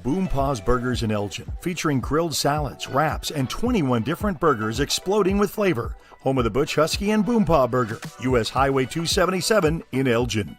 Boom Paws Burgers in Elgin, featuring grilled salads, wraps, and 21 different burgers exploding with flavor. Home of the Butch Husky and Boom Paw Burger, U.S. Highway 277 in Elgin.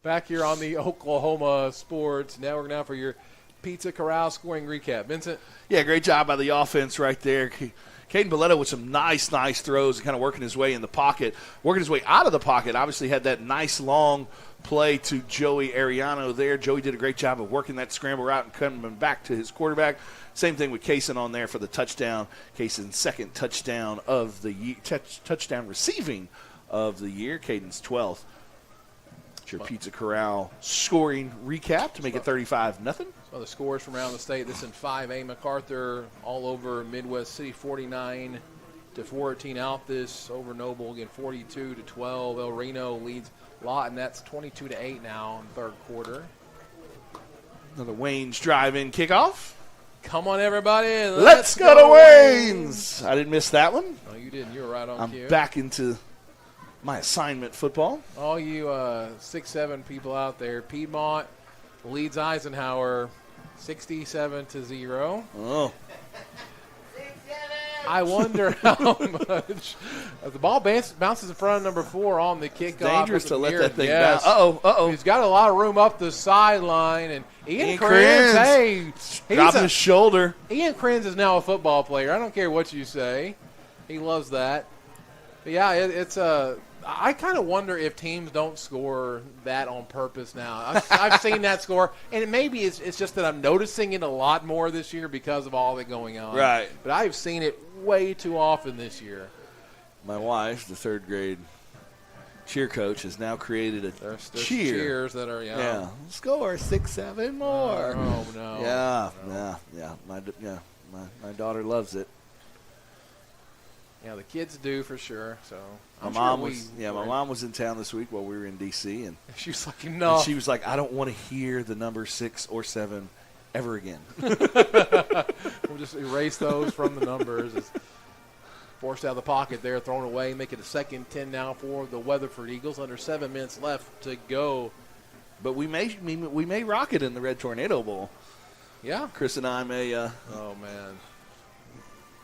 Back here on the Oklahoma Sports Network now for your Pizza Corral scoring recap. Vincent? Yeah, great job by the offense right there. Caden Belletta with some nice throws and kind of working his way in the pocket. Working his way out of the pocket. Obviously had that nice long play to Joey Ariano there. Joey did a great job of working that scramble route and coming back to his quarterback. Same thing with Kaysen on there for the touchdown. Kaysen's 2nd touchdown of the year, touchdown receiving of the year. Caden's 12th. It's your Pizza Corral scoring recap to make it 35-0. Some of the scores from around the state. This in 5A. MacArthur all over Midwest City, 49-14. Althus over Noble again, 42-12. El Reno leads Lawton. That's 22-8 now in 3rd quarter. Another Wayne's drive-in kickoff. Come on, everybody. Let's go to Wayne's. I didn't miss that one. No, you didn't. You were right on cue. I'm back into my assignment football. All you 6'7" people out there, Piedmont leads Eisenhower 67-0. Oh. I wonder how much the ball bounces in front of number 4 on the kickoff. Dangerous to let that thing bounce. Uh-oh. He's got a lot of room up the sideline. And Ian Krenz, hey, dropping his shoulder. Ian Krenz is now a football player. I don't care what you say. He loves that. But yeah, it's a I kind of wonder if teams don't score that on purpose now. I've seen that score, and maybe it's just that I'm noticing it a lot more this year because of all that going on. Right. But I've seen it way too often this year. My wife, the third grade cheer coach, has now created a there's cheer. Cheers that are, yeah. Score 6-7 more. Oh, no. Yeah. My daughter loves it. Yeah, the kids do for sure. So my mom was in town this week while we were in D.C. and she was like, "No." And she was like, "I don't want to hear the number 6 or 7 ever again." We'll just erase those from the numbers. It's forced out of the pocket there, thrown away, make it a 2nd 10 now for the Weatherford Eagles. Under 7 minutes left to go. But we may rock it in the Red Tornado Bowl. Yeah, Chris and I may. Oh man.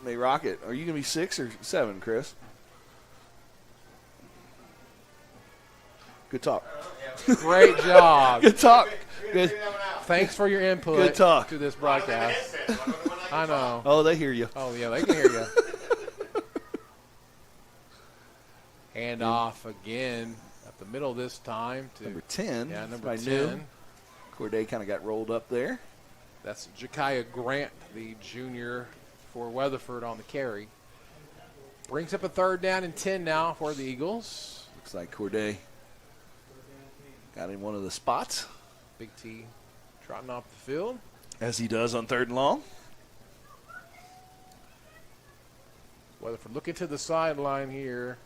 May rock it. Are you going to be 6 or 7, Chris? Good talk. Great job. Good talk. Good. Thanks for your input. Good talk to this broadcast. I know. Oh, they hear you. Oh yeah, they can hear you. Hand off again at the middle this time to number 10. Yeah, number 10. Corday kind of got rolled up there. That's Ja'Kiah Grant, the junior for Weatherford on the carry. Brings up a 3rd down and 10 now for the Eagles. Looks like Corday got in one of the spots. Big T trotting off the field. As he does on 3rd and long. Weatherford looking to the sideline here.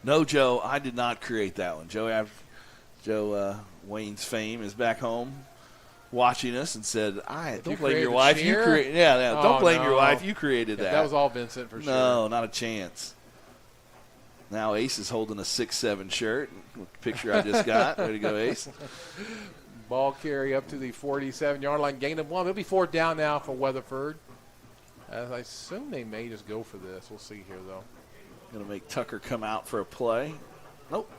No, Joe, I did not create that one. Joe Wayne's fame is back home watching us and said, don't blame your wife. You created don't blame your wife. You created that. That was all Vincent for sure. No, not a chance. Now Ace is holding a 6-7 shirt. Picture I just got. Way to go, Ace. Ball carry up to the 47-yard line. Gain of 1. It'll be 4th down now for Weatherford. As I assume they may just go for this. We'll see here, though. Going to make Tucker come out for a play. Nope.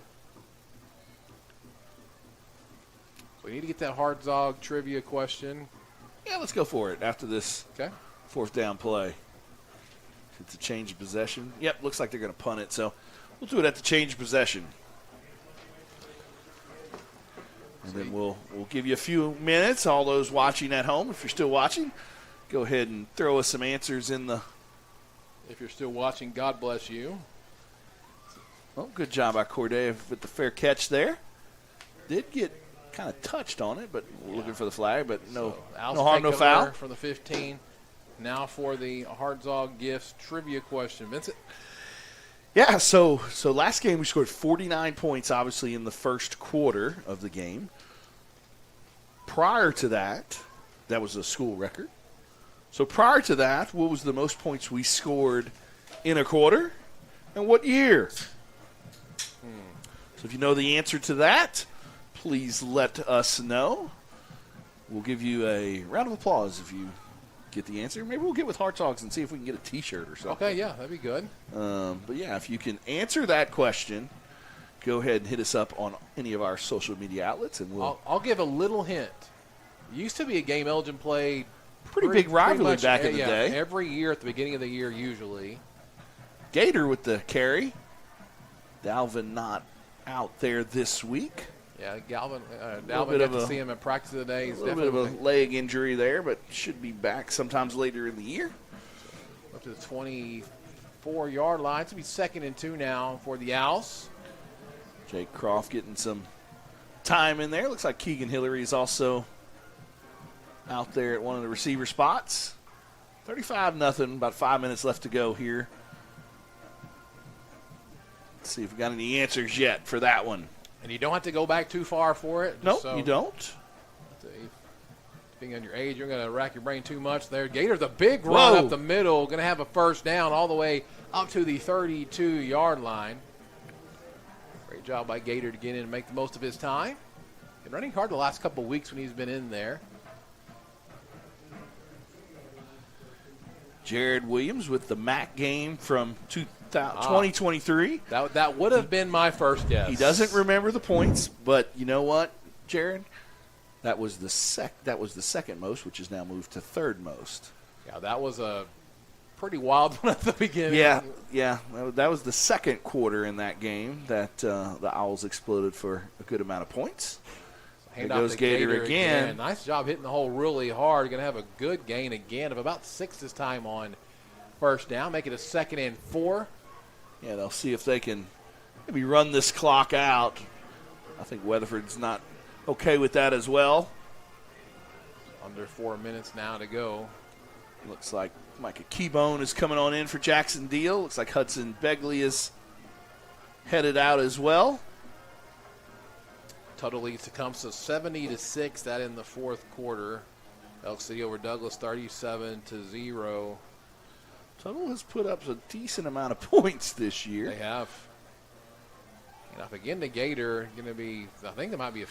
We need to get that hard dog trivia question. Yeah, let's go for it after this 4th down play. It's a change of possession. Yep, looks like they're going to punt it, so we'll do it at the change of possession. And then we'll give you a few minutes. All those watching at home, if you're still watching, go ahead and throw us some answers in the. If you're still watching, God bless you. Well, good job by Corday with the fair catch there. Did get kind of touched on it, but looking for the flag, but no harm, no foul. For the 15. Now for the Hard Dog Gifts trivia question. Vincent? Yeah, so last game we scored 49 points, obviously, in the first quarter of the game. Prior to that, that was a school record. So prior to that, what was the most points we scored in a quarter? And what year? So if you know the answer to that, please let us know. We'll give you a round of applause if you get the answer. Maybe we'll get with Hard Dogs and see if we can get a T-shirt or something. Okay, yeah, that'd be good. But, yeah, if you can answer that question, go ahead and hit us up on any of our social media outlets. And I'll give a little hint. It used to be a game Elgin played pretty big rivalry back in the day. Every year at the beginning of the year usually. Gator with the carry. Dalvin not out there this week. Yeah, Dalvin got to see him in practice today. He's a little bit of a leg injury there, but should be back sometimes later in the year. Up to the 24-yard line. It's going to be 2nd and 2 now for the Owls. Jake Croft getting some time in there. Looks like Keegan Hillary is also out there at one of the receiver spots. 35-0, about 5 minutes left to go here. Let's see if we got any answers yet for that one. And you don't have to go back too far for it. Nope, you don't. Being on your age, you're going to rack your brain too much there. Gator's a big run up the middle, going to have a first down all the way up to the 32-yard line. Great job by Gator to get in and make the most of his time. Been running hard the last couple of weeks when he's been in there. Jared Williams with the MAC game from 2023. That would have been my first guess. He doesn't remember the points, but you know what, Jared? That was the second most, which is now moved to third most. Yeah, that was a pretty wild one at the beginning. Yeah. That was the second quarter in that game that the Owls exploded for a good amount of points. There goes Gator again. Nice job hitting the hole really hard. Going to have a good gain again of about 6 this time on first down. Make it a 2nd and 4. Yeah, they'll see if they can maybe run this clock out. I think Weatherford's not okay with that as well. Under 4 minutes now to go. Looks like Micah Keybone is coming on in for Jackson Deal. Looks like Hudson Begley is headed out as well. Total leads Tecumseh 70-6. That in the fourth quarter. Elk City over Douglas 37-0. Total has put up a decent amount of points this year. They have. And up again to Gator, going to be, I think there might be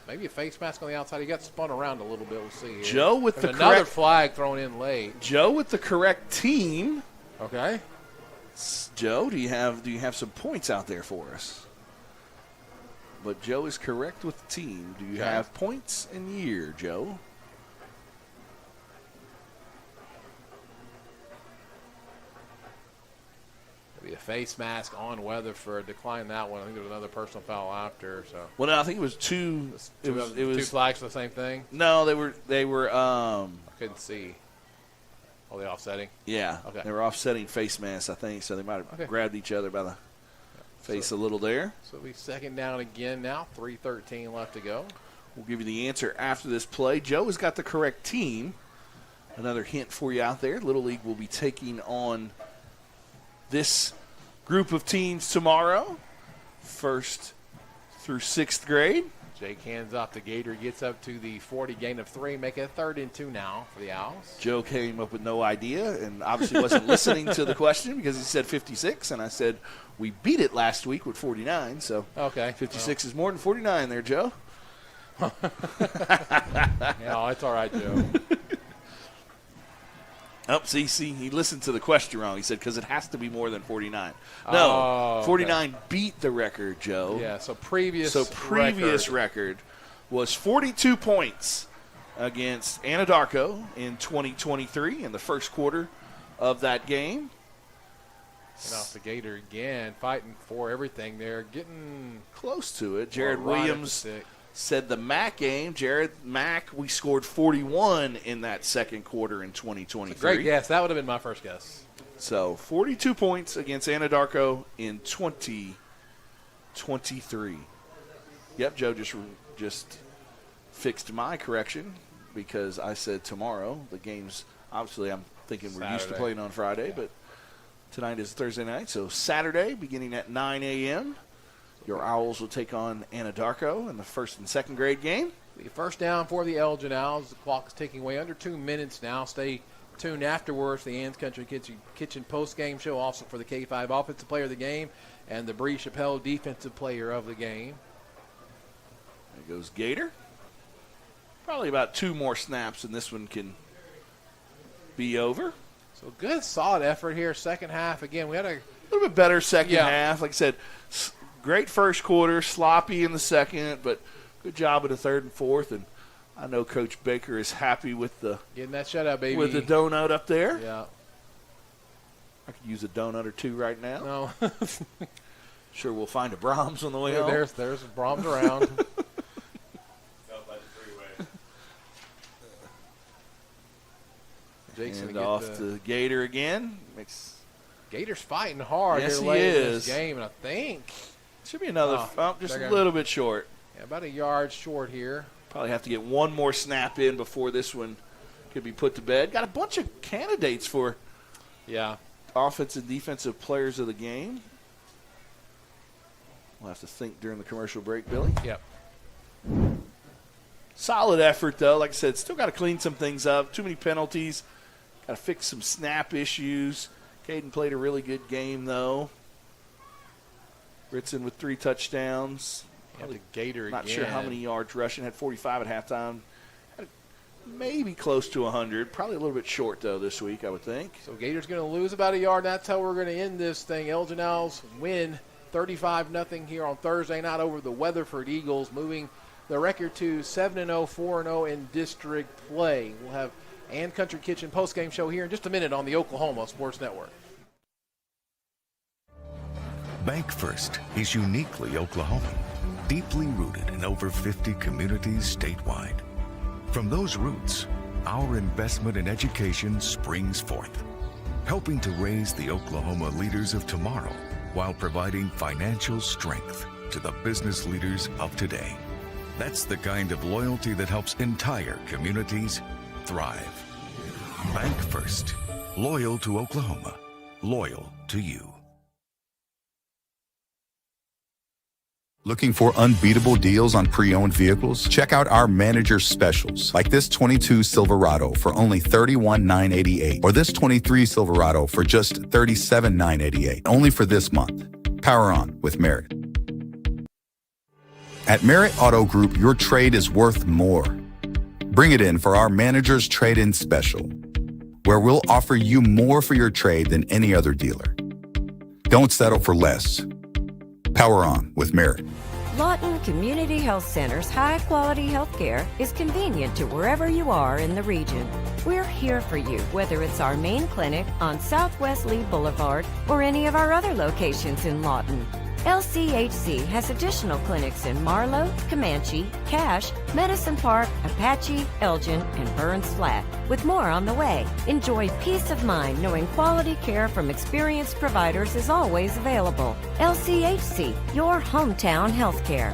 maybe a face mask on the outside. He got spun around a little bit. We'll see here. Joe with There's the another correct flag thrown in late. Joe with the correct team. Okay. Joe, do you have some points out there for us? But Joe is correct with the team. Do you have points and year, Joe? Maybe a face mask on Weatherford. Decline that one. I think there was another personal foul after. So. Well, no, I think it was two. It was two flags for the same thing. No, they were. I couldn't see. Oh, the offsetting. Yeah. Okay. They were offsetting face masks, I think. So they might have grabbed each other by the face a little there. So it'll be 2nd down again now. 3:13 left to go. We'll give you the answer after this play. Joe has got the correct team. Another hint for you out there. Little League will be taking on this group of teams tomorrow, 1st through 6th grade. Jake hands off to Gator, gets up to the 40, gain of 3, make it 3rd and 2 now for the Owls. Joe came up with no idea and obviously wasn't listening to the question because he said 56, and I said we beat it last week with 49, so 56 is more than 49 there, Joe. Yeah, it's all right, Joe. Oh, see, he listened to the question wrong. He said, because it has to be more than 49. No, 49 beat the record, Joe. Yeah, so previous record was 42 points against Anadarko in 2023 in the first quarter of that game. And off the Gator again, fighting for everything there, getting close to it. Jared Williams said the MAC game. We scored 41 in that second quarter in 2023. Great guess. That would have been my first guess. So 42 points against Anadarko in 2023. Yep, Joe just fixed my correction because I said tomorrow. The game's obviously I'm thinking we're used to playing on Friday, but tonight is Thursday night. So Saturday, beginning at 9 a.m., your Owls will take on Anadarko in the 1st and 2nd grade game. The first down for the Elgin Owls. The clock is ticking away under 2 minutes now. Stay tuned afterwards. The Ann's Country Kitchen post-game show also for the K5 Offensive Player of the Game and the Bree Chappelle Defensive Player of the Game. There goes Gator. Probably about 2 more snaps and this one can be over. So good, solid effort here. Second half, again, we had a little bit better second half. Like I said, great first quarter, sloppy in the second, but good job in the 3rd and 4th. And I know Coach Baker is happy with getting that shutout, baby. With the donut up there. Yeah. I could use a donut or 2 right now. No. Sure, we'll find a Brahms on the way home. There's a Brahms around. And off to Gator again. Gator's fighting hard here late in this game, and I think should be another just a little bit short. Yeah, about a yard short here. Probably have to get one more snap in before this one could be put to bed. Got a bunch of candidates for offensive and defensive players of the game. We'll have to think during the commercial break, Billy. Yep. Solid effort, though. Like I said, still got to clean some things up. Too many penalties. Got to fix some snap issues. Caden played a really good game, though. Ritson with 3 touchdowns. The Gator Not again. sure how many yards rushing. Had 45 at halftime. Had maybe close to 100. Probably a little bit short, though, this week, I would think. So Gators going to lose about a yard. That's how we're going to end this thing. Elgin Owls win 35-0 here on Thursday night over the Weatherford Eagles, moving the record to 7-0, 4-0 in district play. We'll have Ann Country Kitchen postgame show here in just a minute on the Oklahoma Sports Network. Bank First is uniquely Oklahoman, deeply rooted in over 50 communities statewide. From those roots, our investment in education springs forth, helping to raise the Oklahoma leaders of tomorrow while providing financial strength to the business leaders of today. That's the kind of loyalty that helps entire communities thrive. Bank First. Loyal to Oklahoma. Loyal to you. Looking for unbeatable deals on pre-owned vehicles? Check out our manager specials, like this 22 Silverado for only $31,988, or this 23 Silverado for just $37,988, only for this month. Power on with Merit. At Merit Auto Group, your trade is worth more. Bring it in for our manager's trade-in special, where we'll offer you more for your trade than any other dealer. Don't settle for less. Power on with Merit. Lawton Community Health Center's high-quality health care is convenient to wherever you are in the region. We're here for you, whether it's our main clinic on Southwest Lee Boulevard or any of our other locations in Lawton. LCHC has additional clinics in Marlow, Comanche, Cache, Medicine Park, Apache, Elgin, and Burns Flat, with more on the way. Enjoy peace of mind knowing quality care from experienced providers is always available. LCHC, your hometown healthcare.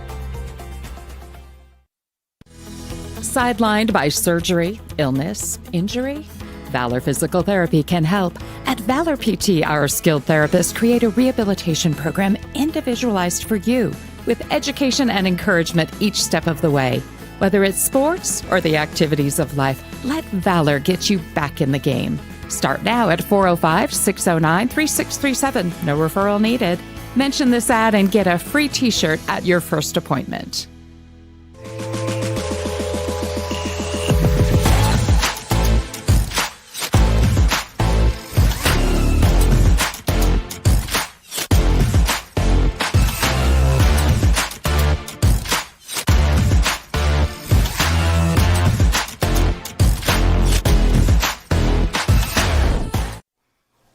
Sidelined by surgery, illness, injury? Valor Physical Therapy can help. At Valor PT, our skilled therapists create a rehabilitation program individualized for you, with education and encouragement each step of the way. Whether it's sports or the activities of life, let Valor get you back in the game. Start now at 405-609-3637. No referral needed. Mention this ad and get a free t-shirt at your first appointment.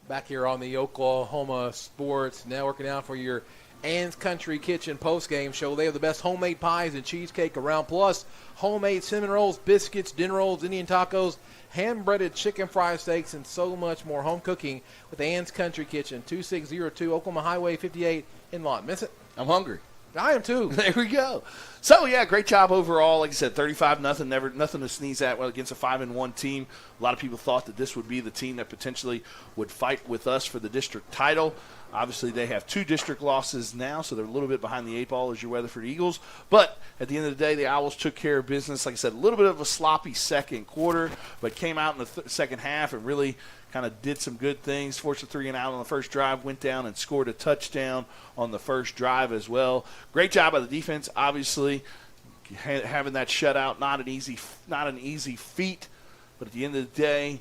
Back here on the Oklahoma Sports Network now for your Ann's Country Kitchen postgame show. They have the best homemade pies and cheesecake around, plus homemade cinnamon rolls, biscuits, dinner rolls, Indian tacos, hand-breaded chicken fried steaks, and so much more. Home cooking with Ann's Country Kitchen, 2602 Oklahoma Highway 58 in Lawton. Miss it? I'm hungry. I am too. There we go. So, yeah, great job overall. Like I said, 35-0, nothing to sneeze at against a 5-1 team. A lot of people thought that this would be the team that potentially would fight with us for the district title. Obviously, they have 2 district losses now, so they're a little bit behind the 8 ball as your Weatherford Eagles. But at the end of the day, the Owls took care of business. Like I said, a little bit of a sloppy second quarter, but came out in the second half and really kind of did some good things. Forced a 3-and-out on the first drive, went down and scored a touchdown on the first drive as well. Great job by the defense, obviously. Having that shutout, not an easy feat, but at the end of the day,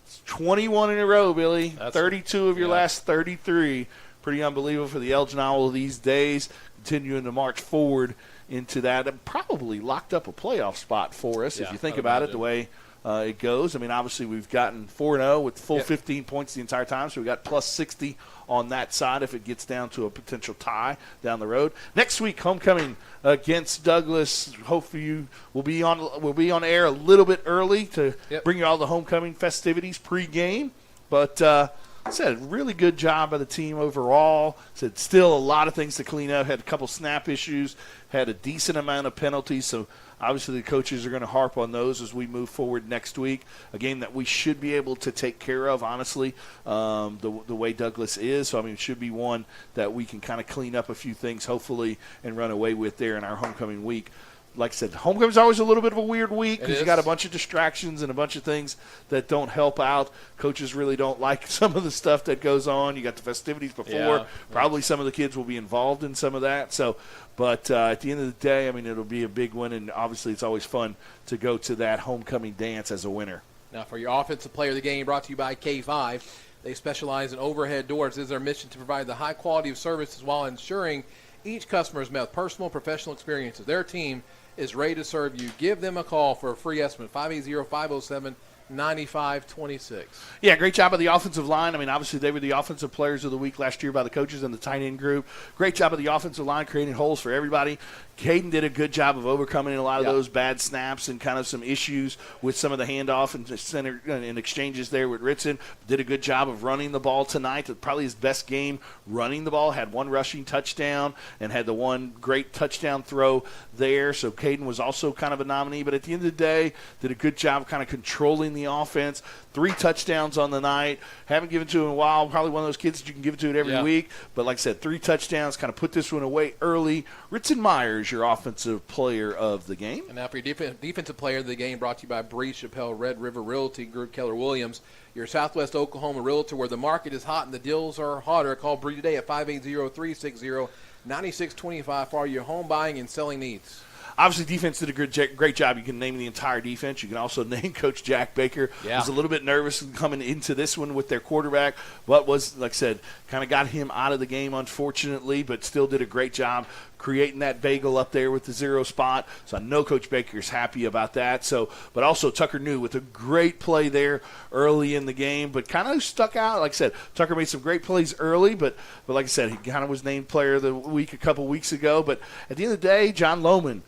it's 21 in a row, Billy. That's 32 of your last 33. Pretty unbelievable for the Elgin Owl these days, continuing to march forward into that. And probably locked up a playoff spot for us if you think about it, the way it goes. I mean, obviously we've gotten 4-0 with full 15 points the entire time, so we got plus 60 on that side if it gets down to a potential tie down the road. Next week, homecoming against Douglas. Hopefully we'll be on air a little bit early to bring you all the homecoming festivities pre-game. But I said, really good job by the team overall. Said still a lot of things to clean up. Had a couple snap issues. Had a decent amount of penalties. So obviously the coaches are going to harp on those as we move forward next week. A game that we should be able to take care of, honestly, the way Douglas is. So, I mean, it should be one that we can kind of clean up a few things, hopefully, and run away with there in our homecoming week. like I said, homecoming's always a little bit of a weird week because you got a bunch of distractions and a bunch of things that don't help out. Coaches really don't like some of the stuff that goes on. You got the festivities before. Yeah. Probably some of the kids will be involved in some of that. So, but at the end of the day, I mean, it'll be a big one, and obviously it's always fun to go to that homecoming dance as a winner. Now, for your offensive player of the game, brought to you by K5. They specialize in overhead doors. It is their mission to provide the high quality of services while ensuring each customer is met with personal, professional experiences. Their team is ready to serve you. Give them a call for a free estimate, 580-507-9526. Yeah, great job of the offensive line. I mean, obviously they were the offensive players of the week last year by the coaches and the tight end group. Great job of the offensive line creating holes for everybody. Caden did a good job of overcoming a lot of those bad snaps and kind of some issues with some of the handoff and center and exchanges there with Ritson. Did a good job of running the ball tonight. Probably his best game running the ball. Had one rushing touchdown and had the one great touchdown throw there. So Caden was also kind of a nominee. But at the end of the day, did a good job of kind of controlling the offense. 3 touchdowns on the night. Haven't given to him in a while. Probably one of those kids that you can give it to it every week. But like I said, 3 touchdowns, kind of put this one away early. Ritson Myers, your offensive player of the game. And now for your defensive player of the game, brought to you by Bree Chappelle, Red River Realty Group, Keller Williams, your Southwest Oklahoma realtor, where the market is hot and the deals are hotter. Call Bree today at 580-360-9625 for all your home buying and selling needs. Obviously, defense did a great job. You can name the entire defense. You can also name Coach Jack Baker. Yeah. Was a little bit nervous coming into this one with their quarterback, but was, like I said, kind of got him out of the game, unfortunately, but still did a great job creating that bagel up there with the 0 spot. So I know Coach Baker's happy about that. So, but also Tucker New with a great play there early in the game, but kind of stuck out. Like I said, Tucker made some great plays early, but like I said, he kind of was named player of the week a couple weeks ago. But at the end of the day, John Lohman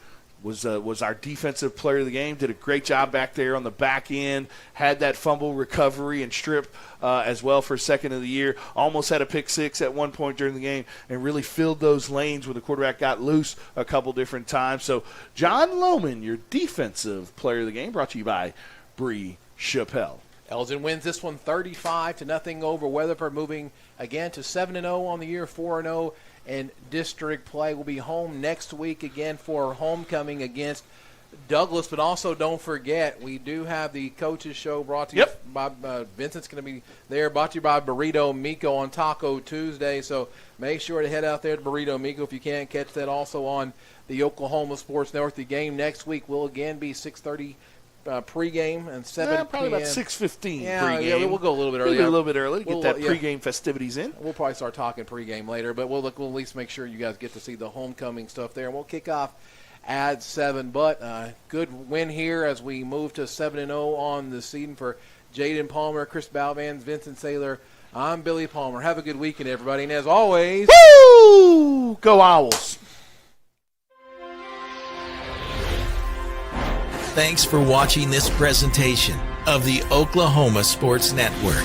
was our defensive player of the game. Did a great job back there on the back end. Had that fumble recovery and strip as well for second of the year. Almost had a pick 6 at one point during the game and really filled those lanes when the quarterback got loose a couple different times. So John Lohman, your defensive player of the game, brought to you by Bree Chappelle. Elgin wins this one 35-0 over Weatherford, moving again to 7-0 on the year, 4-0 in district play. Will be home next week again for homecoming against Douglas. But also don't forget, we do have the coaches show brought to you by Vincent's going to be there, brought to you by Burrito Mico on Taco Tuesday. So make sure to head out there to Burrito Mico if you can't catch that. Also on the Oklahoma Sports Network. The game next week will again be 6:30 pregame and 7 probably p.m. about 6:15 pregame. pregame. Yeah, we'll go a little bit earlier. Maybe a little bit early to get that pregame festivities in. We'll probably start talking pregame later, but we'll at least make sure you guys get to see the homecoming stuff there. And we'll kick off at 7. But good win here as we move to 7-0 on the season for Jaden Palmer, Chris Balvans, Vincent Saylor. I'm Billy Palmer. Have a good weekend, everybody. And as always, woo! Go Owls! Thanks for watching this presentation of the Oklahoma Sports Network.